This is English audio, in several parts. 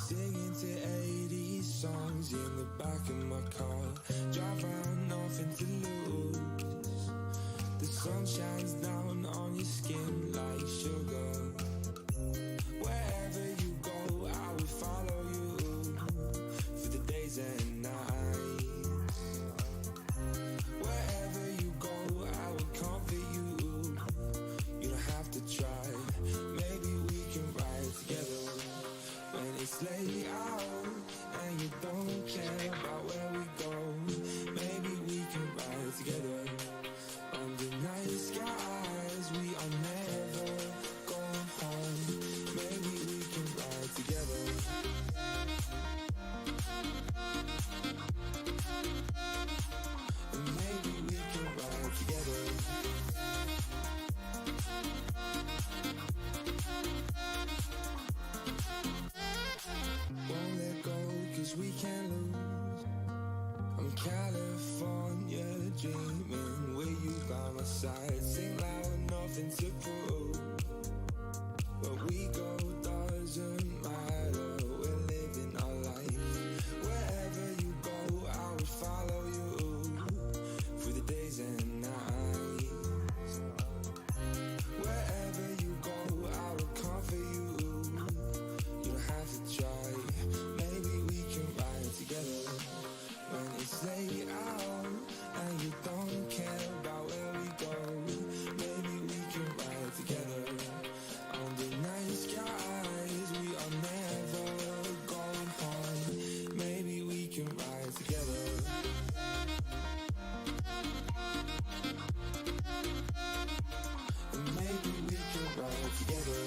Singing to 80s songs in the back of my car. Drive around nothing to lose. The sun shines down on your skin like sugar. Wherever you go, I will follow you for the days and nights. Wherever you go, I will comfort you. You don't have to try. Maybe we can ride together when it's late out and you don't care about where we go. Maybe we can ride together under night skies. We are never going home. Maybe we can ride together. And maybe we can ride together. Won't let go 'cause we can't lose. I'm California dreaming with you by my side. Sing loud, nothing to prove. Where we go doesn't matter. We're living our life. Wherever you go, I will follow you through the days and nights. Wherever you go, I will comfort you. You don't have to try. Maybe we can ride together when it's late out and you don't care about where we go. Maybe we can ride together under night skies. We are never going home. Maybe we can ride together. And maybe we can ride together.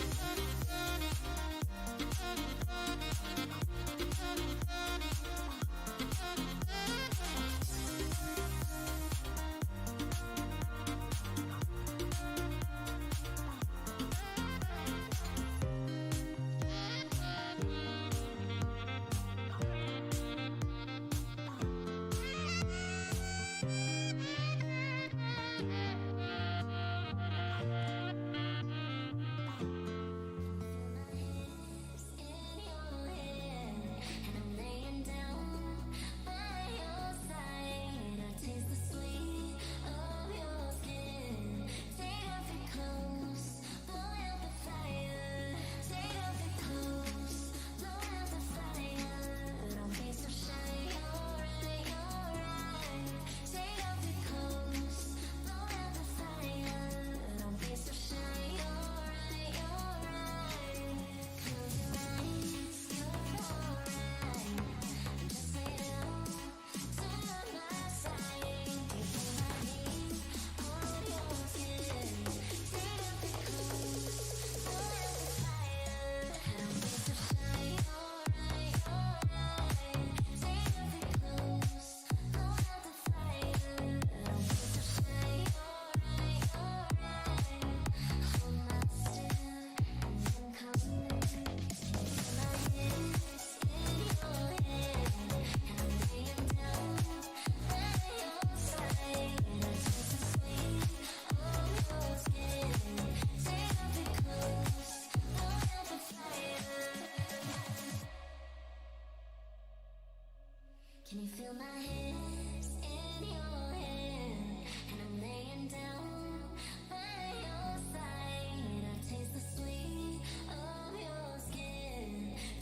Can you feel my hands in your hand? And I'm laying down by your side. I taste the sweet of your skin.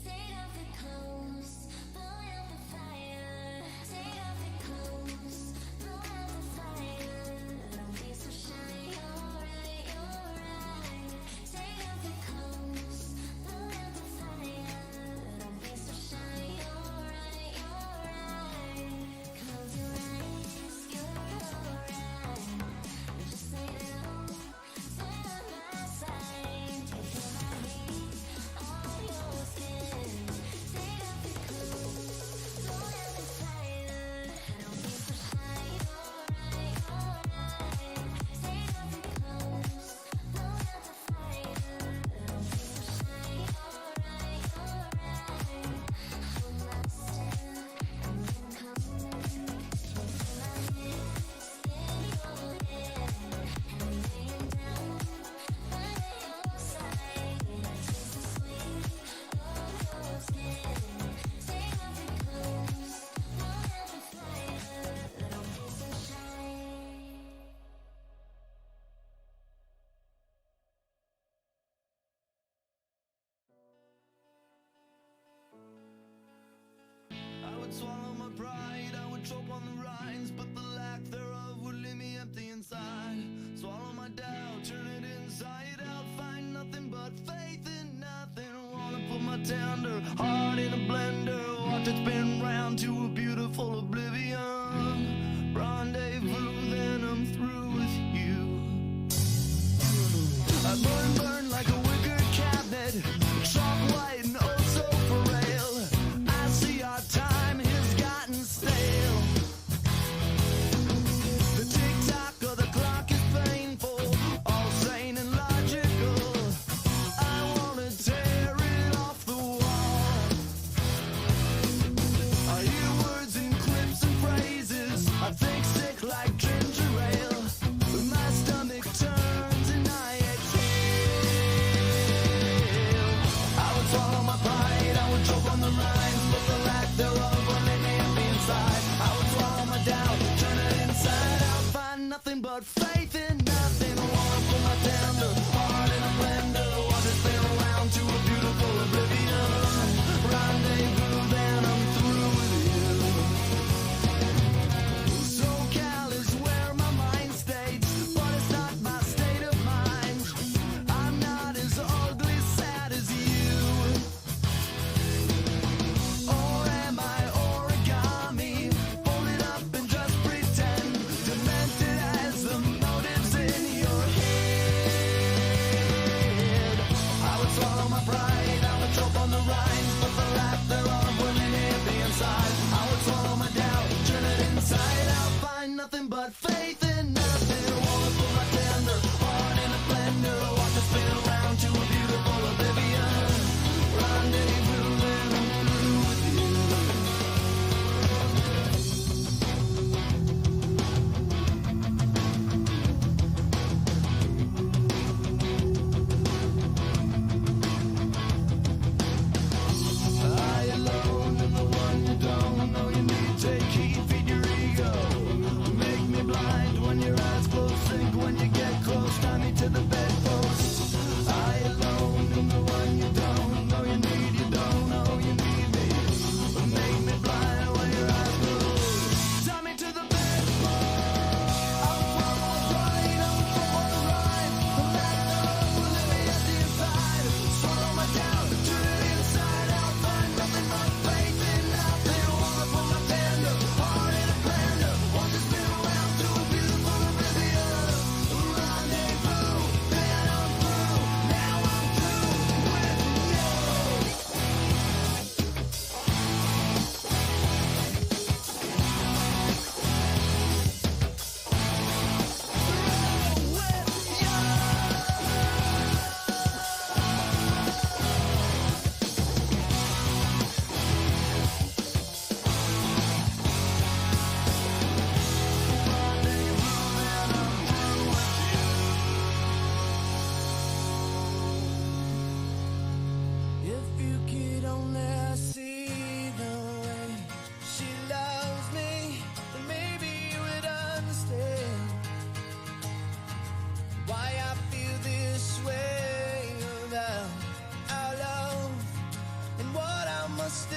Take off your clothes, blow out the fire. Take off your clothes, blow out the fire. Don't be so shy, you're right, you're right. Take off your clothes, blow out the fire. Don't be so shy, you're right, you're right. tender heart in a blender. Watch it spin round to a beautiful oblivion. Rendezvous, then I'm through with you. I burn like a wicker cabinet, chalk white and oh so frail. I see our time has gotten stale. The tick-tock of the clock is painful, all sane and logical. I wanna tear it off the wall. I hear words and clips and phrases, I think sick like ginger ale. My stomach turns and I exhale. I would swallow my pride, I would choke on the rhymes, but the lack thereof will make me empty inside. I would swallow my doubt, turn it inside out, find nothing but faith in nothing. I wanna put my tender heart in a blender, watch it spin around to a beautiful oblivion. Rendezvous, then I'm through with you. SoCal is where my mind stays, but it's not my state of mind. I'm not as ugly, sad as you. Or am I origami, folded up and just pretend, demented as the motives in your head? I would swallow my pride, I would choke on the rhymes, but the lack thereof wouldn't hit me inside. I would swallow my doubt, turn it inside out, find nothing but faith in nothing. I wanna put my tender heart in a blender, watch it spin around to a beautiful oblivion. Rendezvous, then I'm through with you. I alone am the one you don't know you need. Take heed, feed your ego. Make me blind when your eyes close, sink when you get close. Tie me to the bedpost. I alone am the one you don't know you need. You don't know you need me. Make me blind when your eyes close. Tie me to the bedpost. I'll follow the right, I'll follow the right. The lack thereof will let me at the inside. Swallow my doubt, turn it inside out, find nothing but faith in nothing. Wanna put my tender heart in a blender, watch it spin around to a beautiful oblivion. Rendezvous, then I'm through. Now I'm through with you. If you could only see the way she loves me, then maybe you would understand why I feel this way about our love and what I must do.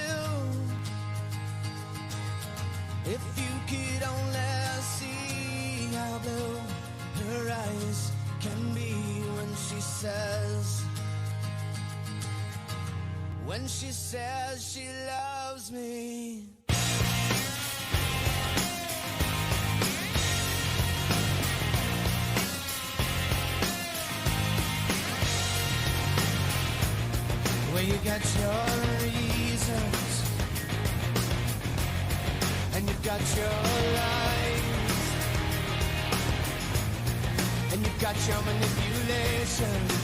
If you could only see how blue her eyes can be when she says she loves me. Well, you got your reasons, and you've got your lies, and you've got your manipulations.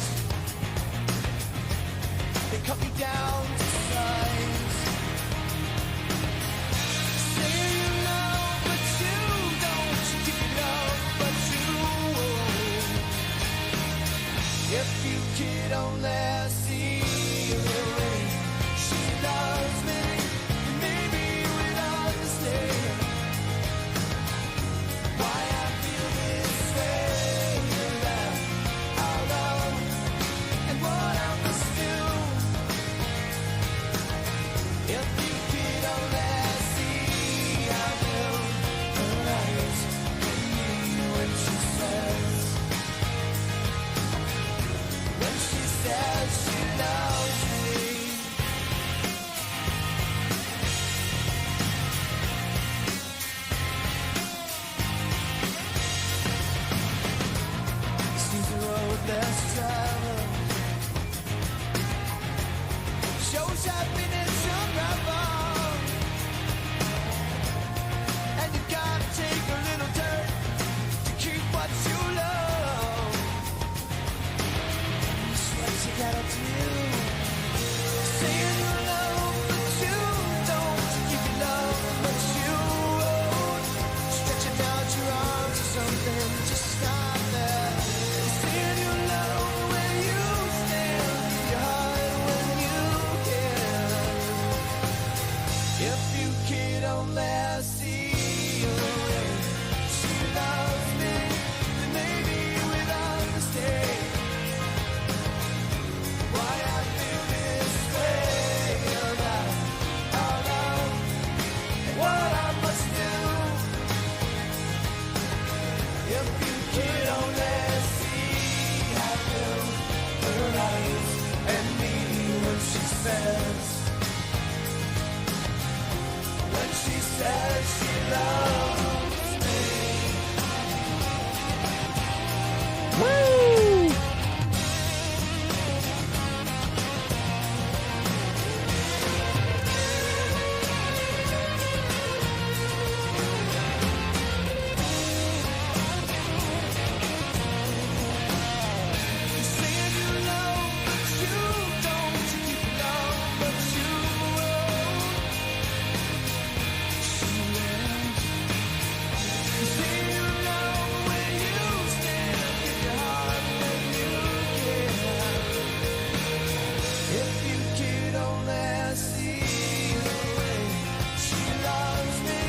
They cut me down to size. Say you love, but you don't. You love, but you won't. If you could only see the way she loves me, maybe you would understand why I feel this way about our love and what I must do. If you could only see how blue her eyes can be when she says she loves me. choose happiness unravel. And you gotta take a little dirt to keep what you love. That's what you gotta do. Saying you love, but you don't. Give you love, but you won't. Stretching out your arms or something, just stop there. Saying you love when you stand, give your heart when you can. If you could only see the way she loves me, then maybe you would understand why I feel this way about our love and what I must do. If you could only see how blue her eyes and me when she says she loves me. Woo! Saying you love, but you don't. You keep love, but you won't. She wins. Saying you love when you stand, give your heart when you can. If you could only see the way she loves me,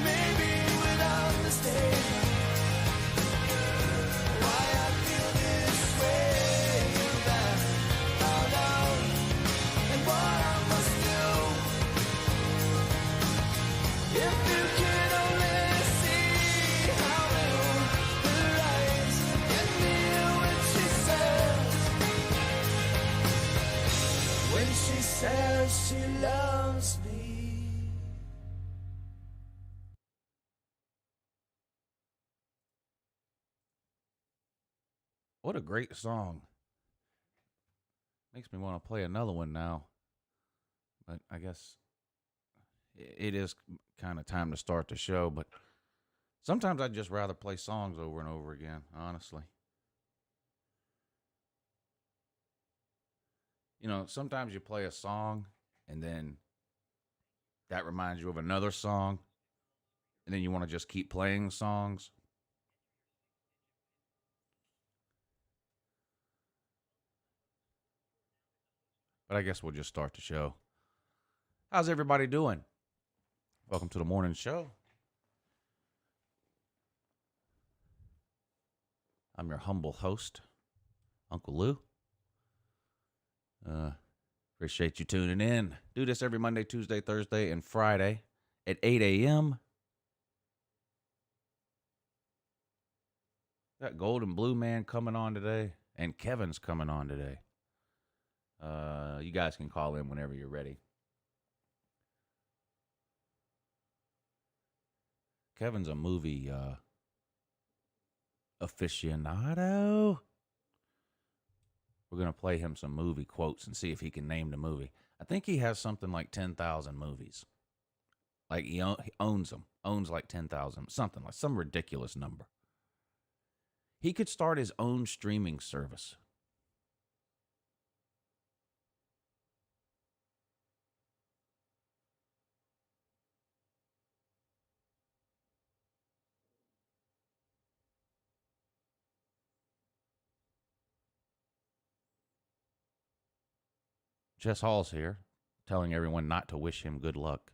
maybe you would understand why I feel this way about our love and what I must do. If you could only see how blue her eyes get me when she says she loves me. What a great song. Makes me want to play another one now. But I guess it is kind of time to start the show. But sometimes I'd just rather play songs over and over again, honestly. You know, sometimes you play a song and then that reminds you of another song. And then you want to just keep playing songs. But I guess we'll just start the show. How's everybody doing? Welcome to the morning show. I'm your humble host, Uncle Lou. Appreciate you tuning in. Do this every Monday, Tuesday, Thursday, and Friday at 8 a.m. Got Golden Blue Man coming on today, and Kevin's coming on today. You guys can call in whenever you're ready. Kevin's a movie aficionado. We're going to play him some movie quotes and see if he can name the movie. I think he has something like 10,000 movies. Like he owns them. Owns like 10,000. Something like some ridiculous number. He could start his own streaming service. Jess Hall's here, telling everyone not to wish him good luck.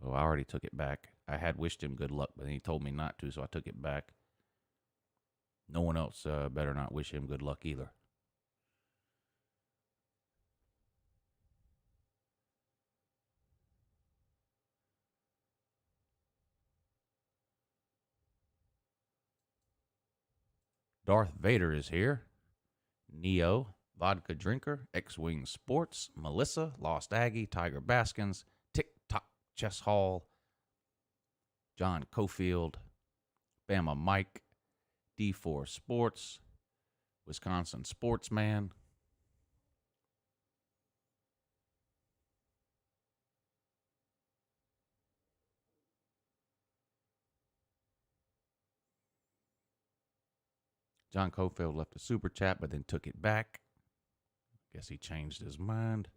So I already took it back. I had wished him good luck, but he told me not to, so I took it back. No one else better not wish him good luck either. Darth Vader is here. Neo, Vodka Drinker, X-Wing Sports, Melissa, Lost Aggie, Tiger Baskins, TikTok, Chess Hall, John Cofield, Bama Mike, D4 Sports, Wisconsin Sportsman, John Cofield left a super chat, but then took it back. Guess he changed his mind.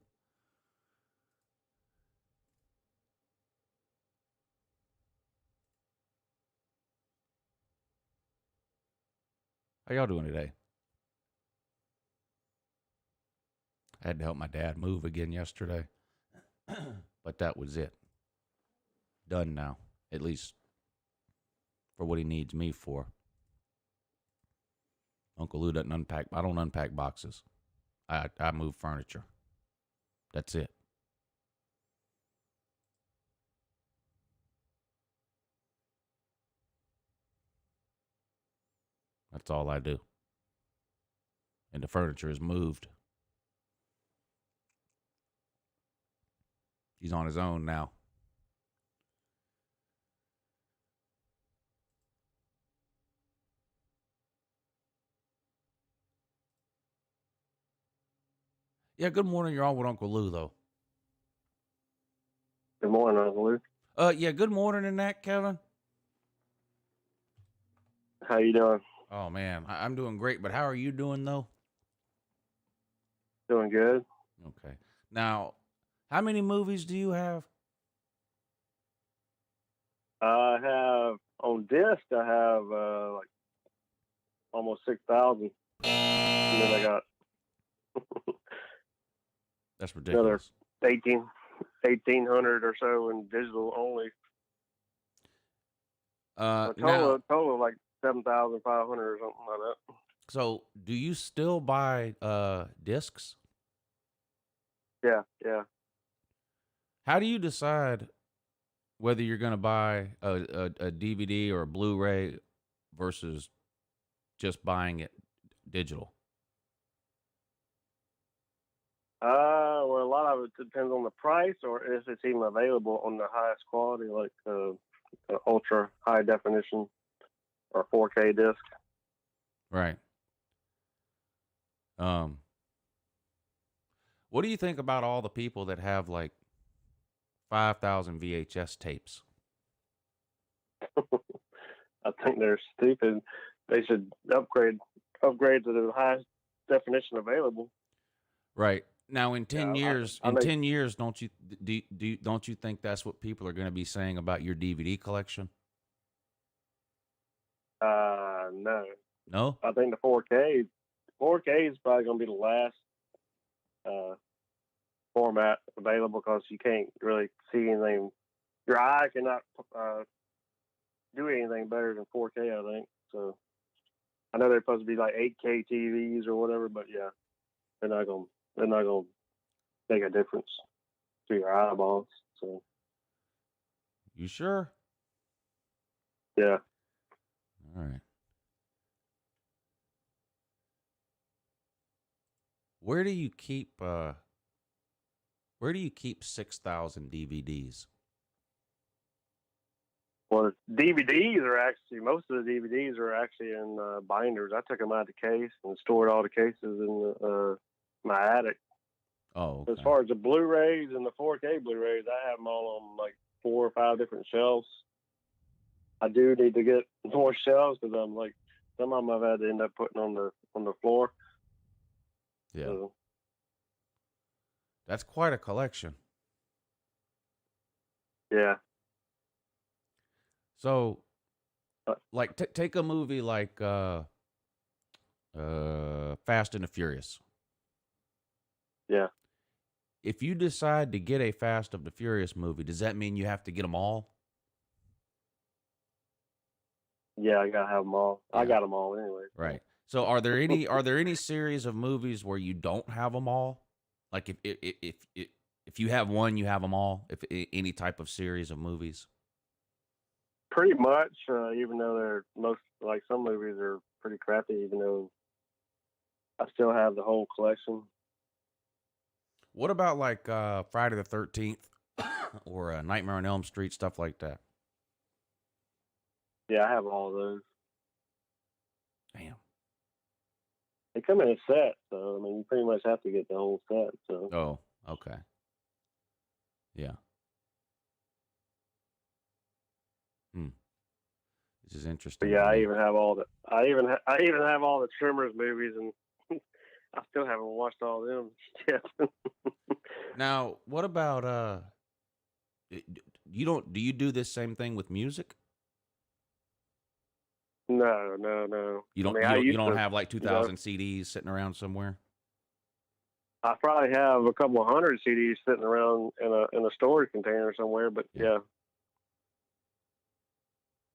How y'all doing today? I had to help my dad move again yesterday, but that was it. Done now, at least for what he needs me for. Uncle Lou doesn't unpack. I don't unpack boxes. I move furniture. That's it. That's all I do. And the furniture is moved. He's on his own now. Yeah, good morning. You're on with Uncle Lou, though. Good morning, Uncle Lou. Yeah, good morning in that, Kevin. How you doing? Oh, man, I'm doing great, but how are you doing, though? Doing good. Okay. Now, how many movies do you have? I have, on disc, I have like almost 6,000. And then I got That's ridiculous. another 1,800 or so in digital only. Total like 7,500 or something like that. So, do you still buy discs? Yeah. How do you decide whether you're going to buy a DVD or a Blu-ray versus just buying it digital? Well, a lot of it depends on the price or if it's even available on the highest quality, like ultra high definition or 4K disc. Right. What do you think about all the people that have like 5,000 VHS tapes? I think they're stupid. They should upgrade to the highest definition available. Right. Now, in 10 years, I mean, 10 years, don't you think that's what people are going to be saying about your DVD collection? No. No? I think the 4K is probably going to be the last format available because you can't really see anything. Your eye cannot do anything better than 4K, I think. So I know they're supposed to be like 8K TVs or whatever, but yeah, they're not gonna make a difference to your eyeballs. So You sure? yeah. All right. Where do you keep 6,000 DVDs? Well, DVDs are actually, most of the DVDs are actually in binders. I took them out of the case and stored all the cases in my attic. Oh, okay. As far as the Blu-rays and the 4K Blu-rays, I have them all on like 4 or 5 different shelves. I do need to get more shelves because I'm like, some of them I've had to end up putting on the floor. Yeah. So, That's quite a collection. yeah. So, like, take a movie like Fast and the Furious. Yeah. If you decide to get a Fast of the Furious movie, does that mean you have to get them all? Yeah, I gotta have them all. Yeah. I got them all anyway. Right. So, are there any series of movies where you don't have them all? Like, if you have one, you have them all. If any type of series of movies. Pretty much, even though they're like some movies are pretty crappy, even though I still have the whole collection. What about like Friday the 13th or Nightmare on Elm Street, stuff like that? Yeah, I have all of those. Damn. They come in a set, so I mean, you pretty much have to get the whole set. So. Oh, okay. Yeah. This is interesting. But yeah, to I me. even have all the Trimmers movies, and I still haven't watched all of them yet. Now, what about you don't do you do this same thing with music? No. You don't I mean, I you used don't to, have like 2,000 CDs sitting around somewhere? I probably have a couple of hundred CDs sitting around in a storage container somewhere. But yeah,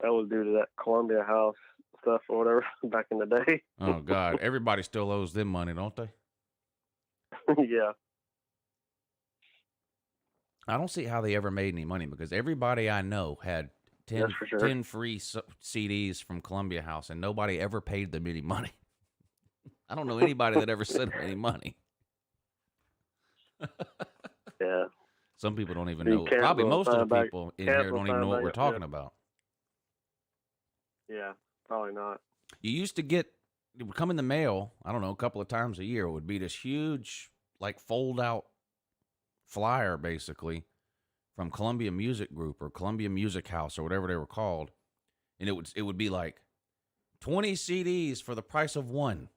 that was due to that Columbia House stuff or whatever back in the day. Oh God, everybody still owes them money, don't they? Yeah. I don't see how they ever made any money because everybody I know had 10, That's for sure. 10 free CDs from Columbia House, and nobody ever paid them any money. I don't know anybody that ever sent them any money. Yeah. Some people don't even You know. can't Probably go most of the find people in can't here go don't even find know what back we're up, talking yeah. about. Yeah, probably not. You used to get, it would come in the mail, I don't know, a couple of times a year. It would be this huge, like, fold-out flyer, basically, from Columbia Music Group or Columbia Music House or whatever they were called. And it would be like 20 CDs for the price of one.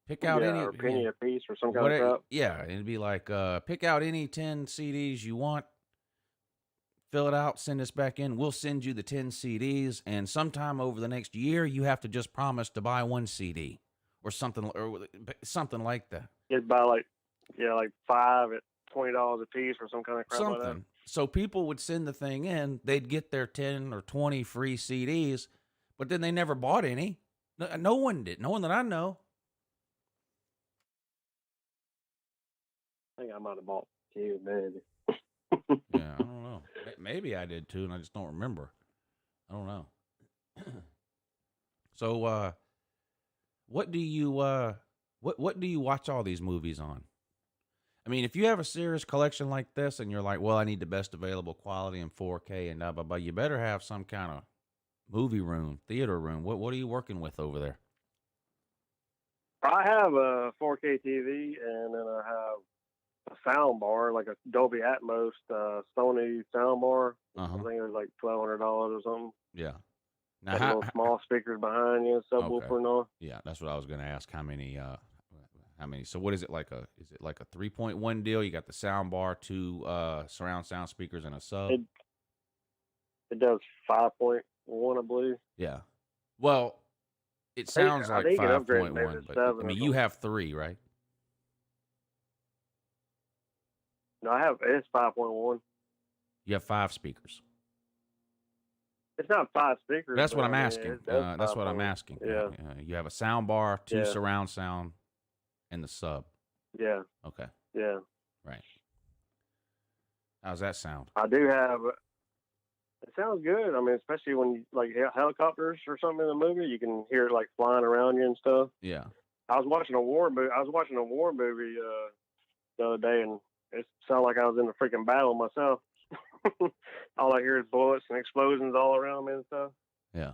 Pick out any or a penny a piece or some kind of crap. Yeah, it'd be like pick out any 10 CDs you want, fill it out, send us back in. We'll send you the 10 CDs, and sometime over the next year, you have to just promise to buy one CD or something like that. You'd buy like 5 at $20 a piece or some kind of crap like that. Something. So people would send the thing in, they'd get their 10 or 20 free CDs, but then they never bought any. No one did. No one that I know. I think I might have bought 2, maybe. Yeah, I don't know. Maybe I did too, and I just don't remember. I don't know. So, what do you what do you watch all these movies on? I mean, if you have a serious collection like this, and you're like, well, I need the best available quality in 4K and blah blah blah, you better have some kind of movie room, theater room. What are you working with over there? I have a 4K TV, and then I have a sound bar, like a Dolby Atmos Sony sound bar. I think it was like $1,200 or something. Yeah. Now, little small speakers behind you, subwoofer and all. Yeah, that's what I was going to ask. How many? So what is it like is it like a 3.1 deal? You got the sound bar, 2 surround sound speakers, and a sub. It does 5.1, I believe. Yeah. Well, it sounds like 5.1, but I mean, you have 3, right? No, it's 5.1. You have 5 speakers. It's not 5 speakers. That's what I'm asking. That's what I'm asking. Yeah. You have a sound bar, 2 surround sound, and the sub. Yeah. Okay. Yeah. Right. How's that sound? I do have. It sounds good. I mean, especially when you like helicopters or something in the movie, you can hear it like flying around you and stuff. Yeah. I was watching a war movie. The other day, and it sounded like I was in a freaking battle myself. All I hear is bullets and explosions all around me and stuff. Yeah.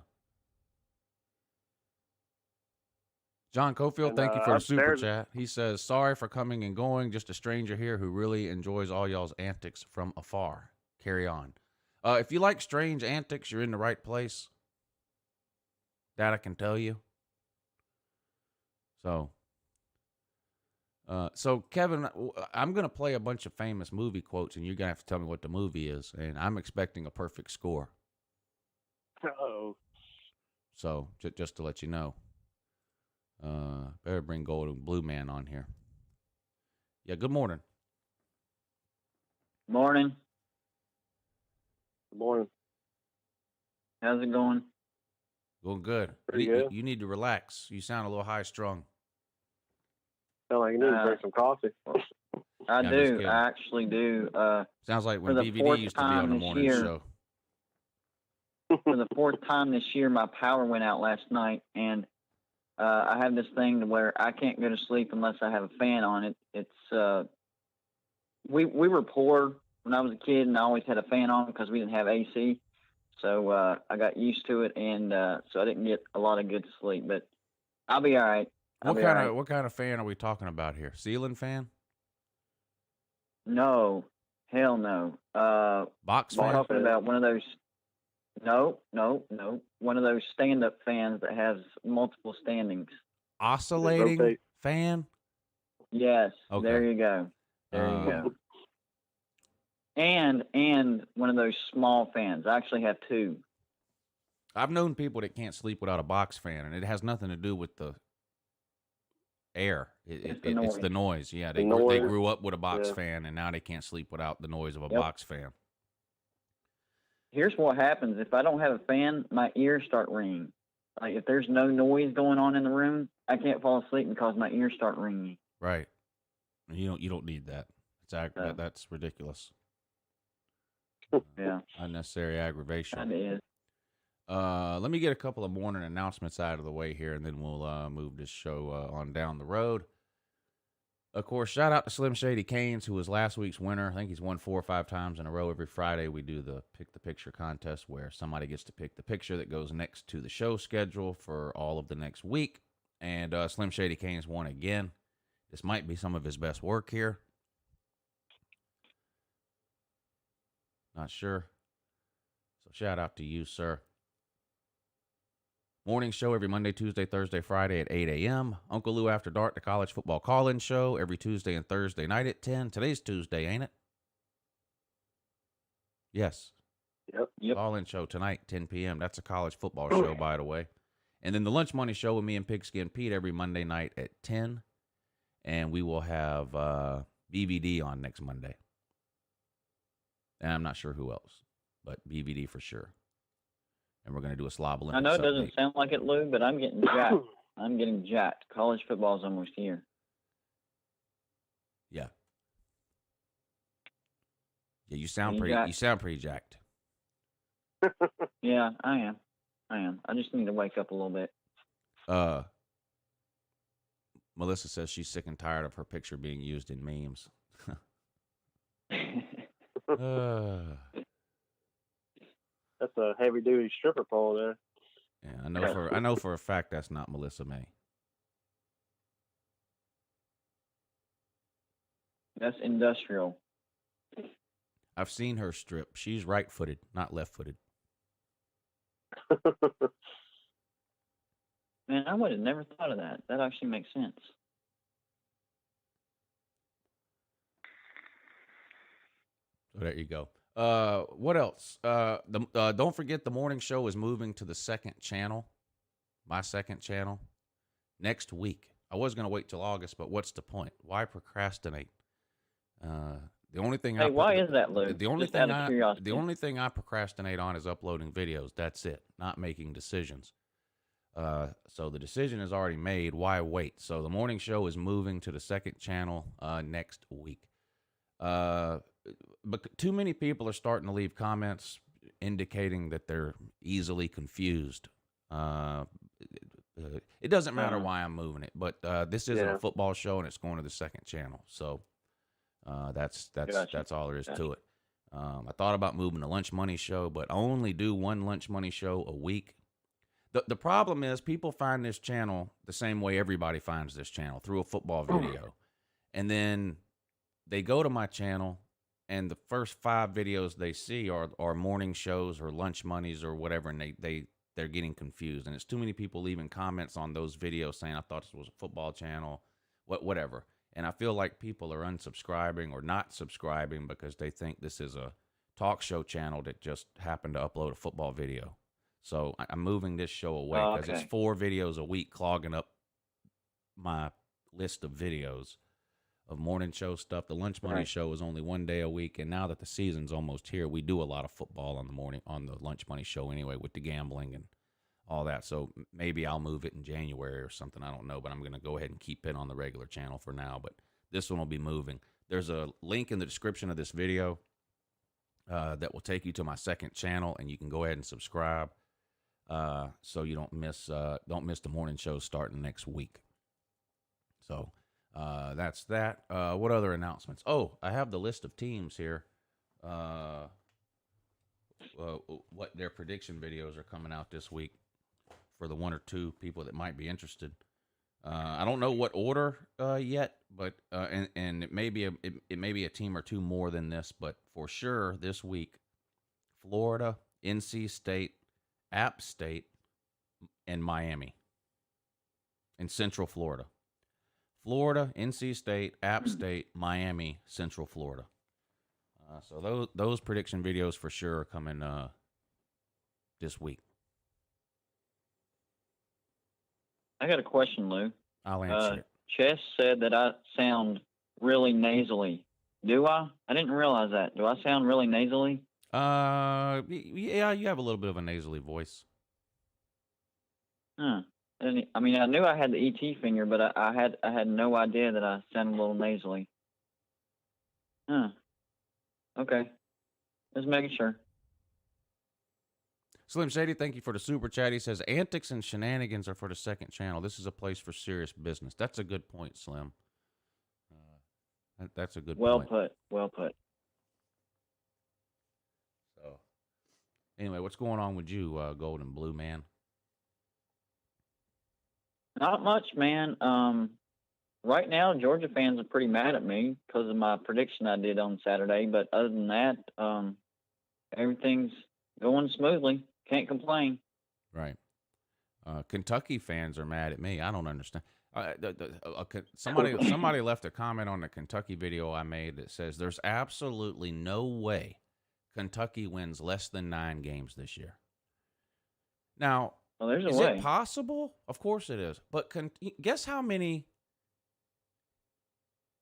John Cofield, thank you for the super chat. He says, sorry for coming and going. Just a stranger here who really enjoys all y'all's antics from afar. Carry on. If you like strange antics, you're in the right place. That I can tell you. So Kevin, I'm going to play a bunch of famous movie quotes, and you're going to have to tell me what the movie is, and I'm expecting a perfect score. Uh-oh. So, just to let you know. Better bring Gold and Blue Man on here. Yeah, good morning. Morning. Good morning. How's it going? Going good. Pretty good. You need to relax. You sound a little high-strung. Sound like you need to drink some coffee. I do. I actually do. Sounds like when DVD used to be on the morning show. For the 4th time this year, my power went out last night, and I have this thing to where I can't go to sleep unless I have a fan on it. It's we were poor when I was a kid, and I always had a fan on because we didn't have AC. So I got used to it, and so I didn't get a lot of good sleep. But I'll be all right. What kind of fan are we talking about here? Ceiling fan? No, hell no. Box fan? I'm talking about one of those. No. One of those stand-up fans that has multiple standings. Oscillating rotate. fan. Yes. Okay. There you go. There you go. And one of those small fans. I actually have two. I've known people that can't sleep without a box fan, and it has nothing to do with the air. It's the noise. Yeah, they grew up with a box fan, and now they can't sleep without the noise of a box fan. Here's what happens. If I don't have a fan, my ears start ringing. Like if there's no noise going on in the room, I can't fall asleep because my ears start ringing. Right. You don't need that. That's ridiculous. Yeah. Unnecessary aggravation. That is. Let me get a couple of morning announcements out of the way here, and then we'll move this show on down the road. Of course, shout out to Slim Shady Canes, who was last week's winner. I think he's won 4 or 5 times in a row. Every Friday we do the Pick the Picture contest where somebody gets to pick the picture that goes next to the show schedule for all of the next week. And Slim Shady Canes won again. This might be some of his best work here. Not sure. So shout out to you, sir. Morning show every Monday, Tuesday, Thursday, Friday at 8 a.m. Uncle Lou After Dark, the college football call-in show every Tuesday and Thursday night at 10. Today's Tuesday, ain't it? Yes. Yep. Call-in show tonight, 10 p.m. That's a college football show, by the way. And then the Lunch Money Show with me and Pigskin Pete every Monday night at 10. And we will have BVD on next Monday. And I'm not sure who else, but BVD for sure. And we're going to do a Slob Olympics. I know it doesn't update. sound like it, Lou, but I'm getting jacked. I'm getting jacked. College football's almost here. Yeah. Yeah, you sound pretty jacked. Yeah, I am. I just need to wake up a little bit. Melissa says she's sick and tired of her picture being used in memes. That's a heavy duty stripper pole there. Yeah, I know for a fact that's not Melissa May. That's industrial. I've seen her strip. She's right-footed, not left-footed. Man, I would have never thought of that. That actually makes sense. So there you go. What else? Don't forget the morning show is moving to the second channel, my second channel, next week. I was going to wait till August, but what's the point? Why procrastinate? The only thing why is that, Lou? The only thing I procrastinate on is uploading videos. That's it. Not making decisions. So the decision is already made. Why wait? So the morning show is moving to the second channel next week. But too many people are starting to leave comments indicating that they're easily confused. It doesn't matter why I'm moving it, but this isn't a football show, and it's going to the second channel. So that's all there is to it. I thought about moving the Lunch Money Show, but I only do one Lunch Money Show a week. The problem is people find this channel the same way everybody finds this channel, through a football video. And then they go to my channel, and the first 5 videos they see are morning shows or lunch monies or whatever, and they're getting confused. And it's too many people leaving comments on those videos saying, I thought this was a football channel, whatever. And I feel like people are unsubscribing or not subscribing because they think this is a talk show channel that just happened to upload a football video. So I'm moving this show away because it's 4 videos a week clogging up my list of videos of morning show stuff. The Lunch Money Show is only 1 day a week, and now that the season's almost here, we do a lot of football on the Lunch Money Show anyway, with the gambling and all that. So maybe I'll move it in January or something. I don't know, but I'm going to go ahead and keep it on the regular channel for now. But this one will be moving. There's a link in the description of this video that will take you to my second channel, and you can go ahead and subscribe so you don't miss the morning show starting next week. So that's that. What other announcements? Oh, I have the list of teams here. What their prediction videos are coming out this week for the 1 or 2 people that might be interested. I don't know what order yet, but and it may be a team or 2 more than this, but for sure this week, Florida NC State, App State, and Miami in Central Florida. Florida, NC State, App State, Miami, Central Florida. So those prediction videos for sure are coming this week. I got a question, Lou. I'll answer it. Chess said that I sound really nasally. Do I? I didn't realize that. Do I sound really nasally? Yeah, you have a little bit of a nasally voice. Huh. I mean, I knew I had the ET finger, but I had no idea that I sounded a little nasally. Huh. Okay. Just making sure. Slim Shady, thank you for the super chat. He says, antics and shenanigans are for the second channel. This is a place for serious business. That's a good point, Slim. That's a good point. Well put. So, anyway, what's going on with you, Gold and Blue man? Not much, man. Right now, Georgia fans are pretty mad at me because of my prediction I did on Saturday. But other than that, everything's going smoothly. Can't complain. Right. Kentucky fans are mad at me. I don't understand. Somebody left a comment on the Kentucky video I made that says there's absolutely no way Kentucky wins less than 9 games this year. Now, well, there's a is way. it possible? Of course it is. But guess how many?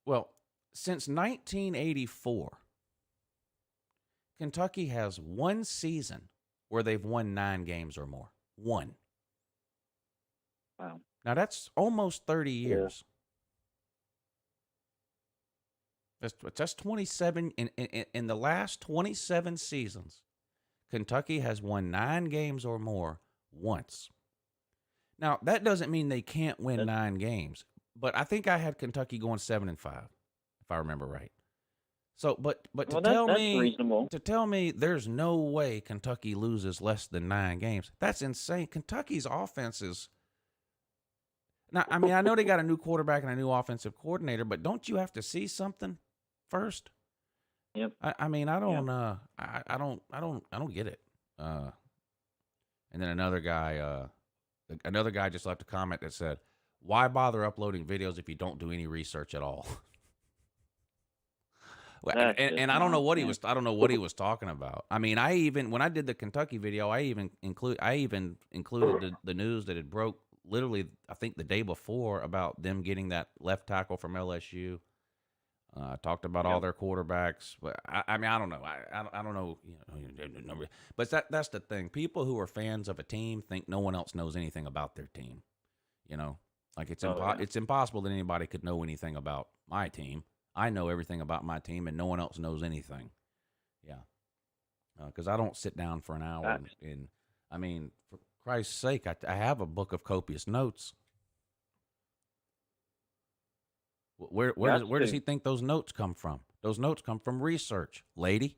Well, since 1984, Kentucky has one season where they've won 9 games or more. One. Wow. Now, that's almost 30 years. Yeah. That's 27. In the last 27 seasons, Kentucky has won 9 games or more once. Now, that doesn't mean they can't win 9 games, but I think I had Kentucky going 7-5, if I remember right. So, but to tell me there's no way Kentucky loses less than 9 games, that's insane. Kentucky's offense is. Now, I mean, I know they got a new quarterback and a new offensive coordinator, but don't you have to see something first? Yep. I mean, I don't get it. And then another guy just left a comment that said, "Why bother uploading videos if you don't do any research at all?" and I don't know what he was. I don't know what he was talking about. I mean, when I did the Kentucky video, I even included the news that had broke literally, I think, the day before about them getting that left tackle from LSU. Talked about all their quarterbacks, but I mean, I don't know. I don't know. But that's the thing. People who are fans of a team think no one else knows anything about their team. You know, like it's impossible that anybody could know anything about my team. I know everything about my team, and no one else knows anything. Yeah, because I don't sit down for an hour and I mean, for Christ's sake, I have a book of copious notes. Where does he think those notes come from? Those notes come from research, lady.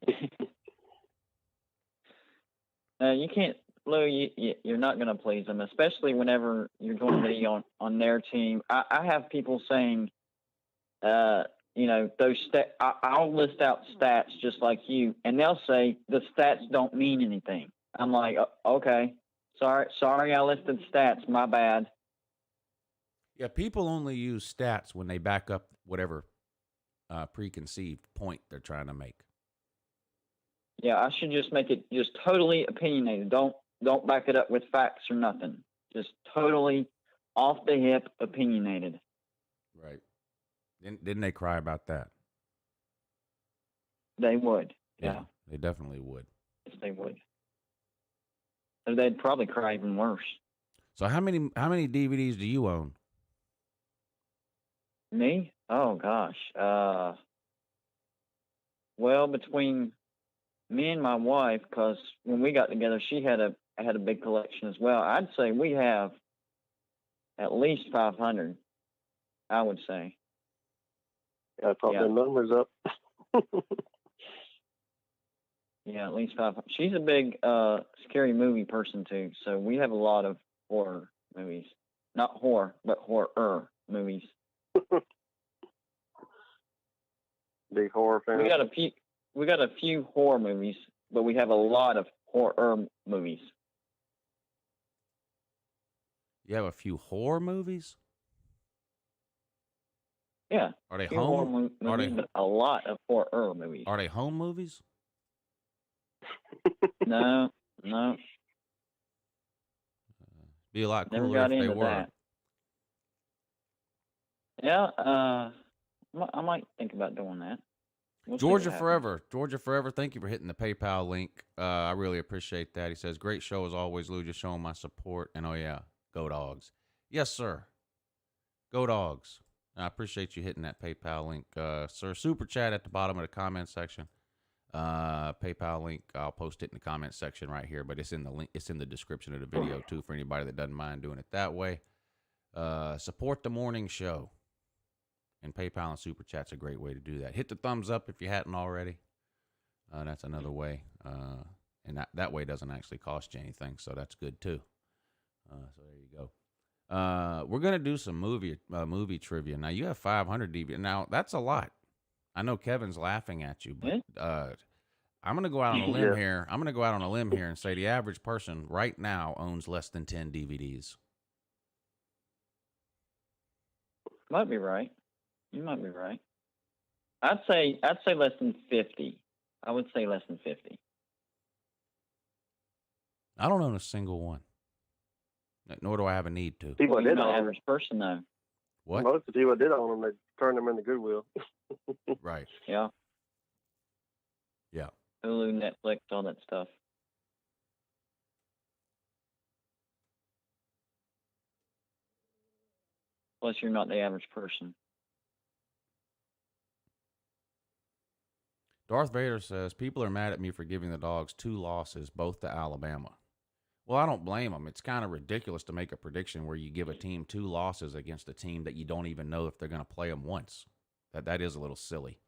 You can't, Lou. You're not going to please them, especially whenever you're going to be on their team. I have people saying, those I'll list out stats just like you, and they'll say the stats don't mean anything. I'm like, okay, sorry, I listed stats. My bad. Yeah, people only use stats when they back up whatever preconceived point they're trying to make. Yeah, I should just make it just totally opinionated. Don't back it up with facts or nothing. Just totally off the hip opinionated. Right. Didn't they cry about that? They would. Yeah. They definitely would. Yes, they would. So they'd probably cry even worse. So how many DVDs do you own? Me? Oh gosh. Well, between me and my wife, because when we got together, she had a big collection as well. I'd say we have at least 500. I would say. Got to pop the numbers up. Yeah, at least 500. She's a big scary movie person too, so we have a lot of horror movies. Not horror, but horror movies. Big horror fan. We got a few horror movies but we have a lot of horror movies. You have a few horror movies? Yeah. Are they Few horror home? Are movies, they but a lot of horror movies. are they home movies? No. Be a lot Never cooler got if they into were. that. Yeah, I might think about doing that. We'll see what Georgia happens. Forever. Georgia Forever, thank you for hitting the PayPal link. I really appreciate that. He says, great show as always, Lou, just showing my support. And oh, yeah, go Dogs. Yes, sir. Go Dogs. I appreciate you hitting that PayPal link, sir. Super chat at the bottom of the comment section. PayPal link, I'll post it in the comment section right here, but it's in the link. It's in the description of the video, too, for anybody that doesn't mind doing it that way. Support the morning show. And PayPal and Super Chat's a great way to do that. Hit the thumbs up if you hadn't already. That's another way. And that way doesn't actually cost you anything, so that's good too. So there you go. We're going to do some movie trivia. Now, you have 500 DVD. Now, that's a lot. I know Kevin's laughing at you, but I'm going to go out on a limb here. I'm going to go out on a limb here and say the average person right now owns less than 10 DVDs. Might be right. You might be right. I'd say less than 50. I would say less than 50. I don't own a single one. Nor do I have a need to. People Well, did you're not own an them. average person, though. What? Most of the people that did own them, they turned them into Goodwill. Right. Yeah. Yeah. Hulu, Netflix, all that stuff. Plus, you're not the average person. Darth Vader says, people are mad at me for giving the Dogs 2 losses, both to Alabama. Well, I don't blame them. It's kind of ridiculous to make a prediction where you give a team 2 losses against a team that you don't even know if they're going to play them once. That is a little silly.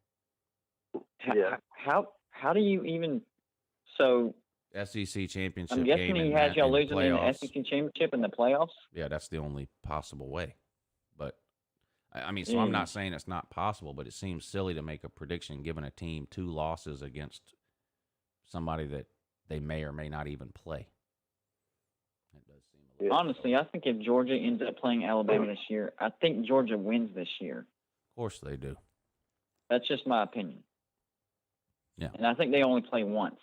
Yeah. How do you even... So, SEC championship I'm game guessing in he has y'all losing in the playoffs. SEC championship and the playoffs? Yeah, that's the only possible way. But, I mean, so I'm not saying it's not possible, but it seems silly to make a prediction giving a team 2 losses against somebody that they may or may not even play. That does seem a little... Honestly, I think if Georgia ends up playing Alabama this year, I think Georgia wins this year. Of course they do. That's just my opinion. Yeah. And I think they only play once.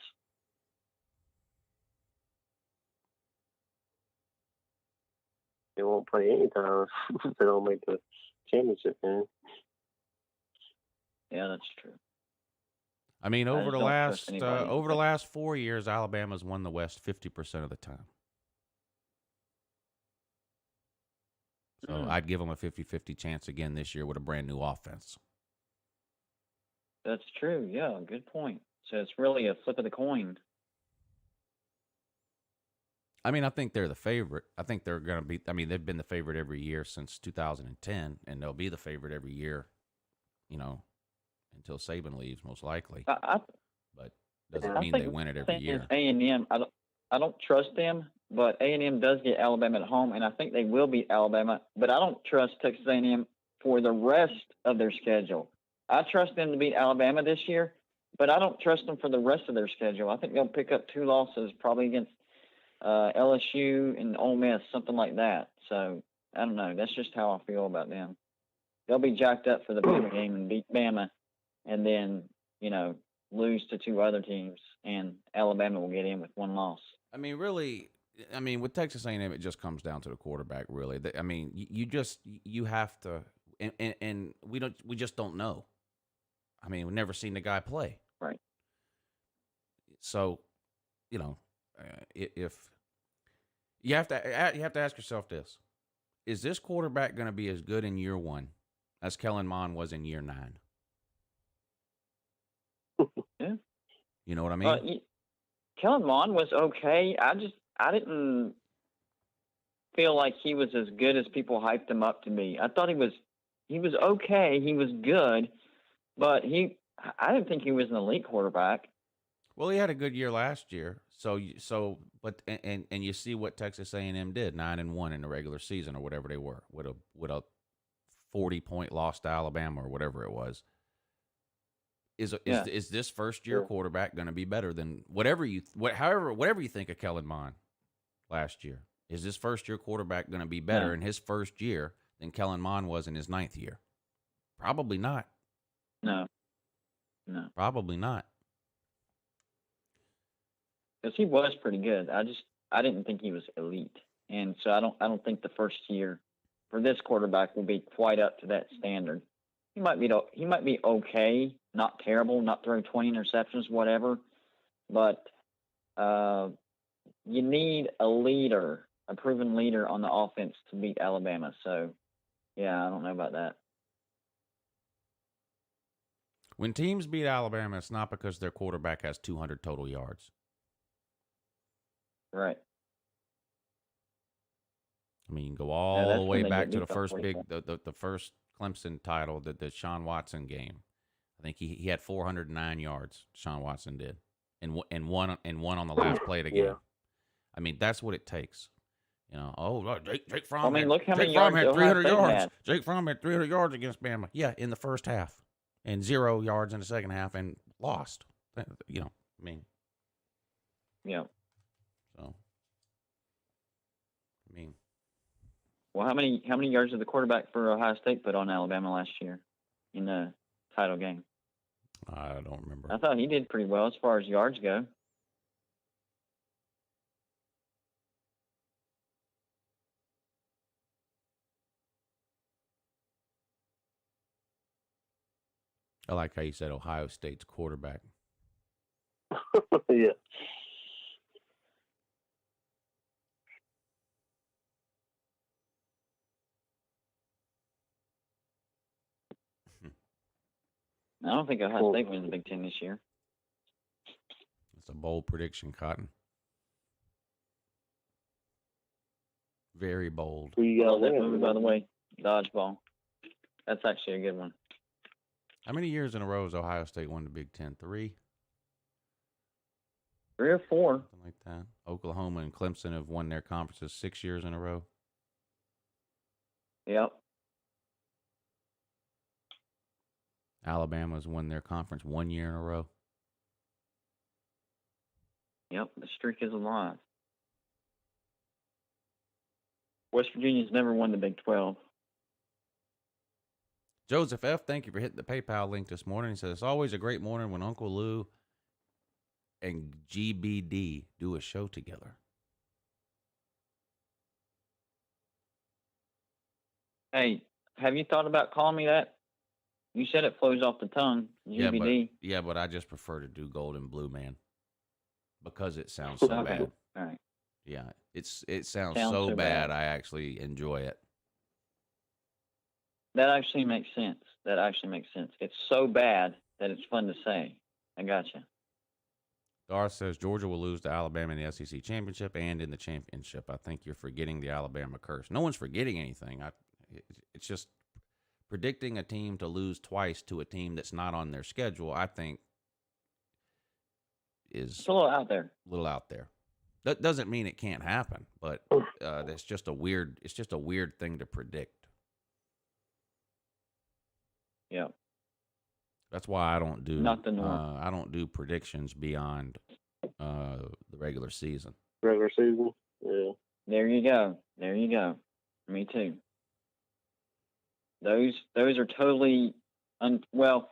They won't play anytime if they don't make the championship game. Yeah, that's true. I mean, I over just the don't trust last anybody. over the last 4 years, Alabama's won the West 50% of the time. So I'd give them a 50-50 chance again this year with a brand new offense. That's true. Yeah, good point. So it's really a flip of the coin. I mean, I think they're the favorite. I think they're going to be. I mean, they've been the favorite every year since 2010, and they'll be the favorite every year, until Saban leaves, most likely. But doesn't mean they win it every year. A&M, I don't trust them, but A&M does get Alabama at home, and I think they will beat Alabama. But I don't trust Texas A&M for the rest of their schedule. I trust them to beat Alabama this year, but I don't trust them for the rest of their schedule. I think they'll pick up 2 losses, probably against LSU and Ole Miss, something like that. So I don't know. That's just how I feel about them. They'll be jacked up for the Bama game and beat Bama, and then lose to 2 other teams, and Alabama will get in with 1 loss. I mean, really. I mean, with Texas A&M, it just comes down to the quarterback. Really, I mean, you have to, and we just don't know. I mean, we've never seen the guy play. Right. So, if you have to ask yourself this: is this quarterback going to be as good in year 1 as Kellen Mond was in year 9? Yeah. You know what I mean? Kellen Mond was okay. I didn't feel like he was as good as people hyped him up to be. I thought he was okay. He was good, but I didn't think he was an elite quarterback. Well, he had a good year last year. But you see what Texas A&M did, 9-1 in the regular season or whatever they were, with a 40-point loss to Alabama or whatever it was. Is this first year Sure. quarterback going to be better than whatever you think of Kellen Mond last year? Is this first year quarterback going to be better in his first year than Kellen Mond was in his 9th year? Probably not. No. Probably not. Because he was pretty good. I didn't think he was elite, and so I don't think the first year for this quarterback will be quite up to that standard. He might be okay, not terrible, not throwing 20 interceptions, whatever, but you need a leader, a proven leader on the offense to beat Alabama. So, yeah, I don't know about that. When teams beat Alabama, it's not because their quarterback has 200 total yards. Right. I mean, you can go all the way when they back get to the beat by first 44. the first Clemson title, the Sean Watson game. I think he had 409 yards. Sean Watson did, and one on the last play of the game. Yeah. I mean, that's what it takes. You know, Jake Fromm. I mean, look how many Jake Fromm yards had 300 Ohio State yards. had. Jake Fromm had 300 yards against Bama. Yeah, in the first half, and 0 yards in the second half, and lost. You know, I mean, Yeah. so I mean, Well, how many yards did the quarterback for Ohio State put on Alabama last year in the title game? I don't remember. I thought he did pretty well as far as yards go. I like how you said Ohio State's quarterback. Yeah. I don't think Ohio Cool. State wins the Big Ten this year. It's a bold prediction, Cotton. Very bold. Who you I got love that winning? movie, by the way, Dodgeball. That's actually a good one. How many years in a row has Ohio State won the Big Ten? 3? 3 or 4. Something like that. Oklahoma and Clemson have won their conferences 6 years in a row. Yep. Alabama's won their conference 1 year in a row. Yep. The streak is alive. West Virginia's never won the Big 12. Joseph F., thank you for hitting the PayPal link this morning. He says, it's always a great morning when Uncle Lou and GBD do a show together. Hey, have you thought about calling me that? You said it flows off the tongue, GBD. Yeah, but I just prefer to do Golden Blue Man because it sounds so Okay. bad. All right. Yeah, it sounds Sounds so so bad. bad. I actually enjoy it. That actually makes sense. It's so bad that it's fun to say. I gotcha. Darth says Georgia will lose to Alabama in the SEC championship and in the championship. I think you're forgetting the Alabama curse. No one's forgetting anything. It's just predicting a team to lose twice to a team that's not on their schedule, I think, is It's a little out there. a little out there. That doesn't mean it can't happen, but that's just a weird. It's just a weird thing to predict. Yeah. That's why I don't do Not the norm. I don't do predictions beyond the regular season. Regular season. Yeah. There you go. Me too. Those are totally well.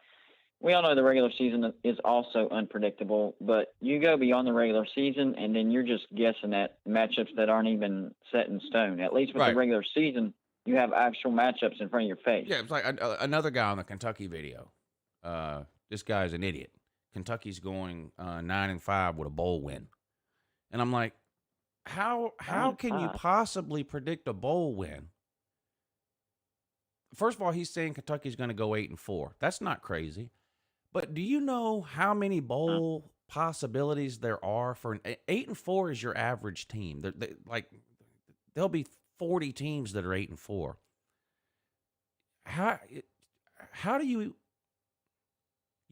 We all know the regular season is also unpredictable, but you go beyond the regular season, and then you're just guessing at matchups that aren't even set in stone. At least with Right. the regular season, you have actual matchups in front of your face. Yeah, it's like another guy on the Kentucky video. This guy's an idiot. Kentucky's going 9-5 with a bowl win, and I'm like, how can you 9-5. possibly predict a bowl win? First of all, he's saying Kentucky's going to go 8-4. That's not crazy. But do you know how many bowl possibilities there are for 8-4 is your average team? There'll be 40 teams that are 8-4. How do you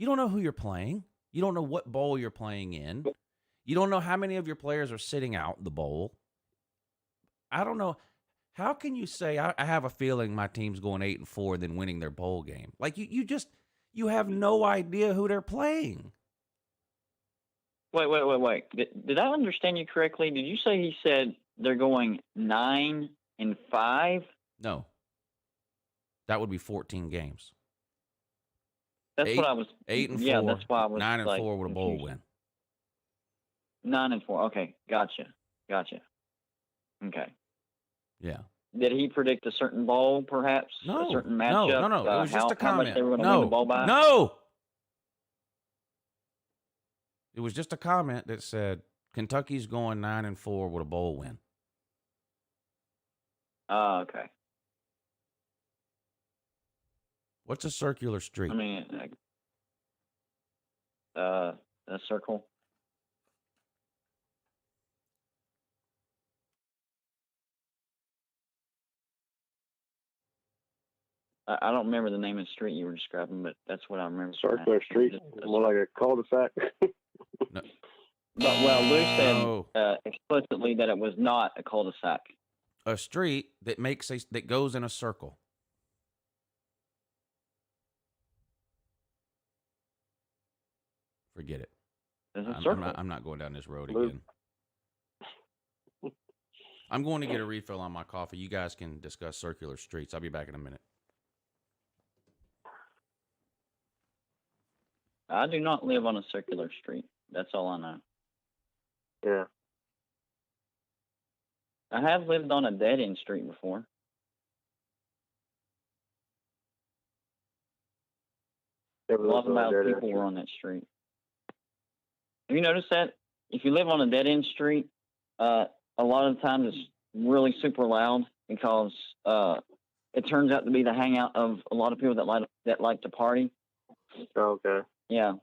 don't know who you're playing. You don't know what bowl you're playing in. You don't know how many of your players are sitting out the bowl. I don't know. How can you say I have a feeling my team's going 8-4 and then winning their bowl game? Like you You have no idea who they're playing. Wait. Did I understand you correctly? Did you say he said they're going 9-5? No. That would be 14 games. That's what I was. 8-4. Yeah, that's why I was 9-4 with a bowl win. 9-4. Okay, gotcha. Okay. Yeah. Did he predict a certain bowl, perhaps? No. A certain matchup? No. It was just a how much comment. they were going to win the bowl by? No. It was just a comment that said Kentucky's going 9-4 with a bowl win. Oh, okay. What's a circular street? I mean, a circle. I don't remember the name of the street you were describing, but that's what I remember. Circular street, more like a cul-de-sac. No. But, well, Lou said No. explicitly that it was not a cul-de-sac. A street that goes in a circle. Forget it. There's a circle. I'm not going down this road again. I'm going to get a refill on my coffee. You guys can discuss circular streets. I'll be back in a minute. I do not live on a circular street. That's all I know. Yeah. I have lived on a dead-end street before. A lot of loud people were on that street. Have you noticed that? If you live on a dead-end street, a lot of the times it's really super loud because it turns out to be the hangout of a lot of people that like to party. Oh, okay. Yeah,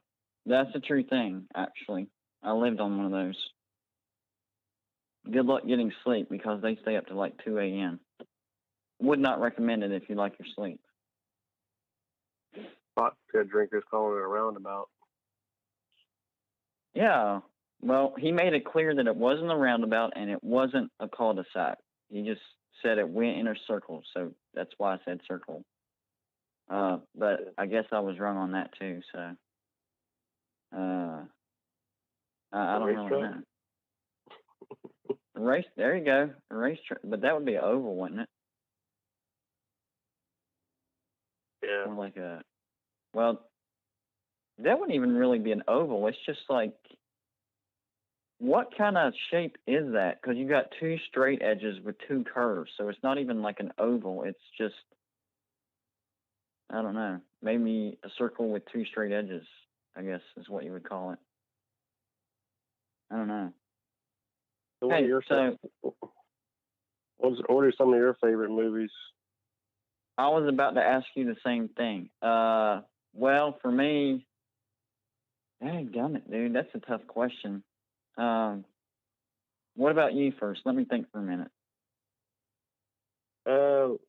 that's a true thing, actually. I lived on one of those. Good luck getting sleep because they stay up to like 2 a.m. Would not recommend it if you like your sleep. Hot good drinkers calling it a roundabout. Yeah, well, he made it clear that it wasn't a roundabout and it wasn't a cul-de-sac. He just said it went in a circle, so that's why I said circle. But I guess I was wrong on that too, so I don't really know. Race, there you go, a racetrack, but that would be an oval, wouldn't it? Yeah. More like well, that wouldn't even really be an oval. It's just like, what kind of shape is that? Because you got two straight edges with two curves, so it's not even like an oval. It's just, I don't know, maybe a circle with two straight edges, I guess is what you would call it. I don't know. So Hey, what are some of your favorite movies? I was about to ask you the same thing. Well, for me, dadgummit, dude, that's a tough question. What about you first? Let me think for a minute.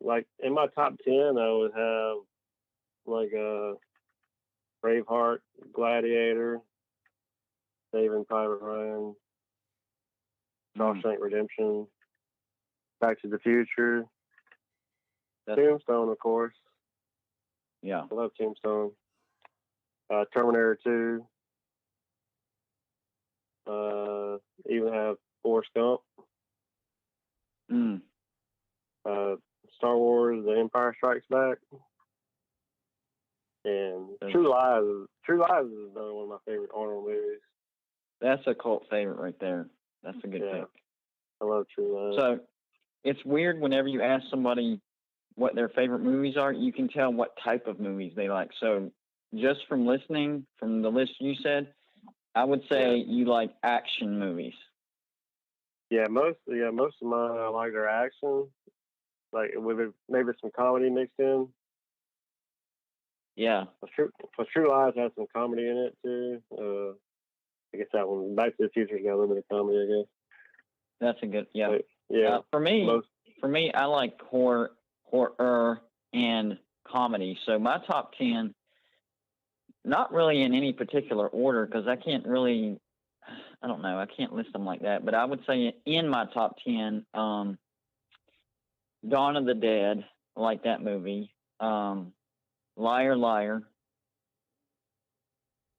Like in my top 10, I would have like Braveheart, Gladiator, Saving Private Ryan, Shawshank Redemption, Back to the Future, Tombstone, of course. Yeah. I love Tombstone. Terminator 2. Even have Forrest Gump. Star Wars: The Empire Strikes Back. And True Lies is another one of my favorite Arnold movies. That's a cult favorite right there. That's a good pick. I love True Lies. So it's weird whenever you ask somebody what their favorite movies are, you can tell what type of movies they like. So just from listening, from the list you said, I would say you like action movies. Yeah, most of mine I like their action, like with maybe some comedy mixed in. Yeah. True Lies has some comedy in it too. I guess that one, Back to the Future's got a little bit of comedy, I guess. That's a good, yeah. But, yeah. For me, I like horror and comedy. So my top 10, not really in any particular order, because I can't list them like that. But I would say in my top 10, Dawn of the Dead, I like that movie. Liar Liar,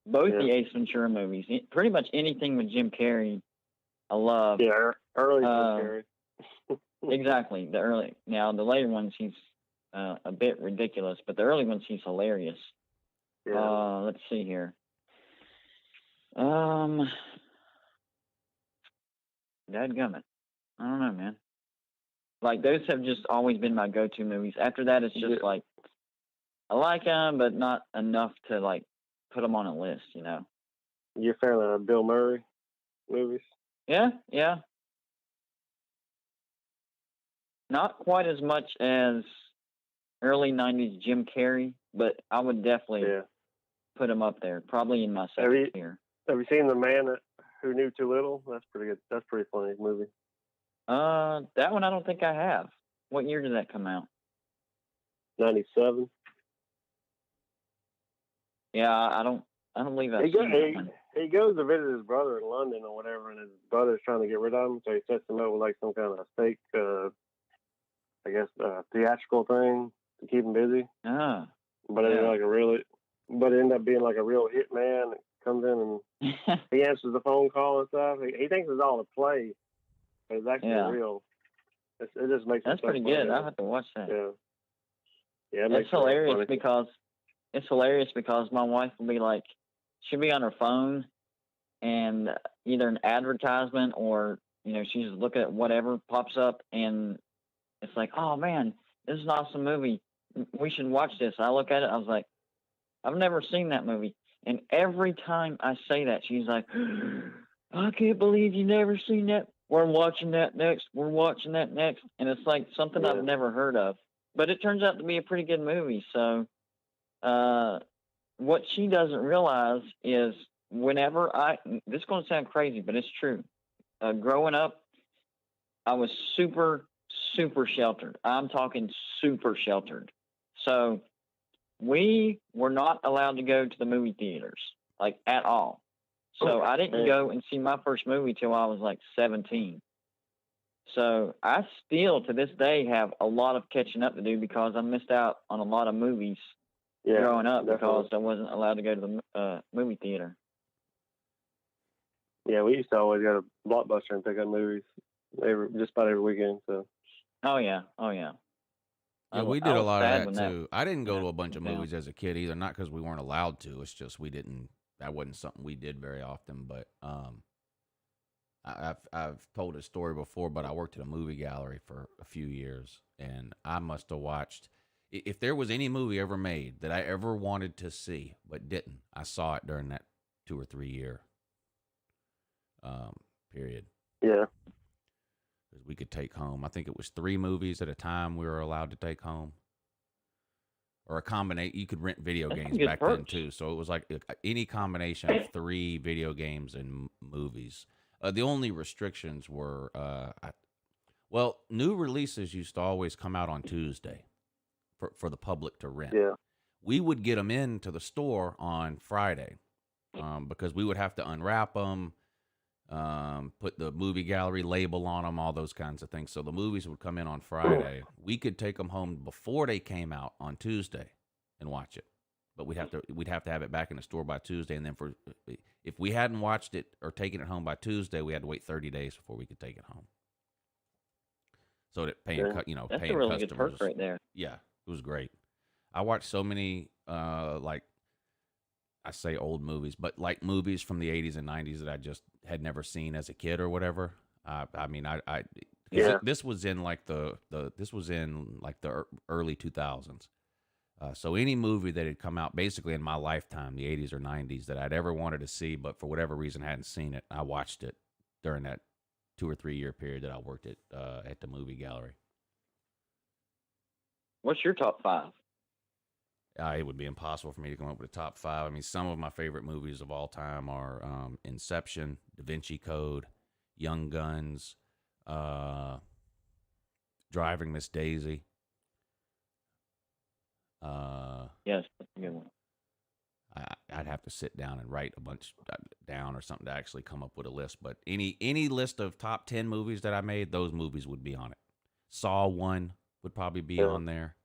both Yeah. the Ace Ventura movies. Pretty much anything with Jim Carrey, I love. Yeah, early Uh, Jim Carrey. Exactly. The early. Now the later ones, he's a bit ridiculous, but the early ones, he's hilarious. Yeah. Let's see here. Dadgummit. I don't know, man. Like, those have just always been my go-to movies. After that, it's just like, I like them, but not enough to, like, put them on a list, you know? You're a fan of Bill Murray movies? Yeah. Not quite as much as early 90s Jim Carrey, but I would definitely put him up there, probably in my second tier. Have you seen The Man Who Knew Too Little? That's pretty good. That's a pretty funny movie. That one I don't think I have. What year did that come out? 97. Yeah, I don't believe I've seen that one. He goes to visit his brother in London or whatever, and his brother's trying to get rid of him, so he sets him up with like some kind of fake, theatrical thing to keep him busy. Ah. But it's like but it ended up being like a real hit man. It comes in and he answers the phone call and stuff. He thinks it's all a play, but it's actually real. It just makes that's pretty good. I'll have to watch that. Yeah. It's hilarious because my wife will be like, she'll be on her phone and either an advertisement or, you know, she's looking at whatever pops up and it's like, oh man, this is an awesome movie. We should watch this. I look at it. I was like, I've never seen that movie. And every time I say that, she's like, I can't believe you never seen that. We're watching that next. We're watching that next. And it's like something I've never heard of. But it turns out to be a pretty good movie. So what she doesn't realize is whenever this is going to sound crazy, but it's true. Growing up, I was super, super sheltered. I'm talking super sheltered. So we were not allowed to go to the movie theaters, like at all. So I didn't go and see my first movie till I was like 17. So I still, to this day, have a lot of catching up to do because I missed out on a lot of movies growing up because I wasn't allowed to go to the movie theater. Yeah, we used to always go to Blockbuster and pick up movies just about every weekend. So. Oh yeah. Yeah, we did a lot of that too. I didn't go to a bunch of movies as a kid either, not because we weren't allowed to. It's just that wasn't something we did very often. But I've told a story before, but I worked at a movie gallery for a few years, and I must have watched. If there was any movie ever made that I ever wanted to see but didn't, I saw it during that 2 or 3 year period. Yeah. Because we could take home. I think it was 3 movies at a time we were allowed to take home. Or a combination. You could rent video games back then too. So it was like any combination of 3 video games and movies. The only restrictions were, new releases used to always come out on Tuesday for the public to rent. Yeah. We would get them into the store on Friday because we would have to unwrap them, put the movie gallery label on them, all those kinds of things. So the movies would come in on Friday. We could take them home before they came out on Tuesday and watch it. But we'd have to have it back in the store by Tuesday, and then if we hadn't watched it or taken it home by Tuesday, we had to wait 30 days before we could take it home. So that paying that's paying a really good customers, perk right there. Yeah, it was great. I watched so many like I say old movies, but like movies from the 80s and 90s that I just had never seen as a kid or whatever. This was in like the early 2000s. So any movie that had come out basically in my lifetime, the 80s or 90s, that I'd ever wanted to see, but for whatever reason hadn't seen it, I watched it during that 2 or 3 year period that I worked at the movie gallery. What's your top 5? It would be impossible for me to come up with a top 5. I mean, some of my favorite movies of all time are Inception, Da Vinci Code, Young Guns, Driving Miss Daisy. Yes, that's a good one. I'd have to sit down and write a bunch down or something to actually come up with a list. But any list of top 10 movies that I made, those movies would be on it. Saw 1 would probably be on there.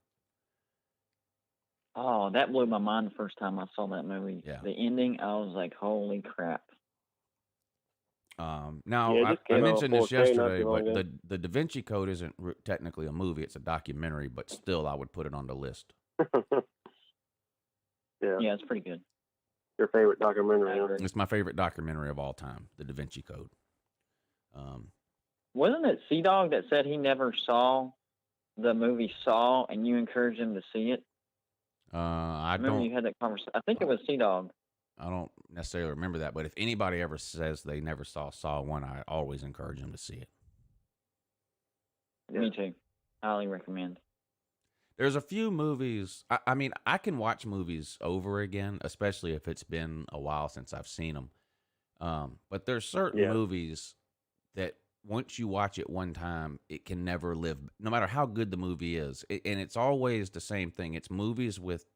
Oh, that blew my mind the first time I saw that movie. Yeah. The ending, I was like, holy crap. Now, Yeah, it I just came out mentioned on this 4K not yesterday, too long but ago. the Da Vinci Code isn't technically a movie; it's a documentary. But still, I would put it on the list. Yeah. Yeah, it's pretty good. Your favorite documentary? I huh? agree. It's my favorite documentary of all time, the Da Vinci Code. Wasn't it Sea Dog that said he never saw the movie Saw, and you encouraged him to see it? I Remember you don't, had that conversation. I think it was Sea Dog. I don't necessarily remember that, but if anybody ever says they never saw one, I always encourage them to see it. Yeah. Me too. Highly recommend. There's a few movies. I mean, I can watch movies over again, especially if it's been a while since I've seen them. But there's certain Yeah. movies that once you watch it one time, it can never live, no matter how good the movie is. And it's always the same thing. It's movies with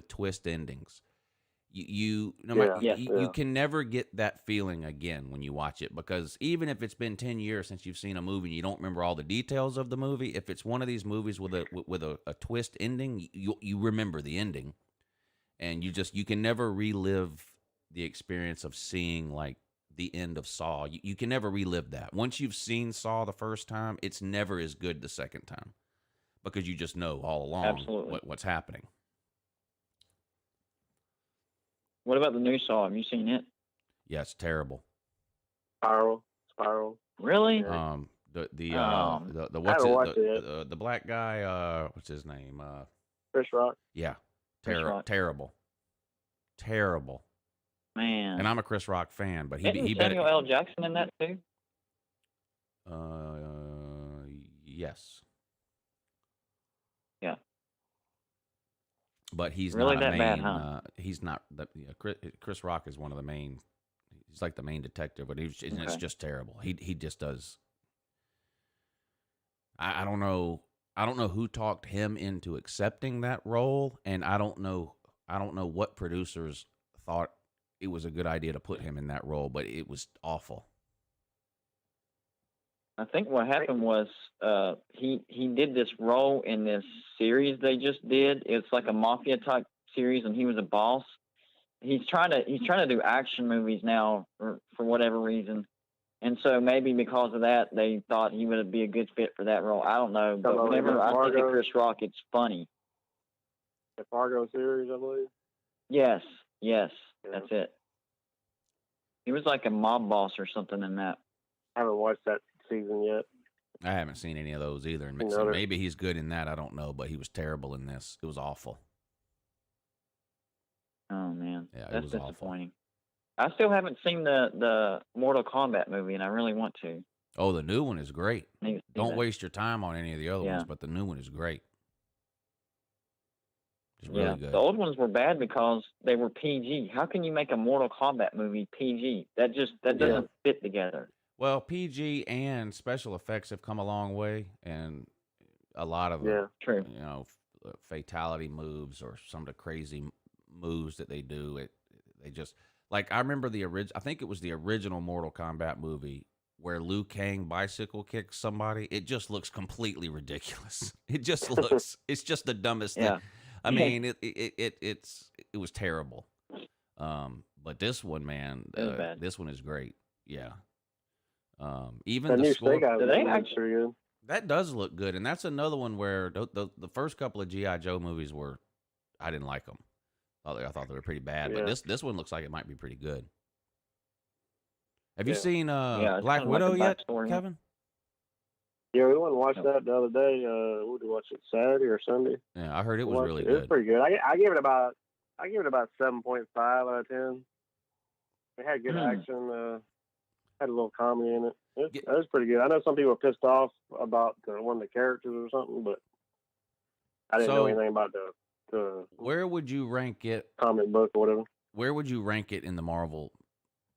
twist endings. You no matter Yes. you can never get that feeling again when you watch it, because even if it's been 10 years since you've seen a movie and you don't remember all the details of the movie, if it's one of these movies with a twist ending, you remember the ending, and you can never relive the experience of seeing like the end of Saw. You can never relive that. Once you've seen Saw the first time, it's never as good the second time, because you just know all along Absolutely. what's happening. What about the new Saw? Have you seen it? Yeah, it's terrible. Spiral. Really? Yeah. The I what's haven't it, watched it the black guy, what's his name? Chris Rock. Yeah, Chris Rock. terrible. Man. And I'm a Chris Rock fan, but he Isn't better. Samuel L. Jackson in that too? Yes. Yeah. But he's Really not a that bad, main. huh? He's not. Chris Rock is one of the main. He's like the main detective, but it's Okay. just terrible. He just does. I don't know. I don't know who talked him into accepting that role, and I don't know what producers thought it was a good idea to put him in that role, but it was awful. I think what happened was he did this role in this series they just did. It's like a mafia type series, and he was a boss. He's trying to do action movies now for whatever reason, and so maybe because of that, they thought he would be a good fit for that role. I don't know, but About whenever I think of Fargo? Chris Rock, it's funny. The Fargo series, I believe. Yes, Yeah. that's it. He was like a mob boss or something in that. I haven't watched that season yet. I haven't seen any of those either, and No, so they're- maybe he's good in that. I don't know, but he was terrible in this. It was awful. Oh man, Yeah, it that's was awful. disappointing. I still haven't seen the Mortal Kombat movie, and I really want to. Oh, the new one is great. Need to see Don't that. waste your time on any of the other Yeah. ones, but the new one is great. It's really Yeah, good. the old ones were bad because they were PG. How can you make a Mortal Kombat movie PG? That doesn't fit together. Well, PG and special effects have come a long way, and a lot of Yeah. True. fatality moves or some of the crazy moves that they do. They just like I remember I think it was the original Mortal Kombat movie where Liu Kang bicycle kicks somebody. It just looks completely ridiculous. It just looks. It's just the dumbest Yeah. thing. I mean, it was terrible. But this one, man, It was bad. this one is great. Yeah. Even That the new score Snake Eyes Do they movie looks actually- pretty good. that does look good, and that's another one where the first couple of GI Joe movies I didn't like them. I thought they were pretty bad, but Yeah. this one looks like it might be pretty good. Have you Yeah. seen Yeah, it's Black kinda like Widow a yet, backstory. Kevin? Yeah, we went and watched No. that the other day. What did we watch it? Saturday or Sunday? Yeah, I heard it was Watched really It was good. pretty good. I give it about 7.5 out of 10. It had good action. Had a little comedy in it. It was pretty good. I know some people are pissed off about one of the characters or something, but I didn't know So- anything about the Where would you rank it? comic book or whatever. Where would you rank it in the Marvel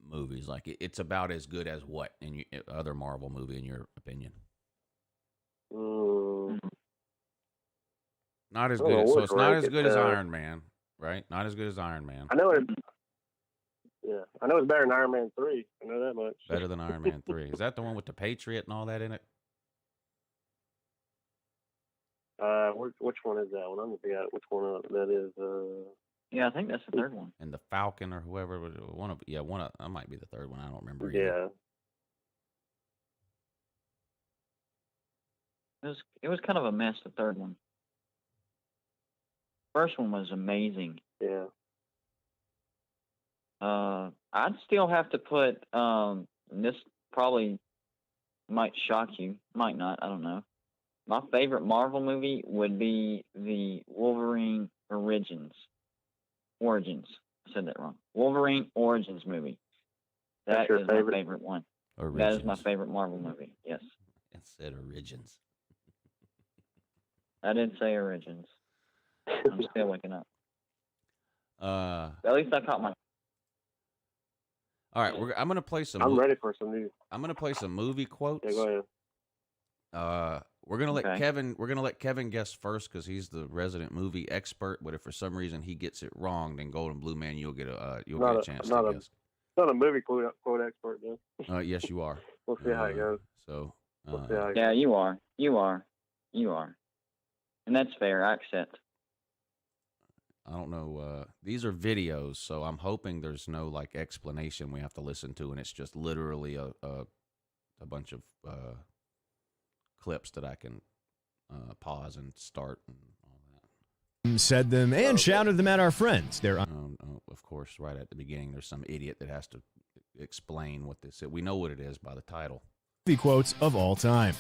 movies? Like it's about as good as what in your other Marvel movie, in your opinion? Mm, Not as I don't know good. So what it's to not rank as it, good as Iron Man, right? Not as good as Iron Man. I know it. Yeah, I know it's better than Iron Man 3. I know that much. Better than Iron Man 3. Is that the one with the Patriot and all that in it? Which one is that one? I'm gonna forget which one that is. Yeah, I think that's the third one. And the Falcon or whoever, I might be the third one. I don't remember either. Yeah. It was kind of a mess, the third one. First one was amazing. Yeah. I'd still have to put, this probably might shock you, might not, I don't know. My favorite Marvel movie would be the Wolverine Origins. I said that wrong. Wolverine Origins movie. That is my favorite one. Origins. That is my favorite Marvel movie, yes. It said Origins. I didn't say Origins. I'm still waking up. At least I caught my... All right, I'm gonna play some. I'm ready for some new. I'm gonna play some movie quotes. Yeah, go ahead. We're gonna let Kevin. We're gonna let Kevin guess first because he's the resident movie expert. But if for some reason he gets it wrong, then Golden Blue Man, you'll get a chance to guess. Not a movie quote expert, though. Yes, you are. We'll see how it goes. So. We'll see how it yeah, you are. You are. And that's fair. I accept. I don't know. These are videos, so I'm hoping there's no like explanation we have to listen to, and it's just literally a bunch of clips that I can pause and start and all that. Said them and shouted them at our friends. Of course, right at the beginning, there's some idiot that has to explain what this is. We know what it is by the title. The quotes of all time.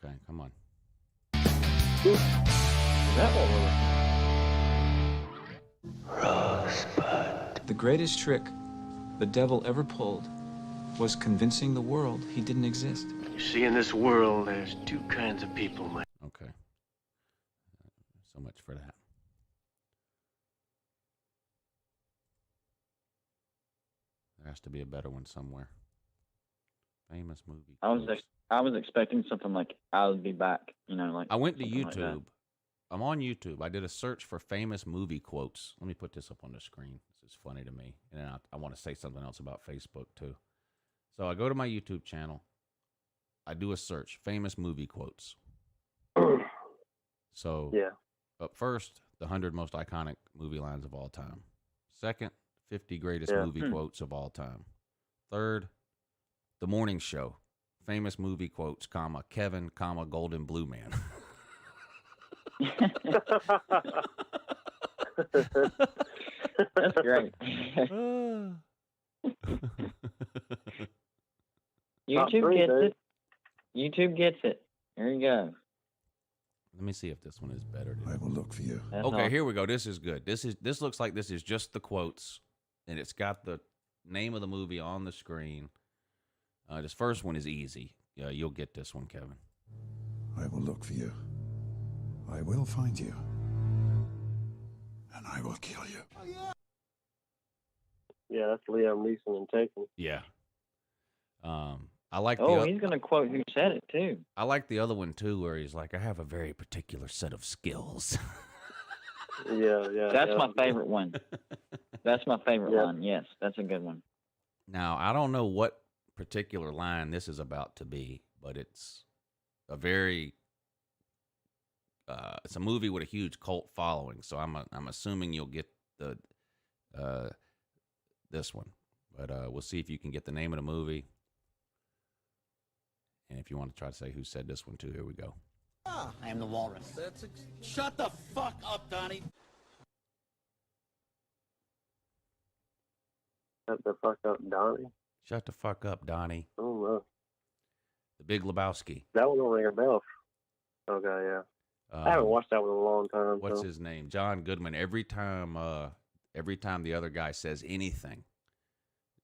Okay, come on. Rosebud. The greatest trick the devil ever pulled was convincing the world he didn't exist. You see, in this world, there's two kinds of people, my... Okay. So much for that. There has to be a better one somewhere. Famous movie. I was expecting something like "I'll be back." You know, like I went to YouTube. Like I'm on YouTube. I did a search for famous movie quotes. Let me put this up on the screen. This is funny to me, and I want to say something else about Facebook too. So I go to my YouTube channel. I do a search, famous movie quotes. So yeah. Up first, the 100 most iconic movie lines of all time. Second, 50 greatest movie quotes of all time. Third, The Morning Show, famous movie quotes, comma, Kevin, comma, Golden Blue Man. That's great. YouTube gets it. YouTube gets it. There you go. Let me see if this one is better. I will look for you. That's Okay, awesome. here we go. This is good. This looks like this is just the quotes, and it's got the name of the movie on the screen. This first one is easy. Yeah, you'll get this one, Kevin. I will look for you. I will find you. And I will kill you. Yeah, that's Liam Neeson and Taken. Yeah. I like. He's gonna quote who said it too. I like the other one too, where he's like, "I have a very particular set of skills." Yeah. That's my favorite one. That's my favorite line. Yes, that's a good one. Now, I don't know what particular line this is about to be, but it's a very it's a movie with a huge cult following, so I'm assuming you'll get the this one. But we'll see if you can get the name of the movie. And if you want to try to say who said this one too, here we go. I am the walrus. Shut the fuck up, Donnie. Shut the fuck up, Donnie. Shut the fuck up, Donnie. I don't know. The Big Lebowski. That one don't ring a bell. Okay, yeah. I haven't watched that one in a long time. What's his name? John Goodman. Every time the other guy says anything,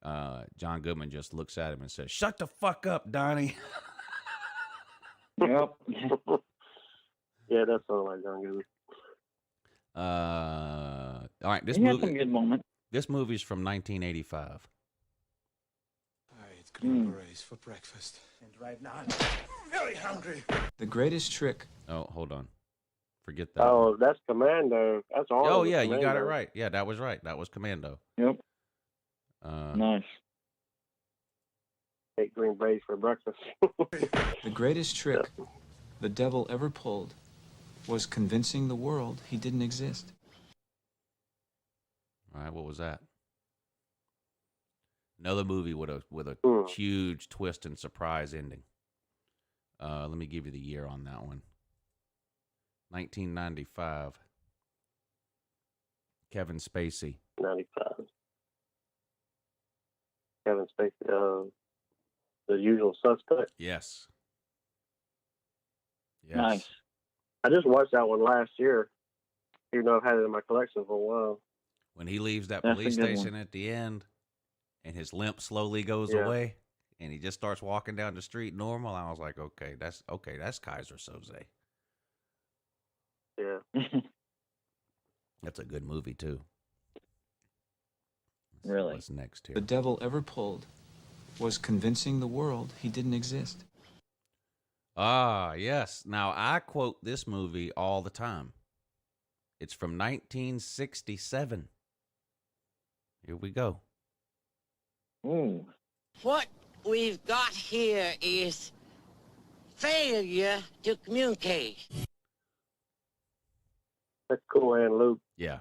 John Goodman just looks at him and says, "Shut the fuck up, Donnie." Yep. Yeah, that's sort of like John Goodman. All right, this He had some movie. good moments. This movie's from 1985. I ate green berets for breakfast. And right now, I'm very hungry. The greatest trick. Oh, hold on. Forget that. Oh, that's Commando. That's all. Oh yeah, you got it right. Yeah, that was right. That was Commando. Yep. Nice. Ate green berets for breakfast. The greatest trick the devil ever pulled was convincing the world he didn't exist. All right, what was that? Another movie with a huge twist and surprise ending. Let me give you the year on that one. 1995. Kevin Spacey. 95. Kevin Spacey. The Usual Suspect. Yes. Yes. Nice. I just watched that one last year, even though I've had it in my collection for a while. When he leaves that That's police a good station one. at the end, and his limp slowly goes away, and he just starts walking down the street normal, I was like, okay, that's Kaiser Soze. Yeah. That's a good movie too. Let's see Really? what's next here? The devil ever pulled was convincing the world he didn't exist. Ah, yes. Now, I quote this movie all the time. It's from 1967. Here we go. Ooh. What we've got here is failure to communicate. That's cool, and Luke. Yeah.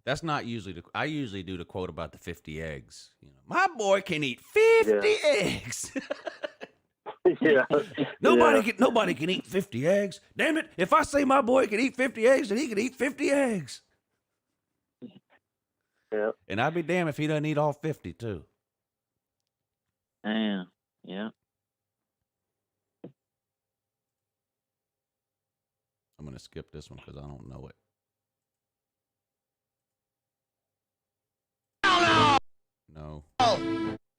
That's not usually I usually do the quote about the 50 eggs. You know, my boy can eat 50 eggs. Yeah. Nobody can eat 50 eggs. Damn it. If I say my boy can eat 50 eggs, then he can eat 50 eggs. Yeah. And I'd be damned if he doesn't eat all 50 too. Yeah. Yeah. I'm going to skip this one because I don't know it. No.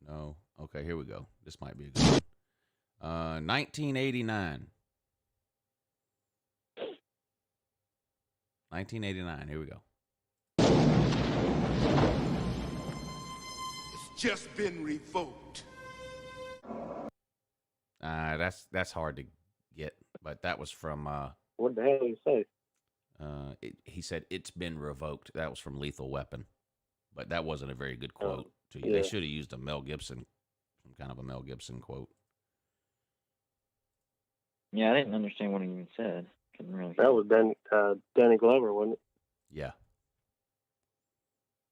No. Okay, here we go. This might be a good one. 1989. 1989. Here we go. It's just been revoked. That's hard to get, but that was from. What the hell did he say? He said it's been revoked. That was from Lethal Weapon, but that wasn't a very good quote. To you, yeah. They should have used a Mel Gibson, some kind of a Mel Gibson quote. Yeah, I didn't understand what he even said. Couldn't really. That was Danny Glover, wasn't it? Yeah.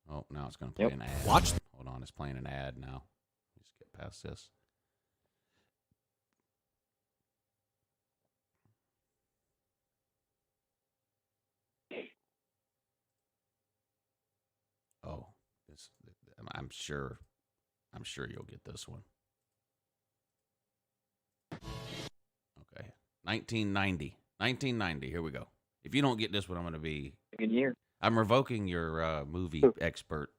Oh, now it's going to play an ad. Watch. Hold on, it's playing an ad now. Let's get past this. Oh, I'm sure you'll get this one. Okay. 1990. Here we go. If you don't get this one, I'm going to be... Good year. I'm revoking your movie expert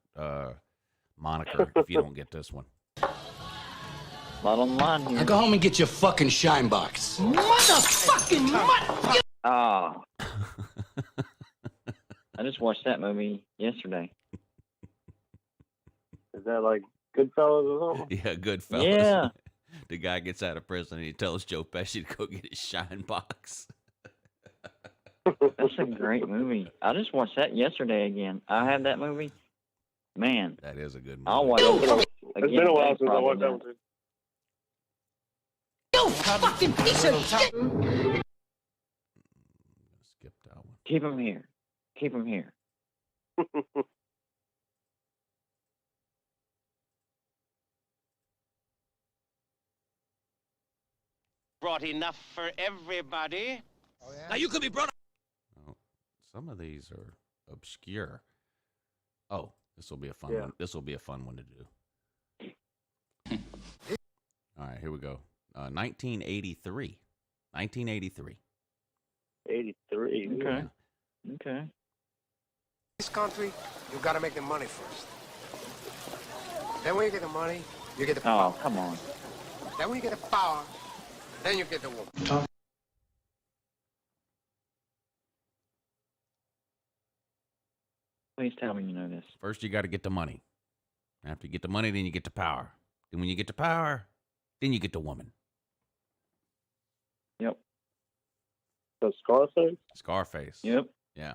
moniker if you don't get this one. A lot on the line here. Now go home and get your fucking shine box. Motherfucking mutt! Ah. I just watched that movie yesterday. Is that like Goodfellas or something? Yeah, Goodfellas. Yeah. The guy gets out of prison and he tells Joe Pesci to go get his shine box. That's a great movie. I just watched that yesterday again. I have that movie. Man. That is a good movie. I'll watch it again. It's been a while since I watched that one, too. You fucking piece of shit! Skip that one. Keep him here. Keep him here. Brought enough for everybody. Oh, yeah? Now you could be brought. Oh, some of these are obscure. Oh, this will be a fun Yeah. one. This will be a fun one to do. All right, here we go. 1983. 1983. 83. Okay. Okay. This country, you gotta make the money first. Then when you get the money, you get the power. Oh, come on. Then when you get the power, then you get the woman. Please tell me you know this. First, you got to get the money. After you get the money, then you get the power. Then when you get the power, then you get the woman. Yep. So Scarface? Scarface. Yep. Yeah.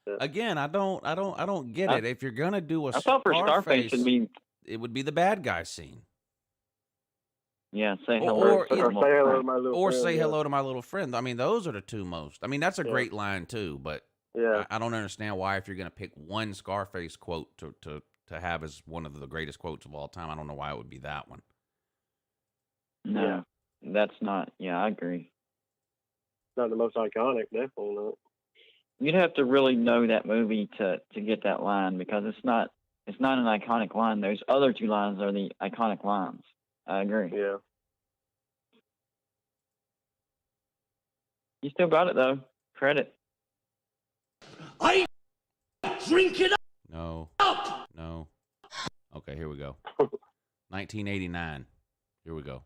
Yeah. Again, I don't get it. If you're gonna do a I thought for Scarface would be. it would be the bad guy scene. Yeah, say hello. Or say hello to my little or friend. say yeah. hello to my little friend. I mean, those are the two most. I mean, that's a Yeah. great line too, but Yeah. I don't understand why if you're going to pick one Scarface quote to have as one of the greatest quotes of all time, I don't know why it would be that one. No, that's not. Yeah, I agree. Not the most iconic, definitely not. You'd have to really know that movie to get that line because it's not an iconic line. Those other two lines are the iconic lines. I agree. Yeah. You still got it though. Credit. I drink it No. No. Okay, here we go. 1989. Here we go.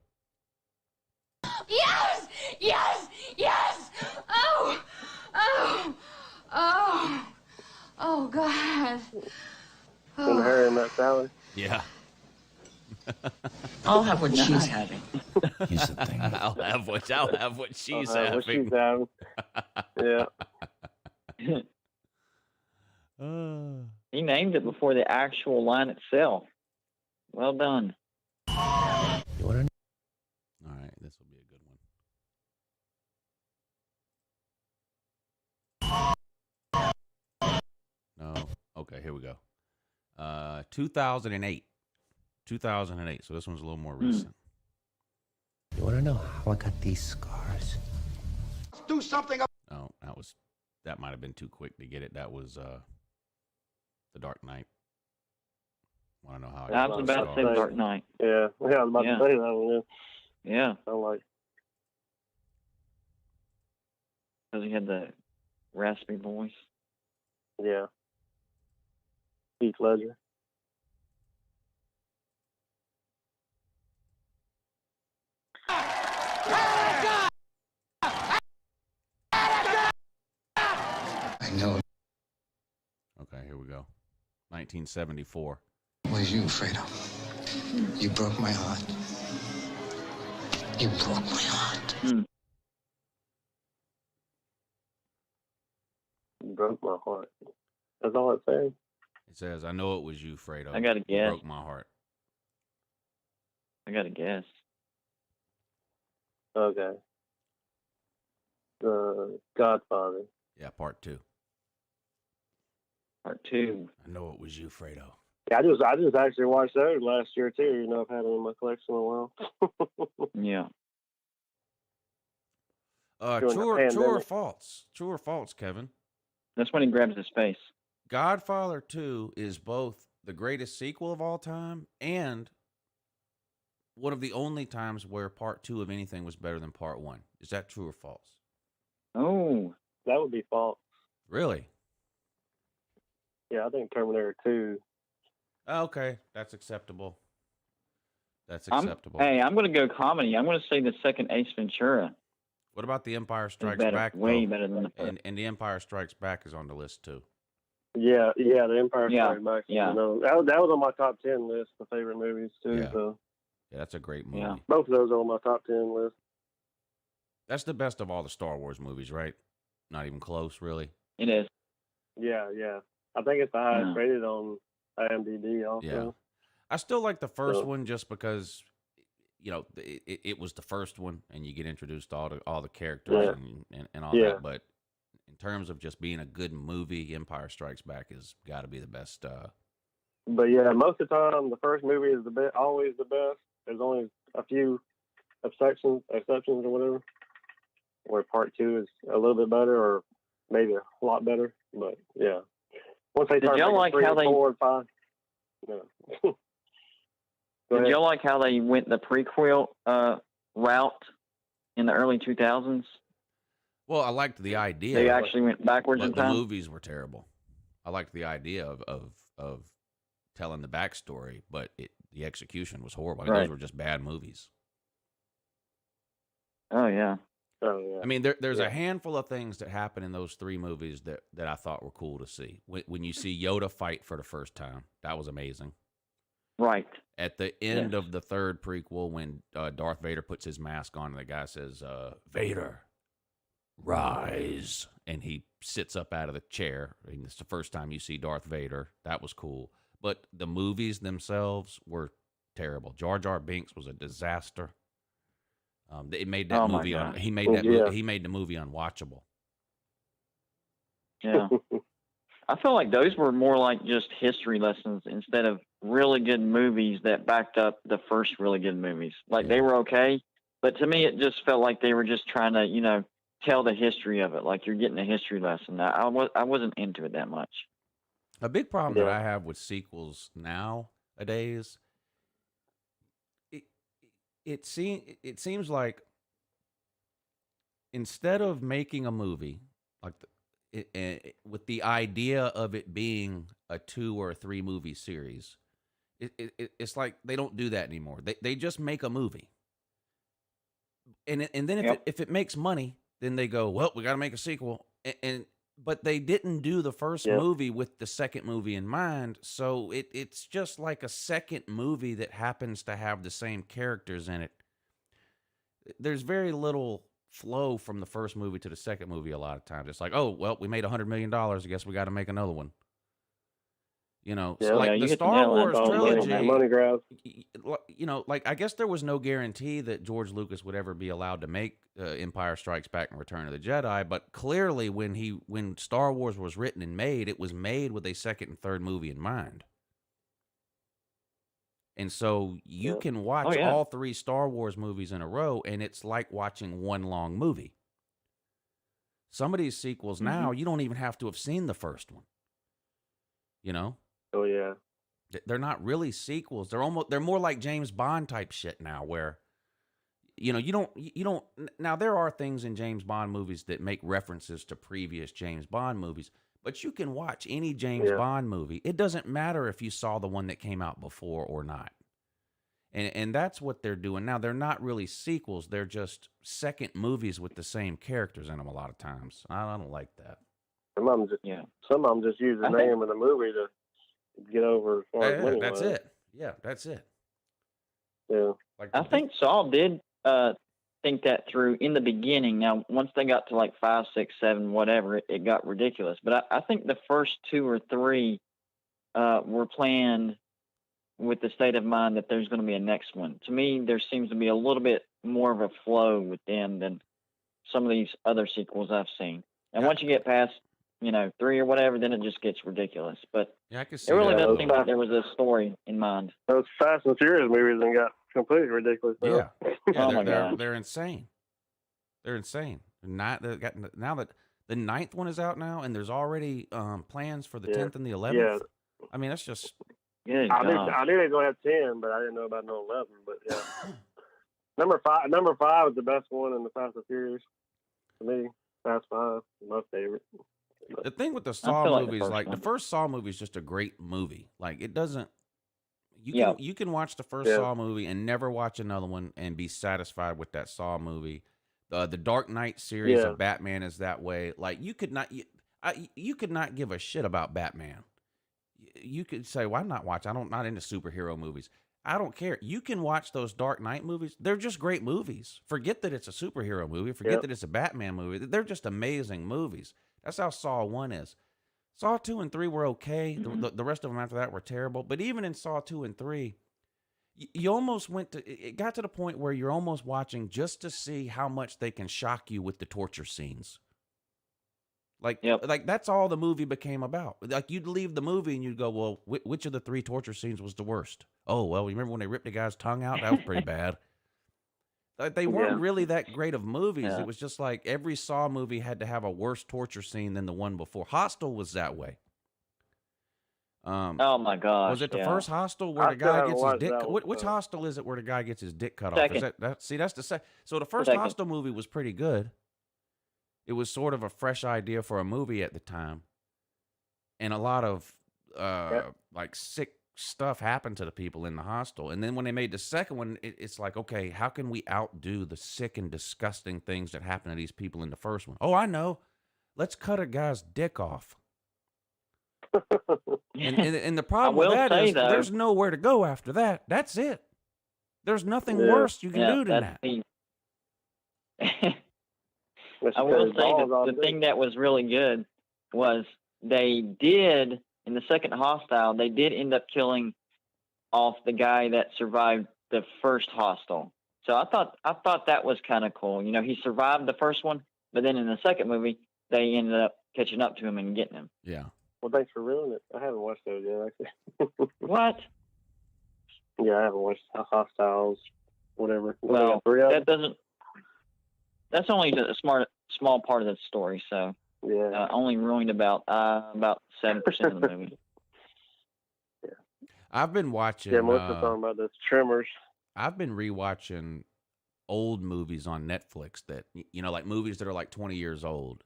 Yes! Yes! Yes! Oh! Oh! Oh! Oh, God. And her and that Sally. Yeah. I'll have what she's having. Here's the thing. I'll have what she's having. What she's having. Yeah. He named it before the actual line itself. Well done. All right, this will be a good one. No. Okay, here we go. 2008. 2008. So this one's a little more recent. You want to know how I got these scars? Do something. No, that might have been too quick to get it. That was The Dark Knight. Want to know how I I was about to say The Dark Knight. Yeah. Yeah, I was about to say that one. Yeah. I like. Because he had the raspy voice. Yeah. Heath Ledger. I know. Okay, here we go. 1974. What was you afraid of? You broke my heart. You broke my heart. You broke my heart. That's all it says. It says, "I know it was you, Fredo. I got a You guess. broke my heart." I got to guess. Okay. The Godfather. Yeah, part 2. Part 2. I know it was you, Fredo. Yeah, I just actually watched those last year too. You know, I've had them in my collection a while. Yeah. During the True or pandemic. false? True or false, Kevin? That's when he grabs his face. Godfather 2 is both the greatest sequel of all time and one of the only times where part 2 of anything was better than part 1. Is that true or false? Oh. That would be false. Really? Yeah, I think Terminator 2. Okay, that's acceptable. That's I'm acceptable. going to go comedy. I'm going to say the second Ace Ventura. What about The Empire Strikes better, Back? way though? better than the first. And The Empire Strikes Back is on the list too. Yeah, the Empire Strikes Back. Yeah. You know, that was on my top 10 list of favorite movies too. Yeah. So Yeah, that's a great movie. Yeah. both of those are on my top 10 list. That's the best of all the Star Wars movies, right? Not even close, really. It is. Yeah. I think it's the highest Yeah. rated on IMDb also. Yeah. I still like the first So- one just because, you know, it was the first one, and you get introduced to all the characters and all Yeah. that. But in terms of just being a good movie, Empire Strikes Back has got to be the best. But yeah, most of the time, the first movie is always the best. There's only a few exceptions or whatever, where part 2 is a little bit better or maybe a lot better. But yeah, once they Did start y'all making like 3 how and they- 4 and 5, no. Go Did ahead. y'all like how they went the prequel route in the early 2000s? Well, I liked the idea. They actually went backwards but in the time? movies were terrible. I liked the idea of telling the backstory, but the execution was horrible. I mean, Right. those were just bad movies. Oh, yeah. Oh yeah. I mean, there's a handful of things that happen in those 3 movies that I thought were cool to see. When you see Yoda fight for the first time, that was amazing. Right. At the end of the 3rd prequel, when Darth Vader puts his mask on, and the guy says, "Vader, rise," and he sits up out of the chair. I mean, it's the first time you see Darth Vader. That was cool. But the movies themselves were terrible. Jar Jar Binks was a disaster. It made that Oh, my movie God. he made that Yeah. he made the movie unwatchable. Yeah. I feel like those were more like just history lessons instead of really good movies that backed up the first really good movies. Like they were okay, but to me it just felt like they were just trying to, you know, tell the history of it. Like you're getting a history lesson. I wasn't into it that much. A big problem that I have with sequels nowadays, it seems like instead of making a movie like with the idea of it being a 2 or 3 movie series, it's like they don't do that anymore. They just make a movie, and then if it makes money, then they go, well, we got to make a sequel, but they didn't do the first movie with the second movie in mind, so it's just like a second movie that happens to have the same characters in it. There's very little flow from the first movie to the second movie a lot of times. It's like, oh, well, we made $100 million. I guess we got to make another one. You know, so like the Star Wars trilogy, money grab. You know, like I guess there was no guarantee that George Lucas would ever be allowed to make Empire Strikes Back and Return of the Jedi, but clearly when Star Wars was written and made, it was made with a second and third movie in mind. And so you can watch all 3 Star Wars movies in a row, and it's like watching one long movie. Some of these sequels now, you don't even have to have seen the first one. You know? Oh yeah. They're not really sequels. They're more like James Bond type shit now, where you know, you don't now there are things in James Bond movies that make references to previous James Bond movies, but you can watch any James Bond movie. It doesn't matter if you saw the one that came out before or not. And that's what they're doing now. They're not really sequels. They're just second movies with the same characters in them a lot of times. I don't like that. Some of them just use the name of the movie to get over as far as money. That's it. Yeah, that's it. Yeah. Like I think Saul did think that through in the beginning. Now, once they got to like 5, 6, 7, whatever, it got ridiculous. But I think the first 2 or 3 were planned with the state of mind that there's going to be a next one. To me, there seems to be a little bit more of a flow with them than some of these other sequels I've seen. And once you get past, 3 or whatever, then it just gets ridiculous. But I can see it really that. doesn't seem like there was a story in mind. Those Fast and Furious movies then got completely ridiculous. Yeah. Oh my God. They're insane. They're insane. Now that the 9th one is out now, and there's already plans for the 10th and the 11th. Yeah. I mean, that's just. I knew they were going to have 10, but I didn't know about no 11. But yeah, number five is the best one in the Fast and Furious to me. Fast 5, my favorite. The thing with the Saw movies, like the first Saw movie is just a great movie. Like it doesn't. You can watch the first Saw movie and never watch another one and be satisfied with that Saw movie. The Dark Knight series of Batman is that way. Like you could not give a shit about Batman. You could say, "Well, I'm not watching. Not into superhero movies. I don't care." You can watch those Dark Knight movies. They're just great movies. Forget that it's a superhero movie. Forget that it's a Batman movie. They're just amazing movies. That's how Saw 1 is. Saw 2 and 3 were okay. The rest of them after that were terrible. But even in Saw 2 and 3, you almost it got to the point where you're almost watching just to see how much they can shock you with the torture scenes. Like that's all the movie became about. Like you'd leave the movie and you'd go, well, which of the 3 torture scenes was the worst? Oh, well, you remember when they ripped the guy's tongue out? That was pretty bad. Like, they weren't really that great of movies. Yeah. It was just like every Saw movie had to have a worse torture scene than the one before. Hostel was that way. Oh my gosh! Was it the first Hostel where the guy gets his dick? Which Hostel is it where the guy gets his dick cut off? Is that's the second. So the first Hostel movie was pretty good. It was sort of a fresh idea for a movie at the time, and a lot of like sick stuff happened to the people in the hostel. And then when they made the second one, it's like, okay, how can we outdo the sick and disgusting things that happened to these people in the first one? Oh, I know. Let's cut a guy's dick off. and the problem with that is there's nowhere to go after that. That's it. There's nothing worse you can do than that. I will say that the thing that was really good was they did, in the second Hostel, they did end up killing off the guy that survived the first Hostel. So I thought that was kind of cool. You know, he survived the first one, but then in the second movie, they ended up catching up to him and getting him. Yeah. Well, thanks for ruining it. I haven't watched those yet, actually. What? Yeah, I haven't watched Hostiles, whatever. Well, that's only a small part of the story, so yeah, only ruined about 7% of the movie. Yeah. I've been watching. Yeah, most of the time about the Tremors. I've been rewatching old movies on Netflix that, you know, like movies that are like 20 years old.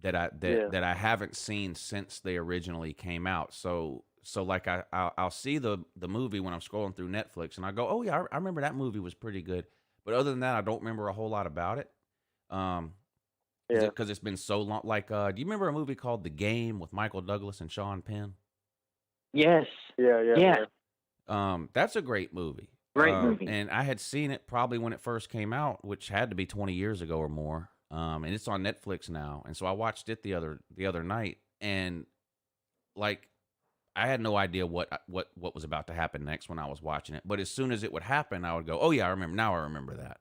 That I haven't seen since they originally came out. So like I'll see the movie when I'm scrolling through Netflix, and I go, oh yeah, I remember that movie was pretty good. But other than that, I don't remember a whole lot about it. Because it's been so long. Like, do you remember a movie called The Game with Michael Douglas and Sean Penn? Yes. Yeah. That's a great movie. Great movie. And I had seen it probably when it first came out, which had to be 20 years ago or more. And it's on Netflix now. And so I watched it the other night, and like I had no idea what was about to happen next when I was watching it. But as soon as it would happen, I would go, "Oh yeah, I remember. Now I remember that."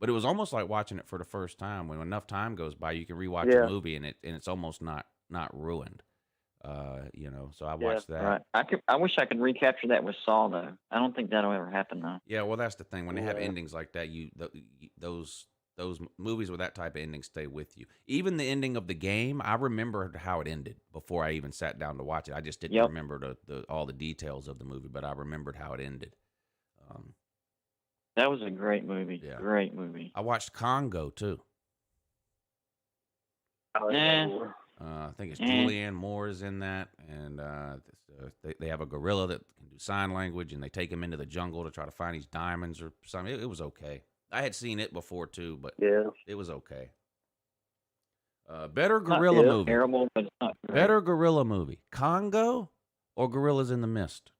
But it was almost like watching it for the first time. When enough time goes by, you can rewatch a movie and it's almost not ruined. You know, so I watched that. Right. I wish I could recapture that with Saw though. I don't think that'll ever happen though. Yeah, well, that's the thing. When they have endings like that, those movies with that type of ending stay with you. Even the ending of The Game, I remembered how it ended before I even sat down to watch it. I just didn't remember all the details of the movie, but I remembered how it ended. That was a great movie. Yeah. Great movie. I watched Congo too. I think it's Julianne Moore is in that, and they have a gorilla that can do sign language, and they take him into the jungle to try to find these diamonds or something. It was okay. I had seen it before too, but it was okay. Better gorilla movie. Terrible, but it's not great. Better gorilla movie. Congo or Gorillas in the Mist?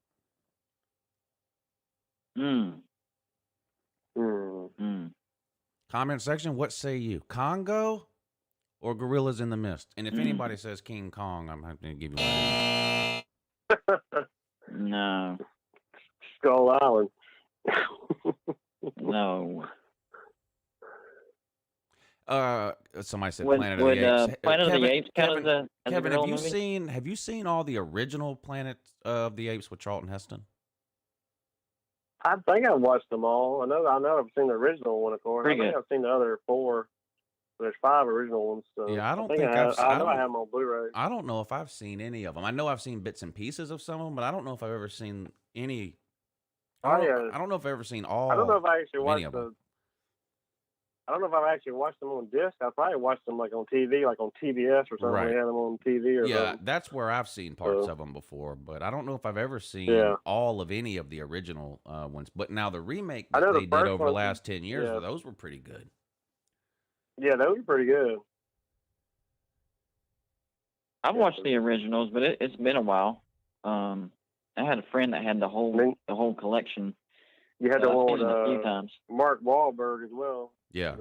Comment section, what say you? Congo or Gorillas in the Mist? And if anybody says King Kong, I'm going to give you one. No. Skull Island. No. Somebody said Planet of the Apes. Planet of the Apes count as a Kevin, movie? have you seen all the original Planet of the Apes with Charlton Heston? I think I've watched them all. I know I've seen the original one, of course. I think I've seen the other 4. There's 5 original ones. So yeah, I know I have them on Blu-ray. I don't know if I've seen any of them. I know I've seen bits and pieces of some of them, but I don't know if I've ever seen any. I don't know if I've ever seen all. I don't know if I actually watched them. I don't know if I've actually watched them on disc. I probably watched them like on TV, like on TBS or something. Right. They had them on TV or something. Yeah, that's where I've seen parts of them before, but I don't know if I've ever seen all of any of the original ones. But now the remake that they did over the last 10 years, those were pretty good. Yeah, those were pretty good. I've watched the originals, but it's been a while. I had a friend that had the whole collection. You had the one a few times. Mark Wahlberg as well. Yeah,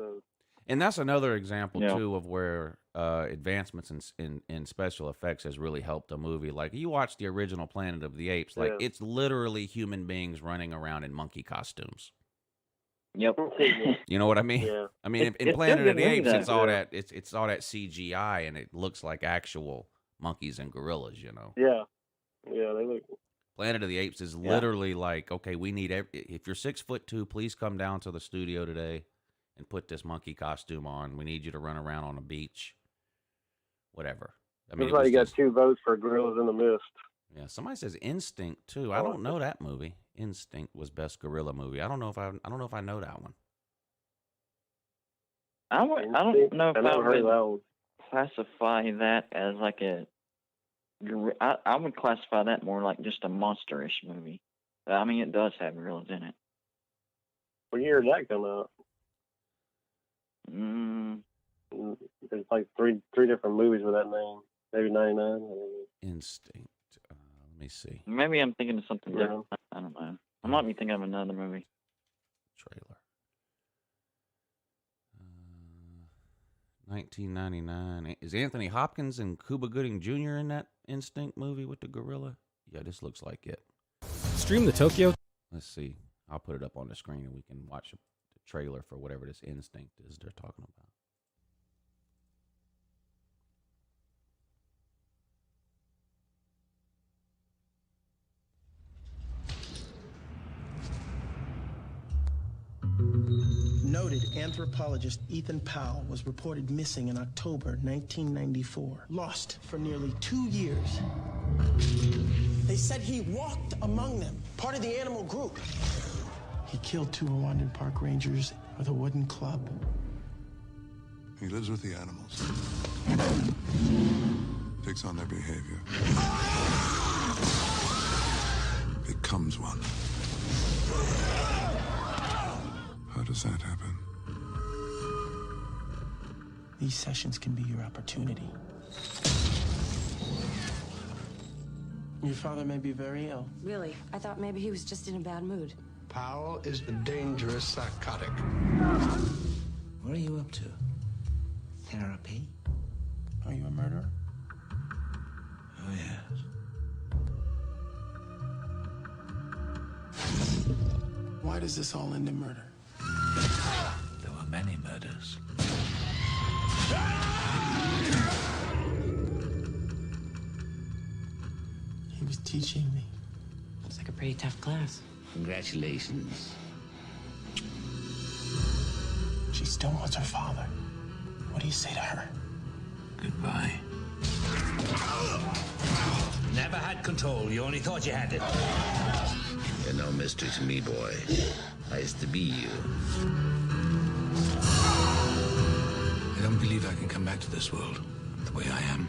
and that's another example too of where advancements in special effects has really helped a movie. Like you watch the original Planet of the Apes, like it's literally human beings running around in monkey costumes. Yep. You know what I mean? Yeah. I mean, in Planet of the Apes, it's all that CGI, and it looks like actual monkeys and gorillas. You know? Yeah. Yeah, they look. Planet of the Apes is literally like, okay, we need if you're 6'2", please come down to the studio today and put this monkey costume on. We need you to run around on a beach, whatever. I mean, looks like you got 2 votes for Gorillas in the Mist. Yeah, somebody says Instinct too. I don't know that movie. Instinct was best gorilla movie. I don't know if I know that one. I don't know if I would classify that as like a. I would classify that more like just a monster-ish movie. I mean, it does have gorillas in it. What year did that come out? There's like three different movies with that name. Maybe 99. Instinct. Let me see. Maybe I'm thinking of something different. I don't know. I might be thinking of another movie. Trailer. 1999. Is Anthony Hopkins and Cuba Gooding Jr. in that Instinct movie with the gorilla? Yeah, this looks like it. Stream the Tokyo. Let's see. I'll put it up on the screen and we can watch the trailer for whatever this instinct is they're talking about. Noted anthropologist Ethan Powell was reported missing in October 1994. Lost for nearly 2 years. They said he walked among them, part of the animal group. He killed 2 Rwandan park rangers with a wooden club. He lives with the animals. Takes on their behavior. Becomes one. How does that happen? These sessions can be your opportunity. Your father may be very ill. Really? I thought maybe he was just in a bad mood. Powell is a dangerous psychotic. What are you up to? Therapy? Are you a murderer? Oh, yes. Why does this all end in murder? There were many murders. He was teaching me. Looks like a pretty tough class. Congratulations. She still wants her father. What do you say to her? Goodbye. Never had control. You only thought you had it. You're no mystery to me, boy. Nice to be you. I don't believe I can come back to this world the way I am.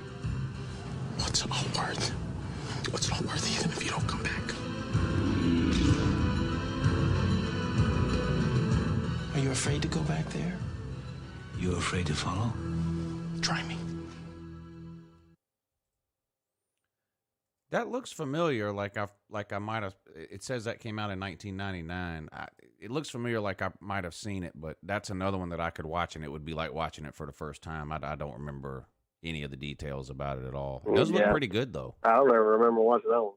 What's it all worth? What's it all worth, even if you don't come back? Are you afraid to go back there? You afraid to follow? Try me. That looks familiar. Like I might have. It says that came out in 1999. It looks familiar. Like I might have seen it, but that's another one that I could watch, and it would be like watching it for the first time. I don't remember any of the details about it at all. It does look pretty good, though. I don't ever remember watching that one.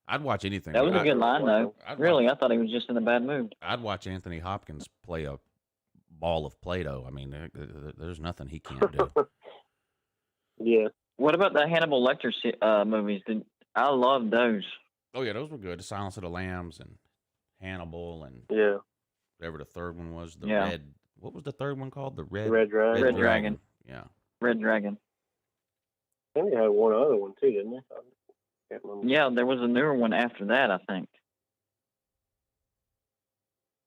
I'd watch anything. That was a good line, though. Really, I thought he was just in a bad mood. I'd watch Anthony Hopkins play a ball of Play-Doh. I mean, there's nothing he can't do. Yeah. What about the Hannibal Lecter movies? I loved those. Oh yeah, those were good. The Silence of the Lambs and Hannibal and whatever the third one was. The Red. What was the third one called? The Red Dragon. Red Dragon. Yeah. Red Dragon. I think they had one other one too, didn't they? I can't remember. Yeah, there was a newer one after that, I think.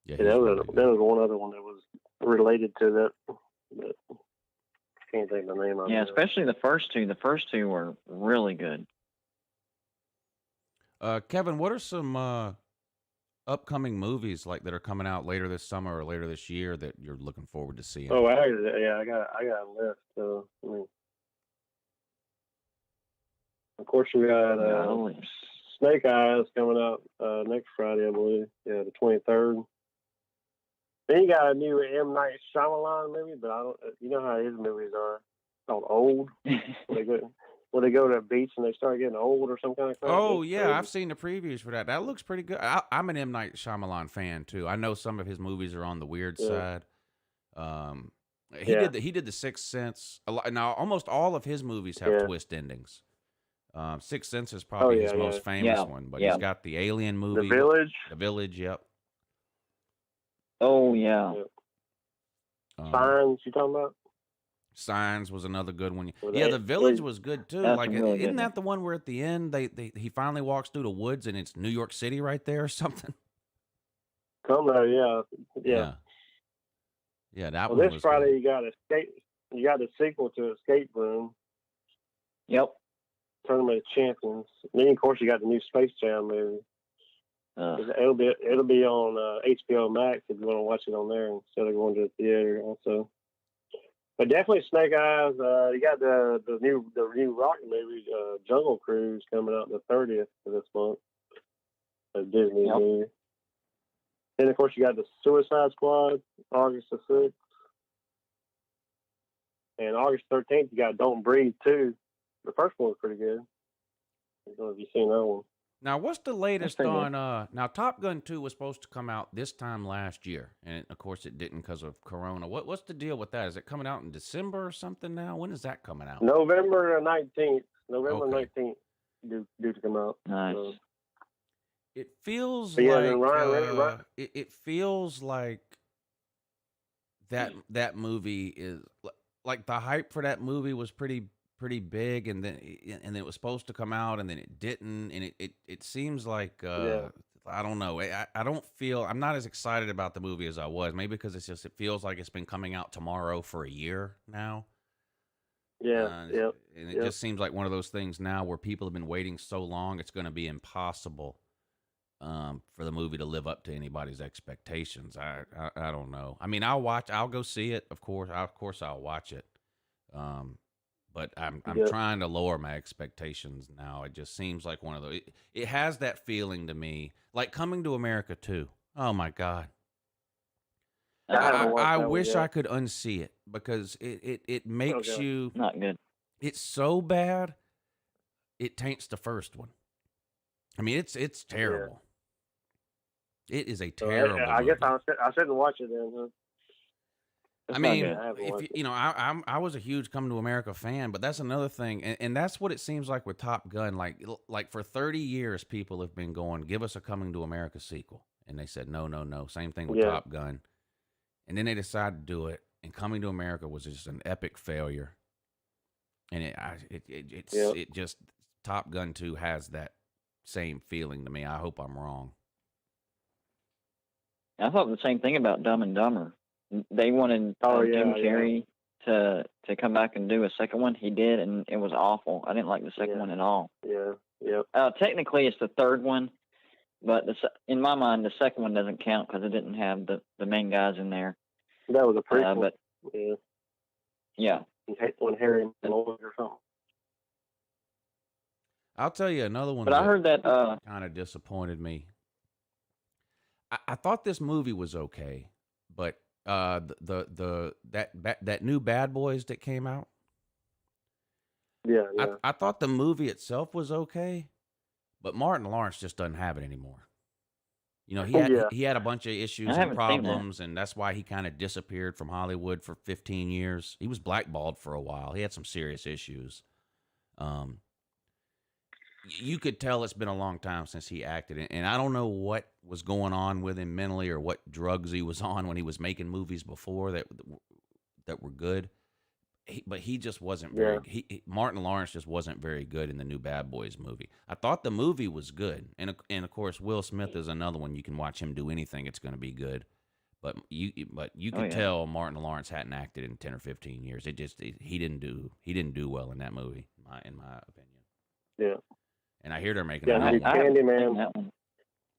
Yeah, there was one other one that was related to that. But I can't think of the name of it. Yeah, especially the first two. The first two were really good. Kevin, what are some upcoming movies like that are coming out later this summer or later this year that you're looking forward to seeing? Oh, I got a list. I mean, of course, we got Snake Eyes coming out next Friday, I believe. Yeah, the 23rd. Then you got a new M. Night Shyamalan movie, but I don't. You know how his movies are called Old. When they go to a beach and they start getting old or some kind of crap. Oh yeah, I've seen the previews for that. That looks pretty good. I'm an M. Night Shyamalan fan too. I know some of his movies are on the weird side. He did the Sixth Sense. Now almost all of his movies have twist endings. Sixth Sense is probably his most famous one, but he's got the Alien movie, The Village. Yep. Oh yeah. Signs you talking about? Signs was another good one. Yeah, The Village was good too. Like, really isn't that the one where at the end he finally walks through the woods and it's New York City right there or something? Yeah. Yeah, that well, one. This Friday good. You got the sequel to Escape Room. Yep. Tournament of Champions. And then of course you got the new Space Jam movie. It'll be on HBO Max if you want to watch it on there instead of going to the theater also. But definitely Snake Eyes. You got the new Rocky movie, Jungle Cruise, coming out the 30th of this month. A Disney movie. Then of course you got the Suicide Squad, August the 6th. And August 13th you got Don't Breathe 2. The first one was pretty good. I don't know if you've seen that one. Now, what's the latest on? Now, Top Gun 2 was supposed to come out this time last year, and of course it didn't because of Corona. What's the deal with that? Is it coming out in December or something now? When is that coming out? November 19th. November 19th, due to come out. Nice. So. It feels Yeah, like Ryan. it feels like that movie is like the hype for that movie was pretty big, and then it was supposed to come out, and then it didn't, and it seems like I don't know. I don't feel I'm not as excited about the movie as I was. Maybe because it feels like it's been coming out tomorrow for a year now. Yeah, and it just seems like one of those things now where people have been waiting so long, it's going to be impossible for the movie to live up to anybody's expectations. I don't know. I mean, I'll go see it. Of course, I'll watch it. But I'm trying to lower my expectations now. It just seems like one of those. It has that feeling to me, like Coming to America 2. Oh my God. I wish I could unsee it because it makes you not good. It's so bad, it taints the first one. I mean, it's terrible. Yeah. It is a terrible. I guess I shouldn't watch it then. Huh? I mean, if you know, I was a huge Come to America fan, but that's another thing, and that's what it seems like with Top Gun. Like for 30 years, people have been going, "Give us a Coming to America sequel," and they said, "No, no, no." Same thing with Top Gun, and then they decided to do it, and Coming to America was just an epic failure, and it just Top Gun 2 has that same feeling to me. I hope I'm wrong. I thought the same thing about Dumb and Dumber. They wanted Jim Carrey to come back and do a second one. He did, and it was awful. I didn't like the second one at all. Technically, it's the third one, but in my mind, the second one doesn't count because it didn't have the main guys in there. That was a prequel. But when Harry Lloyd or something. I'll tell you another one. But I heard that kind of disappointed me. I thought this movie was okay, but that new Bad Boys that came out. Yeah. I thought the movie itself was okay, but Martin Lawrence just doesn't have it anymore. You know, he had a bunch of issues and problems, and that's why he kind of disappeared from Hollywood for 15 years. He was blackballed for a while. He had some serious issues. You could tell it's been a long time since he acted, and I don't know what was going on with him mentally or what drugs he was on when he was making movies before that were good. But he just wasn't very. Martin Lawrence just wasn't very good in the new Bad Boys movie. I thought the movie was good, and of course Will Smith is another one. You can watch him do anything; it's going to be good. But you could tell Martin Lawrence hadn't acted in 10 or 15 years. He didn't do well in that movie, in my opinion. Yeah. And I hear they're making new Candyman.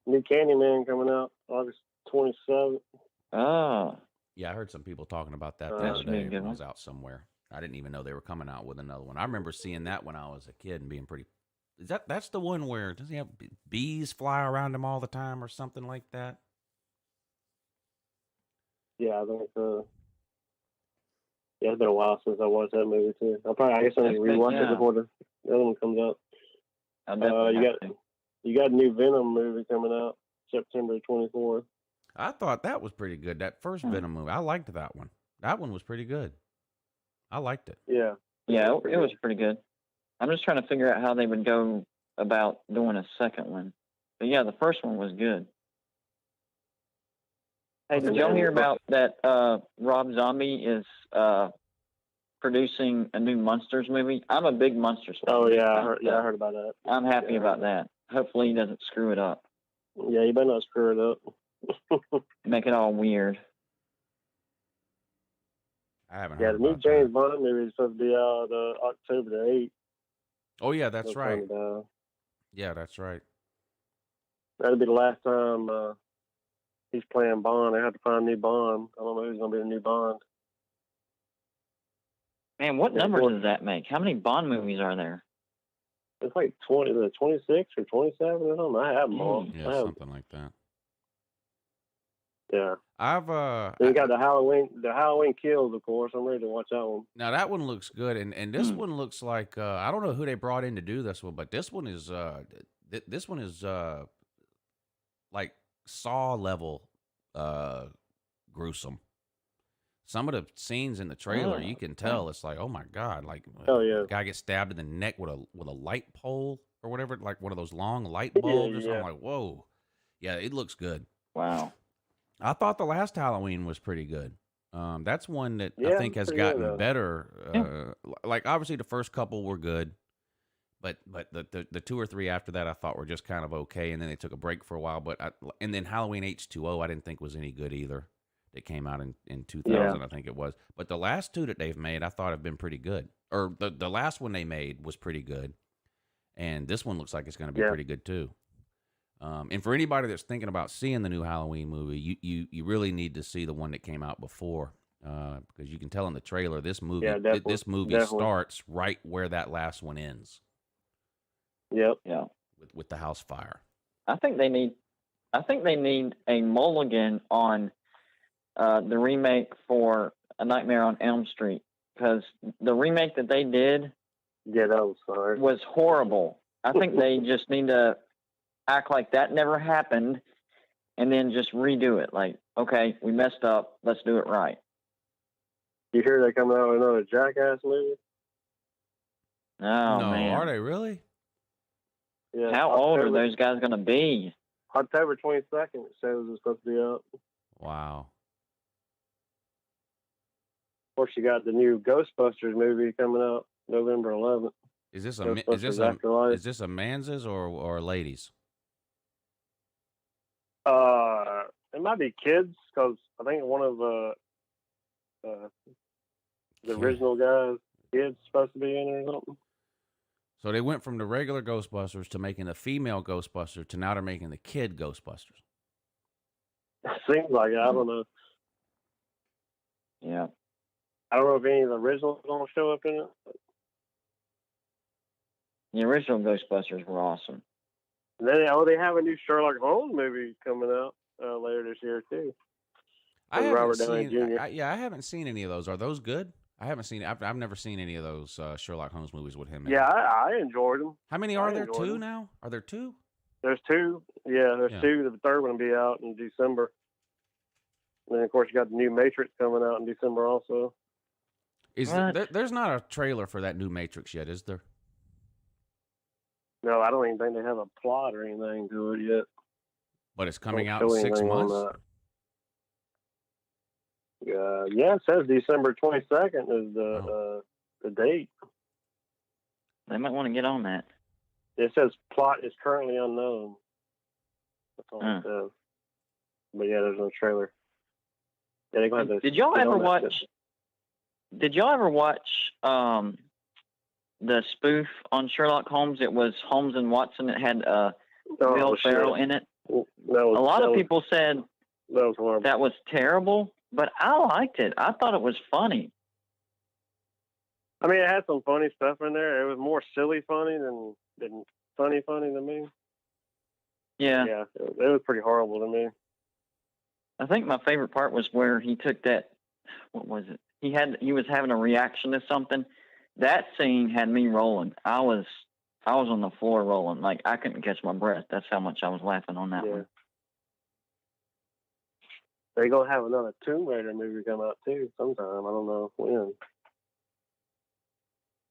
New Candyman coming out August 27th. Oh. Yeah, I heard some people talking about that the other day when I was out somewhere. I didn't even know they were coming out with another one. I remember seeing that when I was a kid and being pretty. That's the one where does he have bees fly around him all the time or something like that? Yeah, I think it's been a while since I watched that movie too. I guess I need to rewatch it before the other one comes out. You got a new Venom movie coming out September 24th. I thought that was pretty good. That first Venom movie, I liked that one. That one was pretty good. I liked it. Yeah, it was pretty good. I'm just trying to figure out how they would go about doing a second one. But yeah, the first one was good. Hey, did y'all hear about that? Rob Zombie is producing a new Monsters movie. I'm a big Monsters fan. Oh yeah, I heard about that. I'm happy about that. Hopefully he doesn't screw it up. Yeah, you better not screw it up. Make it all weird. I haven't. Yeah, the new James Bond movie is supposed to be out October the 8th. Oh yeah, that's right. Yeah, that's right. That'll be the last time he's playing Bond. They have to find a new Bond. I don't know who's going to be the new Bond. Man, what numbers does that make? How many Bond movies are there? It's like 26 or 27 or something. I have them all. Yeah, something like that. Yeah. You got the Halloween Kills, of course. I'm ready to watch that one. Now that one looks good, and this one looks like I don't know who they brought in to do this one, but this one is This one is like Saw level gruesome. Some of the scenes in the trailer, you can tell it's like, oh my god, like yeah. guy gets stabbed in the neck with a light pole or whatever, like one of those long light bulbs or something. Like, whoa, yeah, it looks good. Wow. I thought the last Halloween was pretty good. That's one that I think has pretty gotten good, better. Like obviously the first couple were good, but the 2 or 3 after that I thought were just kind of okay, and then they took a break for a while. And then Halloween H2O I didn't think was any good either. It came out in 2000, I think it was. But the last 2 that they've made I thought have been pretty good. Or the last one they made was pretty good, and this one looks like it's going to be pretty good too. And for anybody that's thinking about seeing the new Halloween movie, you really need to see the one that came out before, because you can tell in the trailer this movie starts right where that last one ends. Yep. Yeah. With the house fire. I think they need a mulligan on the remake for A Nightmare on Elm Street, because the remake that they did was horrible. I think they just need to act like that never happened and then just redo it. Like, okay, we messed up, let's do it right. You hear they're coming out with another Jackass movie? Oh, no, man. are they really? Yeah. How old are those guys going to be? October 22nd, it says it's supposed to be out. Wow. Of course, you got the new Ghostbusters movie coming out November 11th. Is this a man's or ladies? It might be kids, because I think one of the original guys' kids supposed to be in it or something. So they went from the regular Ghostbusters to making the female Ghostbuster to now they're making the kid Ghostbusters. Seems like it. I don't know. Yeah. I don't know if any of the originals are going to show up in it. The original Ghostbusters were awesome. And then they have a new Sherlock Holmes movie coming out later this year too. I haven't seen any of those. Are those good? I haven't seen. I've never seen any of those Sherlock Holmes movies with him in. Yeah, I enjoyed them. How many are there? 2 now? Are there 2? There's 2. Yeah, there's 2. The third one will be out in December. And then of course you got the new Matrix coming out in December also. There's not a trailer for that new Matrix yet, is there? No, I don't even think they have a plot or anything to it yet. But it's coming out in 6 months? Yeah, it says December 22nd is the date. They might want to get on that. It says plot is currently unknown. That's all it says. But yeah, there's no trailer. Yeah, they're going to have to. Did y'all ever watch the spoof on Sherlock Holmes? It was Holmes and Watson. It had Will Ferrell in it. A lot of people said that was terrible, but I liked it. I thought it was funny. I mean, it had some funny stuff in there. It was more silly funny than funny to me. Yeah. Yeah, it was pretty horrible to me. I think my favorite part was where he took that. What was it? He was having a reaction to something. That scene had me rolling. I was on the floor rolling. Like, I couldn't catch my breath. That's how much I was laughing on that one. They're going to have another Tomb Raider movie come out, too, sometime. I don't know when.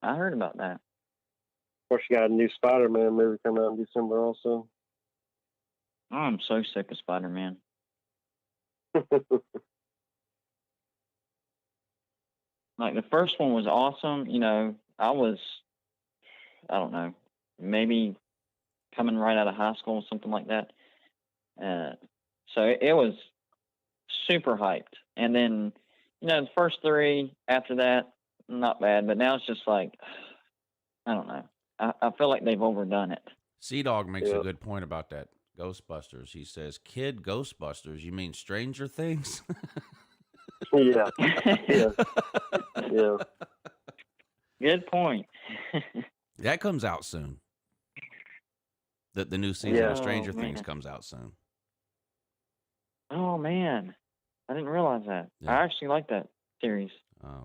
I heard about that. Of course, you got a new Spider-Man movie coming out in December also. Oh, I'm so sick of Spider-Man. Like, the first one was awesome. You know, I don't know, maybe coming right out of high school or something like that. So it was super hyped. And then, you know, the first 3 after that, not bad. But now it's just like, I don't know. I feel like they've overdone it. Sea-Dog makes a good point about that. Ghostbusters. He says, "Kid Ghostbusters, you mean Stranger Things?" Yeah. Good point. That comes out soon. The new season of Stranger Things comes out soon. Oh man, I didn't realize that. Yeah. I actually like that series. I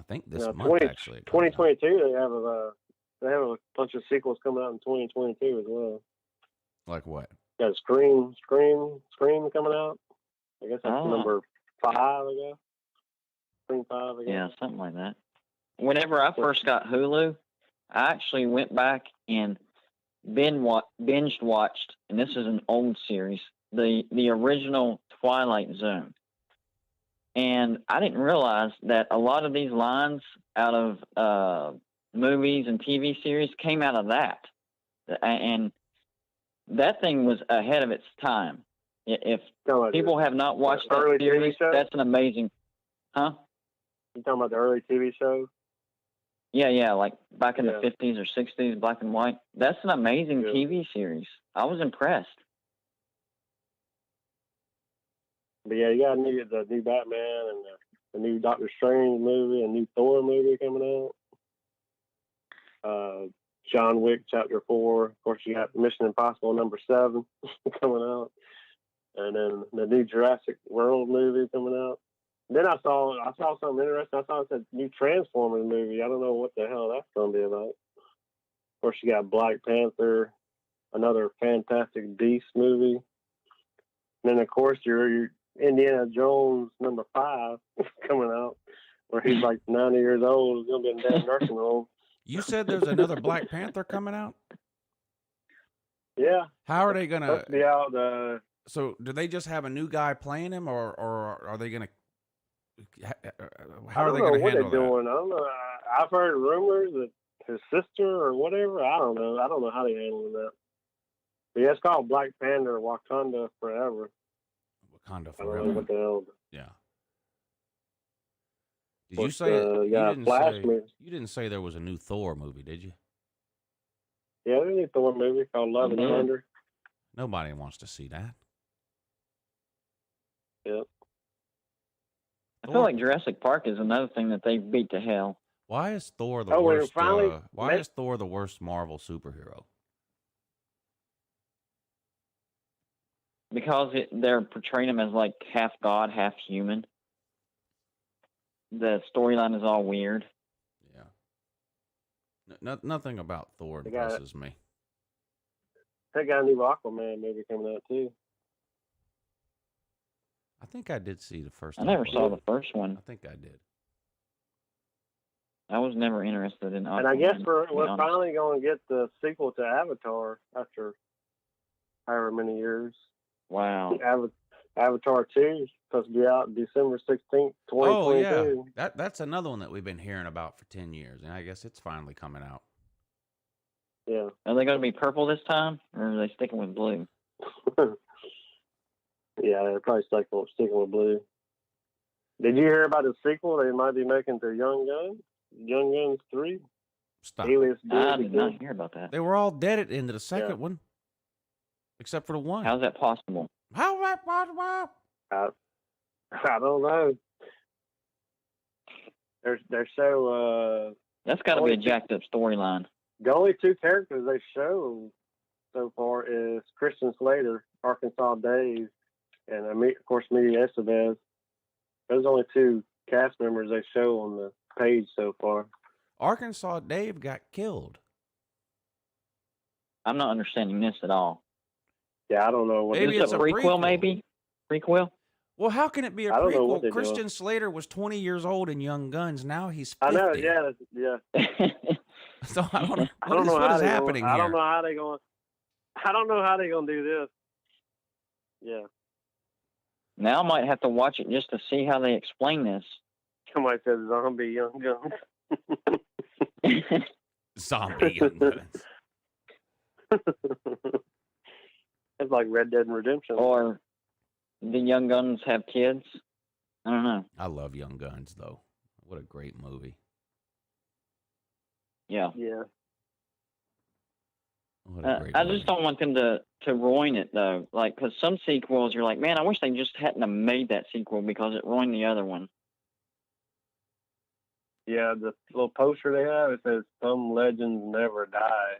think this month actually. 2022 they have a bunch of sequels coming out in 2022 as well. Like what? Got Scream coming out. I guess that's number 5, I guess. Scream 5, I guess. Yeah, something like that. Whenever I first got Hulu, I actually went back and binged watched, and this is an old series, the original Twilight Zone. And I didn't realize that a lot of these lines out of movies and TV series came out of that. And that thing was ahead of its time. If people have not watched that series, that's an amazing... Huh? You talking about the early TV shows? Yeah, like back in the 50s or 60s, black and white. That's an amazing TV series. I was impressed. But yeah, you got the new Batman and the new Doctor Strange movie, a new Thor movie coming out. John Wick Chapter 4. Of course, you got Mission Impossible number 7 coming out, and then the new Jurassic World movie coming out. Then I saw something interesting. I saw it's a new Transformers movie. I don't know what the hell that's going to be about. Of course, you got Black Panther, another Fantastic Beast movie. And then, of course, your Indiana Jones number 5 coming out, where he's like 90 years old. He's going to be in a damn nursing home. You said there's another Black Panther coming out? Yeah. How are they going to be out? So do they just have a new guy playing him, or are they going to... How are they going to handle that? Doing. I don't know. I've heard rumors that his sister or whatever. I don't know. I don't know how they handle that. But yeah, it's called Black Panther: Wakanda Forever. Wakanda I Forever. don't know what the hell. Yeah. Did you say you didn't say there was a new Thor movie, did you? Yeah, there's a new Thor movie called Love and Thunder. Nobody wants to see that. Yep. I feel like Jurassic Park is another thing that they beat to hell. Why is Thor the worst? Why is Thor the worst Marvel superhero? Because they're portraying him as like half god, half human. The storyline is all weird. Yeah. Nothing about Thor impresses me. They got a new Aquaman movie coming out too. I think I did see the first one. I never saw the first one. I think I did. I was never interested in Aquaman. And I guess we're finally going to get the sequel to Avatar after however many years. Wow. Avatar 2 is supposed to be out December 16th, 2022. Oh, yeah. That's another one that we've been hearing about for 10 years, and I guess it's finally coming out. Yeah. Are they going to be purple this time, or are they sticking with blue? Yeah, they're probably sticking with blue. Did you hear about the sequel they might be making to Young Guns? Young Guns 3? Stop. I did not hear about that. They were all dead at the end of the second one. Except for the one. How's that possible? How's that possible? I don't know. They're so... That's got to be a jacked up storyline. The only 2 characters they show so far is Christian Slater, Arkansas Dave, and of course, Emilio Estevez. Those are only 2 cast members they show on the page so far. Arkansas Dave got killed. I'm not understanding this at all. Yeah, I don't know what. Maybe it's a prequel, maybe? Prequel? Well, how can it be a prequel? Christian Slater was 20 years old in Young Guns. Now he's 50. I know, yeah. So I don't know. What is happening here? I don't know how they're going. I don't know how they're going to do this. Yeah. Now I might have to watch it just to see how they explain this. Somebody said zombie Young Guns. Zombie Young Guns. It's like Red Dead Redemption. Or the Young Guns have kids. I don't know. I love Young Guns, though. What a great movie. Yeah. Yeah. I just don't want them to ruin it, though. Like, because some sequels, you're like, man, I wish they just hadn't have made that sequel because it ruined the other one. Yeah, the little poster they have, it says, "Some legends never die."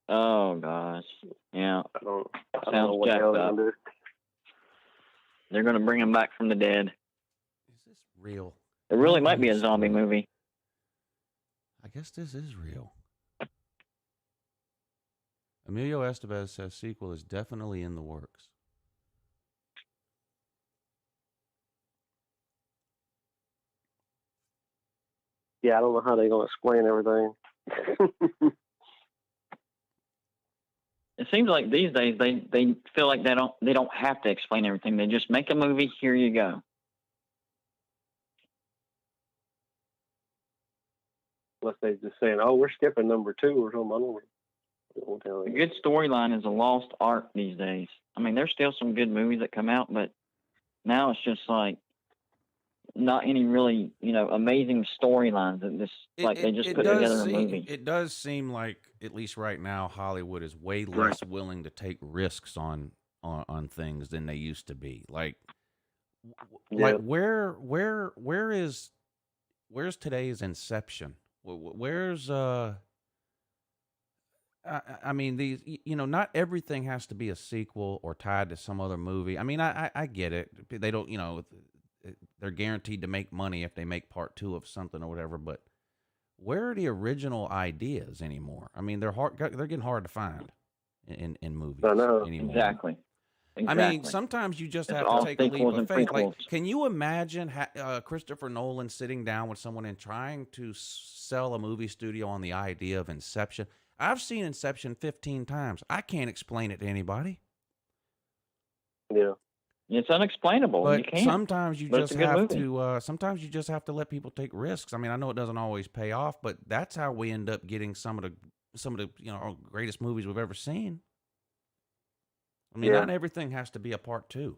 Oh, gosh. Yeah. I don't Sounds know what the hell they're jacked up. going to do. They're going to bring him back from the dead. Is this real? It really might be a zombie movie. I guess this is real. Emilio Estevez says sequel is definitely in the works. Yeah, I don't know how they're gonna explain everything. It seems like these days they feel like they don't have to explain everything. They just make a movie. Here you go. Unless they just saying, "Oh, we're skipping number 2 or something." I don't know. A good storyline is a lost art these days. I mean, there's still some good movies that come out, but now it's just like not any really, amazing storylines. They just put together a movie. It does seem like, at least right now, Hollywood is way less willing to take risks on things than they used to be. Like where's today's Inception? Where's I mean, these, not everything has to be a sequel or tied to some other movie. I mean, I get it. They don't, they're guaranteed to make money if they make part 2 of something or whatever, but where are the original ideas anymore? I mean, they're getting hard to find in movies. I know. Anymore. Exactly. I mean, sometimes you just have to take a leap of faith. Like, can you imagine Christopher Nolan sitting down with someone and trying to sell a movie studio on the idea of Inception? I've seen Inception 15 times. I can't explain it to anybody. Yeah. It's unexplainable. But you can't. sometimes you just have to. Sometimes you just have to let people take risks. I mean, I know it doesn't always pay off, but that's how we end up getting some of the greatest movies we've ever seen. I mean, not everything has to be a part 2.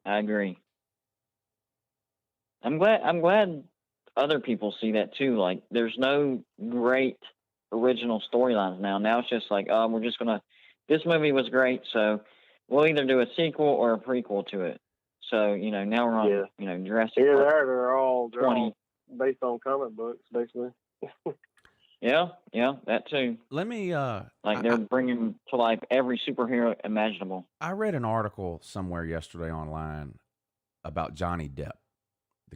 I agree. I'm glad other people see that too. Like, there's no great original storylines now. Now it's just like, we're just gonna. This movie was great, so we'll either do a sequel or a prequel to it. So now we're on Jurassic Park. They're all based on comic books, basically. Yeah, that too. Let me they're bringing to life every superhero imaginable. I read an article somewhere yesterday online about Johnny Depp,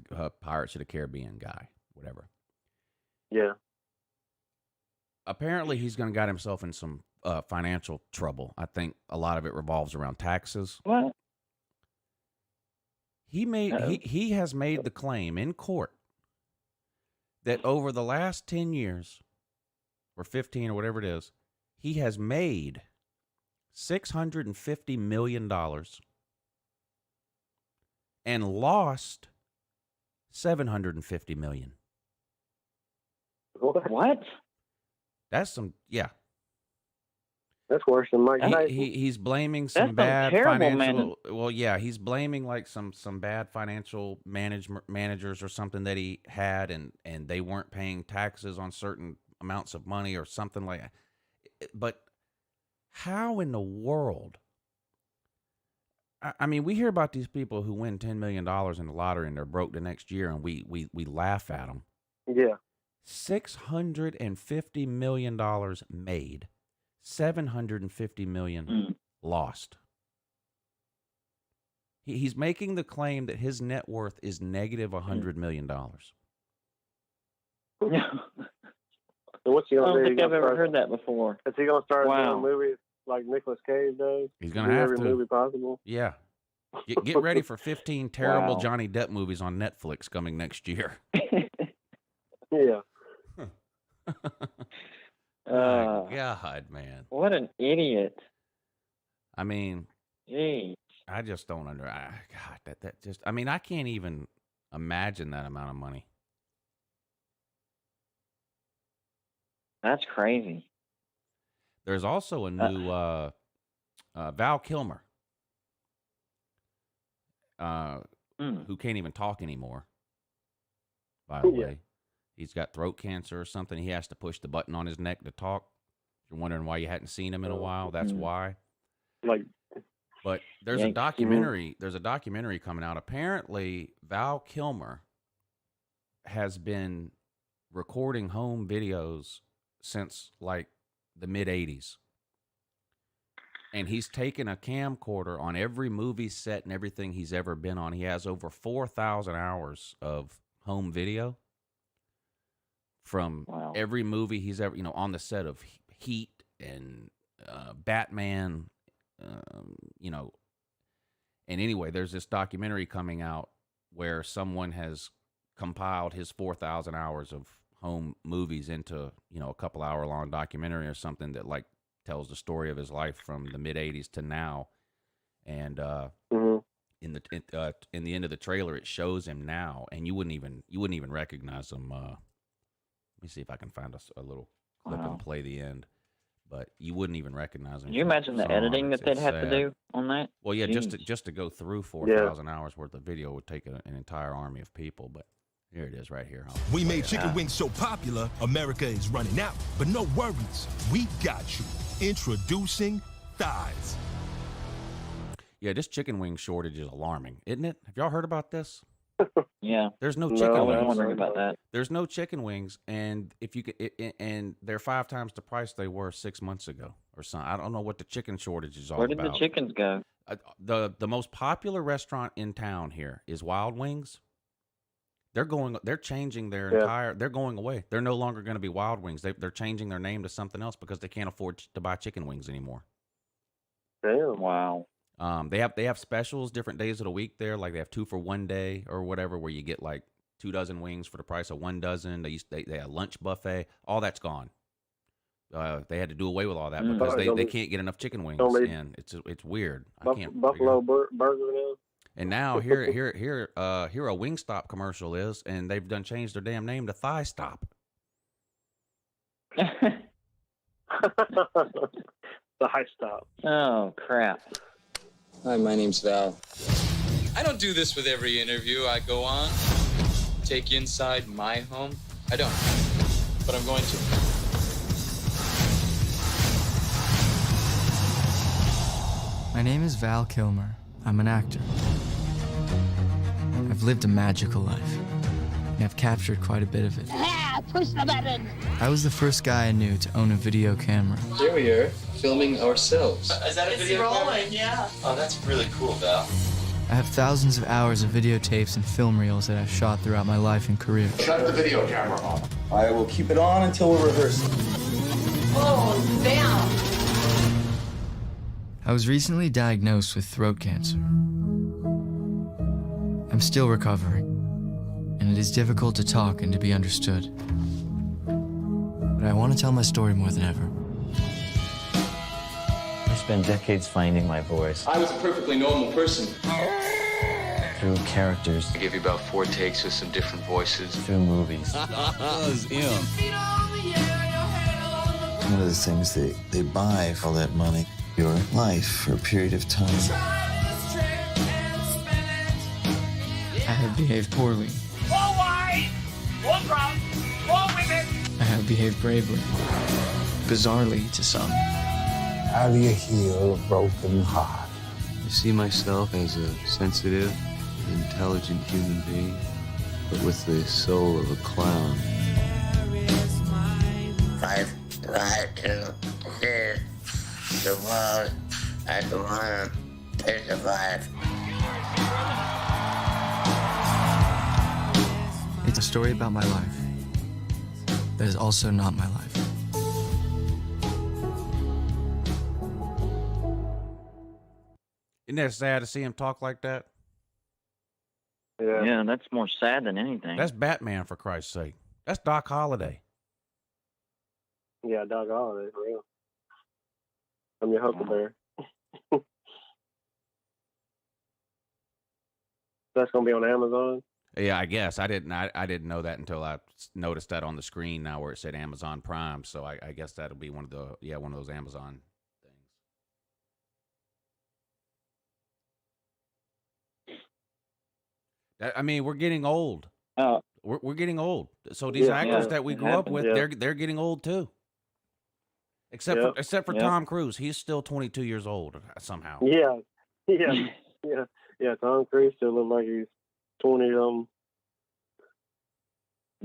the Pirates of the Caribbean guy, whatever. Yeah. Apparently, he's going to get himself in some financial trouble. I think a lot of it revolves around taxes. What? He has made the claim in court that over the last 10 years, or 15 or whatever it is, he has made $650 million and lost $750 million. What? That's some, yeah. That's worse than Mike Tyson. He's blaming some bad financial. Well, yeah, he's blaming like some bad financial managers or something that he had, and they weren't paying taxes on certain amounts of money or something like that. But how in the world? I mean, we hear about these people who win $10 million in the lottery and they're broke the next year, and we laugh at them. Yeah. $650 million made. $750 million lost. He's making the claim that his net worth is negative $100 million. So what's he gonna do? I don't think I've ever heard that before. Is he gonna start doing movies like Nicolas Cage does? He's gonna have every to. movie possible. Yeah. Get ready for 15 terrible Johnny Depp movies on Netflix coming next year. Yeah. God, man. What an idiot. I mean, Jeez. I just don't God, that just, I mean, I can't even imagine that amount of money. That's crazy. There's also a new Val Kilmer, who can't even talk anymore, by the way. He's got throat cancer or something. He has to push the button on his neck to talk. You're wondering why you hadn't seen him in a while. That's why. But there's a documentary. There's a documentary coming out. Apparently, Val Kilmer has been recording home videos since like the mid 80s. And he's taken a camcorder on every movie set and everything he's ever been on. He has over 4,000 hours of home video from every movie he's ever, on the set of Heat and Batman, you know. And anyway, there's this documentary coming out where someone has compiled his 4,000 hours of home movies into, you know, a couple hour long documentary or something that like tells the story of his life from the mid 80s to now. And in the end of the trailer, it shows him now, and you wouldn't even recognize him. Let me see if I can find a little clip and play the end. But you wouldn't even recognize him. Can you imagine the editing that they'd have to do on that? Well, yeah, Jeez. just to go through 4,000 hours worth of video would take an entire army of people. But here it is right here. We made chicken wings so popular, America is running out. But no worries, we got you. Introducing thighs. Yeah, this chicken wing shortage is alarming, isn't it? Have y'all heard about this? Yeah. There's no chicken wings. I was wondering about that. There's no chicken wings, and if you and they're 5 times the price they were 6 months ago or something. I don't know what the chicken shortage is all about. Where did the chickens go? The most popular restaurant in town here is Wild Wings. They're changing their entire. They're going away. They're no longer going to be Wild Wings. They're changing their name to something else because they can't afford to buy chicken wings anymore. Damn. Wow. They have specials different days of the week there. Like they have 2 for 1 day or whatever, where you get like 2 dozen wings for the price of 1 dozen. They had a lunch buffet. All that's gone. They had to do away with all that because they can't get enough chicken wings, and it's weird. I can't. Buffalo burger now. And now here a Wingstop commercial is, and they've changed their damn name to Thigh Stop. Thigh Stop. Oh crap. Hi, my name's Val. I don't do this with every interview I go on. Take you inside my home. I don't. But I'm going to. My name is Val Kilmer. I'm an actor. I've lived a magical life, and I've captured quite a bit of it. Push the button. I was the first guy I knew to own a video camera. Here we are, filming ourselves. Is that a video rolling, yeah. Oh, that's really cool, Val. I have thousands of hours of videotapes and film reels that I've shot throughout my life and career. Shut the video camera off. I will keep it on until we're rehearsing. Oh, damn. I was recently diagnosed with throat cancer. I'm still recovering, and it is difficult to talk and to be understood. But I want to tell my story more than ever. I spent decades finding my voice. I was a perfectly normal person. Through characters. I gave you about 4 takes with some different voices. Through movies. Was him. One of the things they buy for all that money, your life for a period of time. I have behaved poorly. All white, all brown, all women. I have behaved bravely. Bizarrely to some. How do you heal a broken heart? I see myself as a sensitive, intelligent human being, but with the soul of a clown. 5, 2, 6, the world, I don't want to survive. It's a story about my life that is also not my life. Isn't that sad to see him talk like that? Yeah, that's more sad than anything. That's Batman, for Christ's sake. That's Doc Holliday. Yeah, Doc Holliday, for real. I'm your Huckleberry. That's gonna be on Amazon. Yeah, I guess I didn't know that until I noticed that on the screen now where it said Amazon Prime. So I guess that'll be one of those Amazon things. I mean, we're getting old. We're getting old. So these actors that we grew up with, they're getting old too. Except for Tom Cruise, he's still 22 years old somehow. Yeah. Tom Cruise still looks like he's 20. You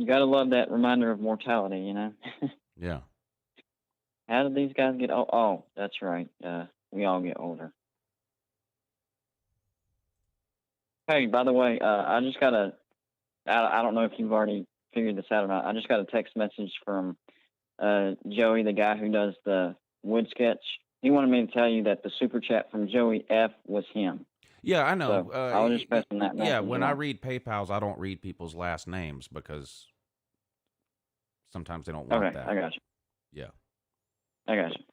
gotta love that reminder of mortality, you know. Yeah. How did these guys get old? Oh, that's right. We all get older. Hey, by the way, I just got I don't know if you've already figured this out or not. I just got a text message from Joey, the guy who does the wood sketch, he wanted me to tell you that the super chat from Joey F was him. Yeah, I know. So I was just passing that Yeah, message when I along. read PayPals, I don't read people's last names because sometimes they don't want Okay, that. I got you. Yeah. I got you.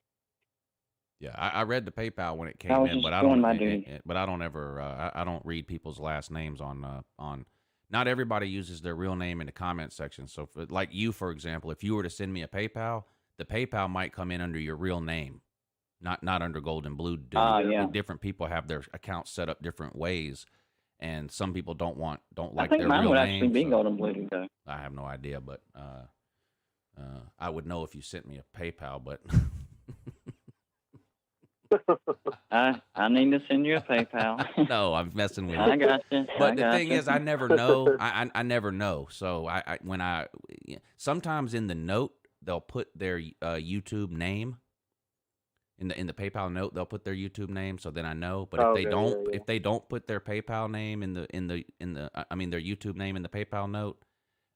Yeah, I read the PayPal when it I came was in, just but I doing don't. my duty. But I don't ever. I don't read people's last names on. Not everybody uses their real name in the comment section. So, like you, for example, if you were to send me a PayPal, the PayPal might come in under your real name, not under Gold and Blue. Yeah. Different people have their accounts set up different ways, and some people don't like I think their mine real would name. actually be so Gold and Blue, though. I have no idea, but I would know if you sent me a PayPal, but. I need to send you a PayPal. No, I'm messing with you. I got you. But the thing is, I never know. I never know. So sometimes in the note they'll put their YouTube name in the PayPal note. They'll put their YouTube name, so then I know. But if they don't put their PayPal name in their YouTube name in the PayPal note,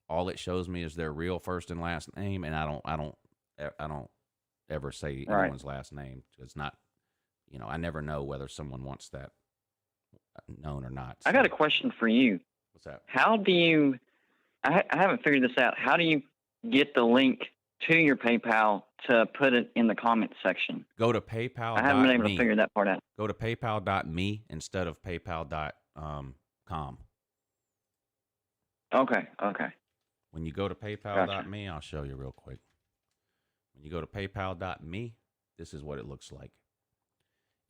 all it shows me is their real first and last name, and I don't ever say anyone's last name. It's not. I never know whether someone wants that known or not. I got a question for you. What's that? How do you? I haven't figured this out. How do you get the link to your PayPal to put it in the comment section? Go to PayPal. I haven't been able to figure that part out. Go to PayPal.me instead of PayPal.com. Okay. When you go to PayPal.me, I'll show you real quick. When you go to PayPal.me, this is what it looks like.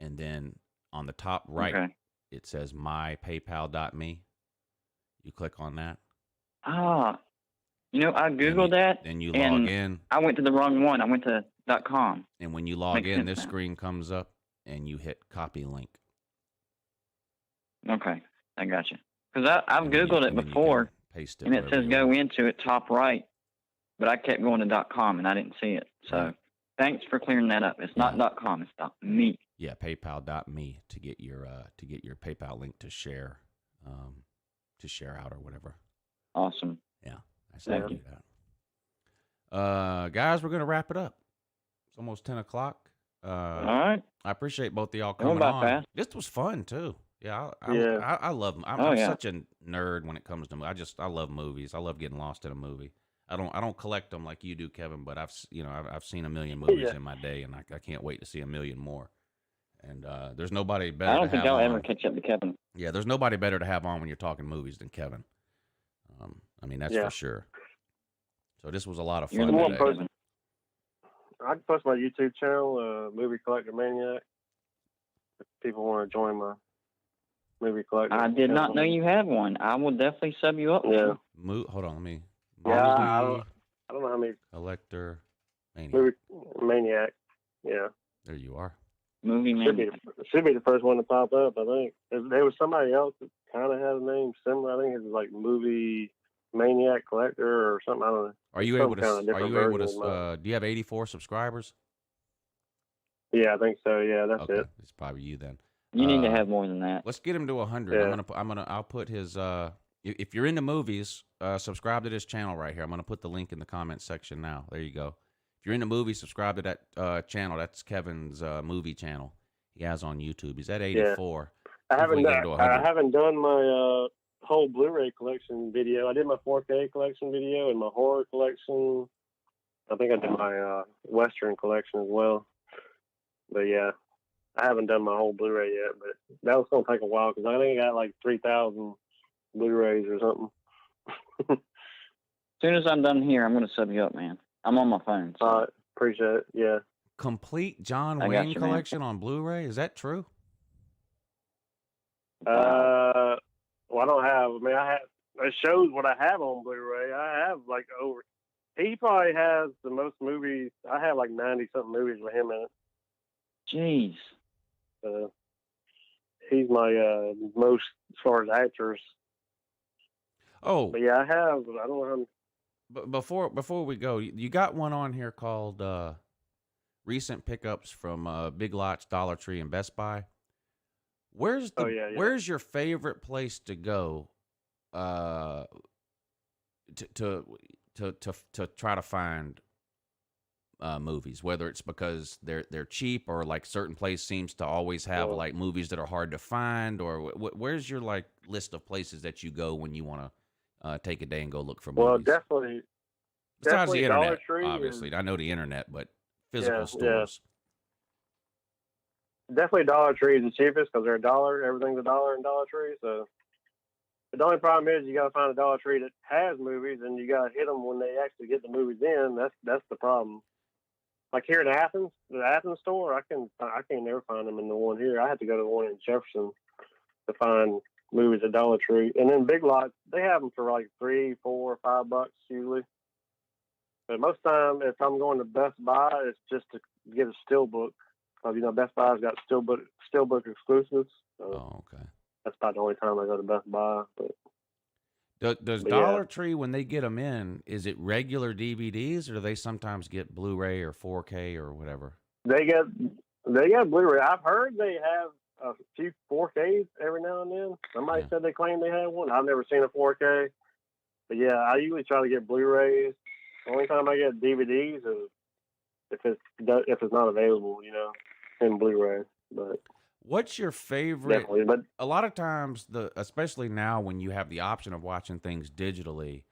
And then on the top right, it says my PayPal.me. You click on that. I Googled that. Then you log in. I went to the wrong one. I went to .com. And when you log in, this screen comes up, and you hit copy link. Okay, I got you. Because I've Googled it before, paste it and it says go into it top right, but I kept going to .com, and I didn't see it. So thanks for clearing that up. It's not .com. It's .me. Yeah, PayPal.me to get your PayPal link to share out or whatever. Awesome. Yeah, I said do that. Guys, we're gonna wrap it up. It's almost 10 o'clock. All right. I appreciate both of y'all coming on. Fast. This was fun too. Yeah, Yeah. I love. I'm such a nerd when it comes to. I love movies. I love getting lost in a movie. I don't collect them like you do, Kevin. But I've seen a million movies in my day, and I can't wait to see a million more. And there's nobody better. I don't think I'll ever catch up to Kevin. Yeah, there's nobody better to have on when you're talking movies than Kevin. That's for sure. So this was a lot of fun today. I can post my YouTube channel, Movie Collector Maniac. If people want to join my movie collector. I did not know you had one. I will definitely sub you up. Yeah. Hold on, let me. Yeah, I don't know how many. Collector Maniac. Movie Maniac. Yeah. There you are. Movie Maniac. Should be the first one to pop up, I think. There was somebody else that kind of had a name similar. I think it was like Movie Maniac Collector or something. I don't know. Are you able to? Do you have 84 subscribers? Yeah, I think so. Yeah, that's it. It's probably you then. You need to have more than that. Let's get him to 100. Yeah. I'll put his. If you're into movies, subscribe to this channel right here. I'm gonna put the link in the comment section now. There you go. If you're into movies, subscribe to that channel. That's Kevin's movie channel he has on YouTube. He's at 84. Yeah. I haven't done my whole Blu-ray collection video. I did my 4K collection video and my horror collection. I think I did my Western collection as well. But yeah, I haven't done my whole Blu-ray yet. But that was going to take a while because I think I got like 3,000 Blu-rays or something. As soon as I'm done here, I'm going to sub you up, man. I'm on my phone. So. Appreciate it. Yeah. Complete John Wayne collection on Blu-ray. Is that true? Well, I don't have. I mean, it shows what I have on Blu-ray. I have like over. He probably has the most movies. I have like 90-something movies with him in it. Jeez. He's my most as far as actors. Oh. But yeah, I have. I don't know how. But before we go, you got one on here called recent pickups from Big Lots, Dollar Tree, and Best Buy. Where's your favorite place to go to try to find movies, whether it's because they're cheap or like certain place seems to always have like movies that are hard to find, or where's your like list of places that you go when you want to take a day and go look for movies? Well, definitely. Besides the Dollar internet, Tree obviously. I know the internet, but physical stores. Definitely Dollar Tree is the cheapest because they're $1. Everything's $1 in Dollar Tree. So the only problem is you got to find a Dollar Tree that has movies, and you got to hit them when they actually get the movies in. That's the problem. Like here in Athens, the Athens store, I can't never find them in the one here. I had to go to the one in Jefferson to find movies at Dollar Tree, and then Big Lots, they have them for like $3, $4, $5 usually. But most time, if I'm going to Best Buy, it's just to get a steelbook. Because, Best Buy's got steelbook exclusives. So okay. That's about the only time I go to Best Buy. But does Dollar Tree, when they get them in, is it regular DVDs, or do they sometimes get Blu-ray or 4K or whatever? They get Blu-ray. I've heard they have a few 4Ks every now and then. Somebody said they claim they had one. I've never seen a 4K. But, yeah, I usually try to get Blu-rays. The only time I get DVDs is if it's not available, in Blu-ray. But what's your favorite? Definitely, but a lot of times, especially now when you have the option of watching things digitally,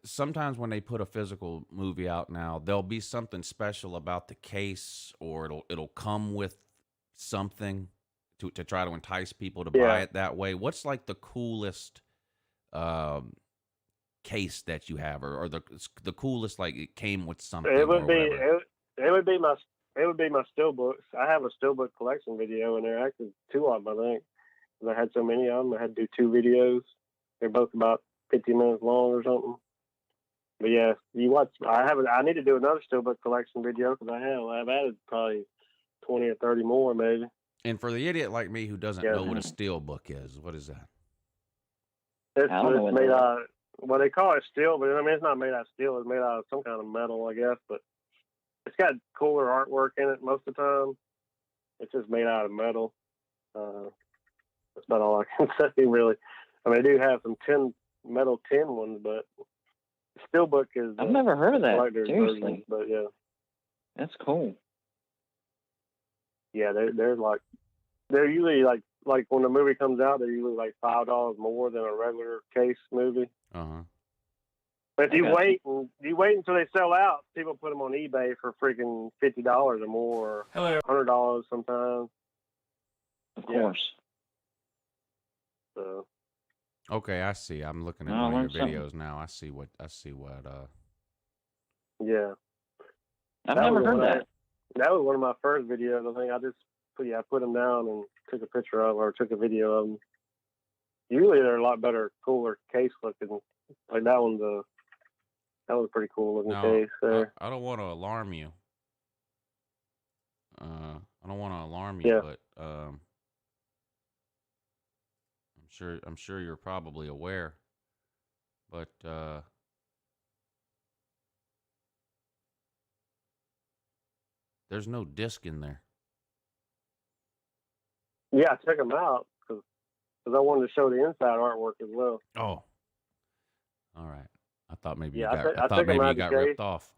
sometimes when they put a physical movie out now, there'll be something special about the case, or it'll come with something to try to entice people to buy it that way. What's like the coolest case that you have, or the coolest, like it came with something? It would be my steelbooks. I have a steelbook collection video in there. Actually, 2 of them, I think. Because I had so many of them, I had to do 2 videos. They're both about 50 minutes long or something. But yeah, I need to do another steelbook collection video because I've added probably 20 or 30 more maybe. And for the idiot like me who doesn't know what a steelbook is, what is that? It's made out of, well, they call it steel, but I mean, it's not made out of steel. It's made out of some kind of metal, I guess. But it's got cooler artwork in it most of the time. It's just made out of metal. That's about all I can say, really. I mean, I do have some metal tin ones, but steelbook is. I've never heard of that. Seriously, version, but yeah, that's cool. Yeah, they're usually like when the movie comes out, they're usually like $5 more than a regular case movie. But if you wait until they sell out, people put them on eBay for freaking $50 or more, or $100 sometimes. Of course. So. Okay, I see. I'm looking at one of your videos now. I see what. Yeah. I've never heard that. That was one of my first videos. I think I put them down and took a picture of, or took a video of them. Usually they're a lot better, cooler case looking. Like that one's a pretty cool looking case there. I don't want to alarm you. But I'm sure you're probably aware. But there's no disc in there. Yeah, I took them out because I wanted to show the inside artwork as well. Oh, all right. I thought maybe Yeah, I thought maybe you got ripped off.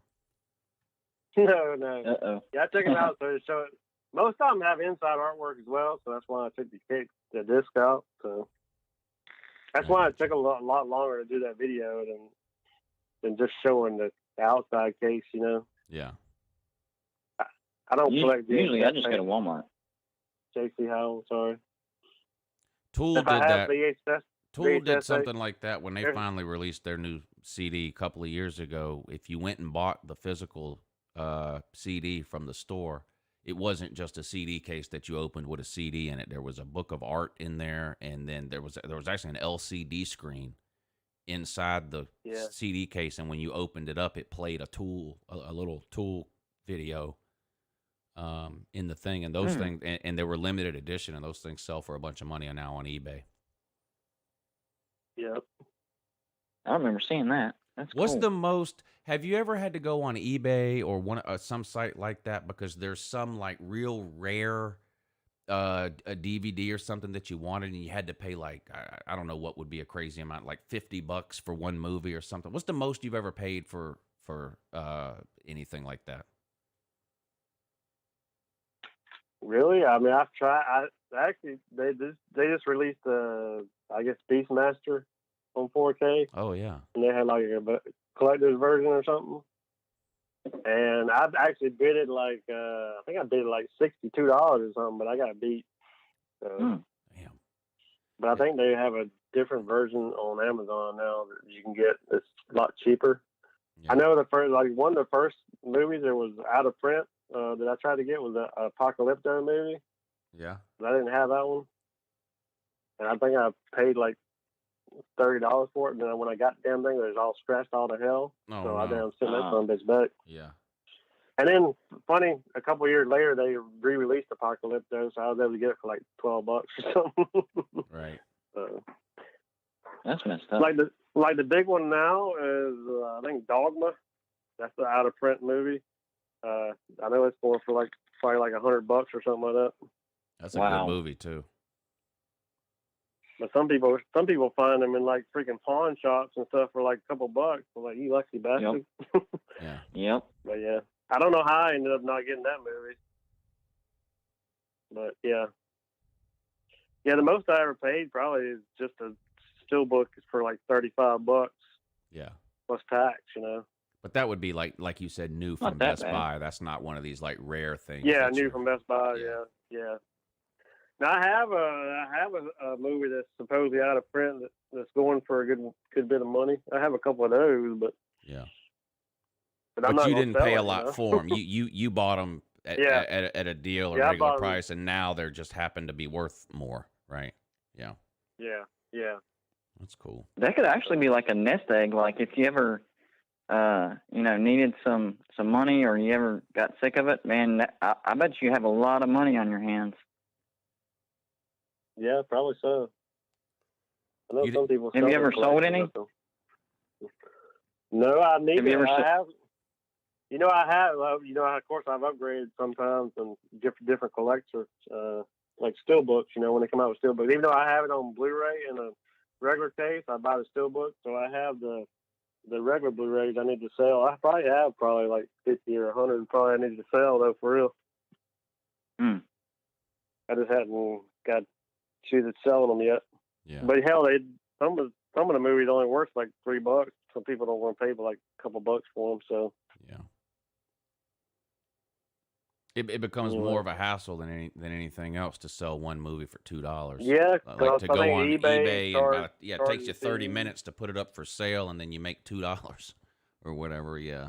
No. Uh-oh. Yeah, I took them out so to show it. Most of them have inside artwork as well, so that's why I took the disc out. So that's why it took a lot longer to do that video than just showing the outside case, Yeah. I don't collect. Usually, I just go to Walmart. JC Howell, sorry. Tool did that. Tool did something like that when they finally released their new CD a couple of years ago. If you went and bought the physical CD from the store, it wasn't just a CD case that you opened with a CD in it. There was a book of art in there, and then there was actually an LCD screen inside the CD case. And when you opened it up, it played a little Tool video in the thing. And those things, and they were limited edition, and those things sell for a bunch of money now on eBay. Yep. I remember seeing that. That's What's cool. the most? Have you ever had to go on eBay or some site like that because there's some like real rare a DVD or something that you wanted and you had to pay like I don't know what would be a crazy amount, like $50 for one movie or something? What's the most you've ever paid for anything like that? Really? I mean, I've tried. They just released I guess Beastmaster on 4K, Oh yeah. and they had like a collector's version or something. And I've actually bid it like I think I bid it like $62 or something, but I got beat. So. Damn. But I think they have a different version on Amazon now that you can get. It's a lot cheaper. Yeah. I know one of the first movies that was out of print that I tried to get was the Apocalypto movie. Yeah. But I didn't have that one, and I think I paid like $30 for it. And then when I got the damn thing, it was all scratched all to hell. Oh, so I no. damn sent that son of a bitch back. Yeah. And then, funny, a couple of years later, they re-released Apocalypto, so I was able to get it for like $12 or something. Right. That's messed up. Like the big one now is I think Dogma. That's the out of print movie. I know it's for like probably like $100 or something like that. That's a good movie too. But some people find them in like freaking pawn shops and stuff for like a couple bucks. I'm like, you lucky bastard. Yeah. Yep. But yeah, I don't know how I ended up not getting that movie. But yeah, the most I ever paid probably is just a steelbook for like $35. Yeah. Plus tax, But that would be like you said, new from Best Buy. That's not one of these like rare things. Yeah, new from Best Buy. Yeah. Now I have a movie that's supposedly out of print that's going for a good bit of money. I have a couple of those, but yeah. I'm not you gonna didn't sell pay a it, lot for them. You bought them at a deal or regular price, and now they're just happen to be worth more, right? Yeah. Yeah. That's cool. That could actually be like a nest egg. Like if you ever, needed some money or you ever got sick of it, man, I bet you have a lot of money on your hands. Yeah, probably so. I know some people. Have you ever sold any? No, I need Have you ever I have. I have. Of course, I've upgraded sometimes and different collectors, like steelbooks. When they come out with steelbooks, even though I have it on Blu-ray in a regular case, I buy the steelbook. So I have the regular Blu-rays I need to sell. I probably have like 50 or 100. Probably I need to sell though, for real. I just hadn't got to that's selling them yet. Yeah. But hell, some of the movies only worth like $3. Some people don't want to pay but like a couple bucks for them. So yeah, it becomes more of a hassle than anything else to sell one movie for $2. Yeah, like to go on eBay and it takes you 30 minutes to put it up for sale, and then you make $2 or whatever. Yeah,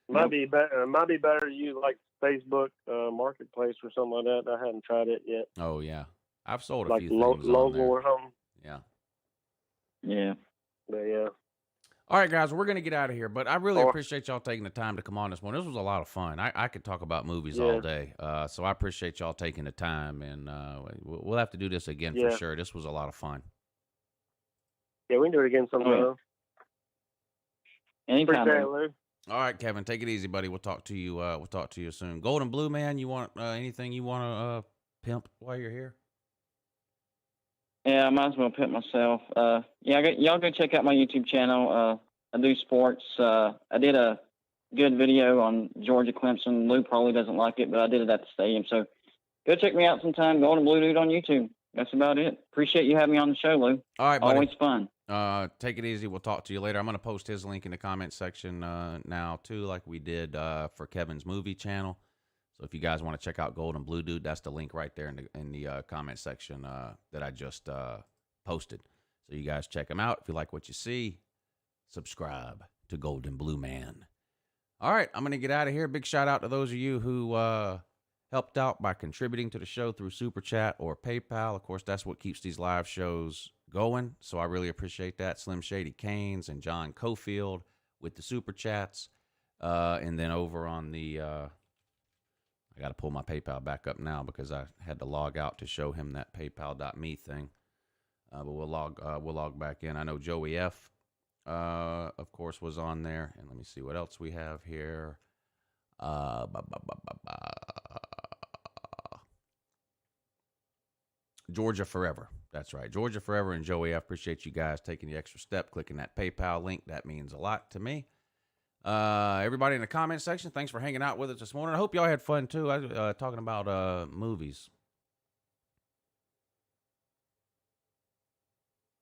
might be better. Might be better to use like Facebook Marketplace or something like that. I haven't tried it yet. Oh yeah, I've sold a like few things on local there. or something. Yeah. Yeah. But yeah. All right, guys, we're going to get out of here, but I really appreciate y'all taking the time to come on this morning. This was a lot of fun. I could talk about movies all day, so I appreciate y'all taking the time, and we'll have to do this again for sure. This was a lot of fun. Yeah, we can do it again sometime. Anytime. Appreciate it, Lou. All right, Kevin, take it easy, buddy. We'll talk to you. We'll talk to you soon. Gold and Blue, man, you want anything you want to pimp while you're here? Yeah, I might as well pimp myself. Y'all go check out my YouTube channel. I do sports. I did a good video on Georgia Clemson. Lou probably doesn't like it, but I did it at the stadium. So go check me out sometime. Gold and Blue Dude on YouTube. That's about it. Appreciate you having me on the show, Lou. All right, buddy. Always fun. Take it easy. We'll talk to you later. I'm going to post his link in the comment section now, too, like we did for Kevin's movie channel. So if you guys want to check out Gold and Blue Dude, that's the link right there in the comment section that I just posted. So you guys check him out. If you like what you see, subscribe to Gold and Blue Man. All right, I'm going to get out of here. Big shout out to those of you who helped out by contributing to the show through Super Chat or PayPal. Of course, that's what keeps these live shows going. So I really appreciate that. Slim Shady Canes and John Cofield with the Super Chats. And then over on the... I got to pull my PayPal back up now because I had to log out to show him that PayPal.me thing. But we'll log back in. I know Joey F, of course, was on there. And let me see what else we have here. Georgia Forever. That's right. Georgia Forever and Joey F. Appreciate you guys taking the extra step, clicking that PayPal link. That means a lot to me. Everybody in the comment section, thanks for hanging out with us this morning. I hope y'all had fun too. Talking about movies.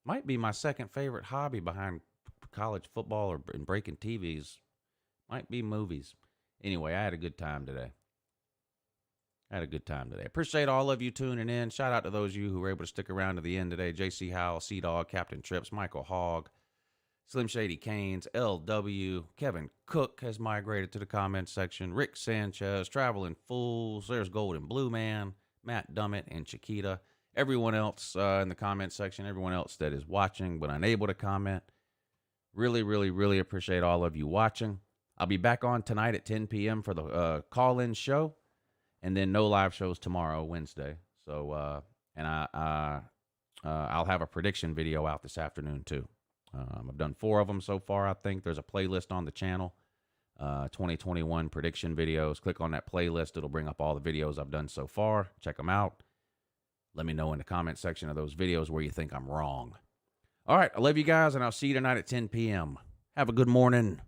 Might be my second favorite hobby behind college football or breaking TVs. Might be movies. Anyway, I had a good time today. Appreciate all of you tuning in. Shout out to those of you who were able to stick around to the end today. JC Howell, Sea-Dog, Captain Trips, Michael Hogg, Slim Shady Canes, LW, Kevin Cook has migrated to the comment section, Rick Sanchez, Traveling Fools, there's Golden Blue Man, Matt Dummett, and Chiquita. Everyone else in the comment section, everyone else that is watching but unable to comment, really, really, really appreciate all of you watching. I'll be back on tonight at 10 p.m. for the call-in show, and then no live shows tomorrow, Wednesday. So, I'll have a prediction video out this afternoon too. I've done 4 of them so far, I think. There's a playlist on the channel, 2021 prediction videos. Click on that playlist. It'll bring up all the videos I've done so far. Check them out. Let me know in the comment section of those videos where you think I'm wrong. All right, I love you guys, and I'll see you tonight at 10 p.m. Have a good morning.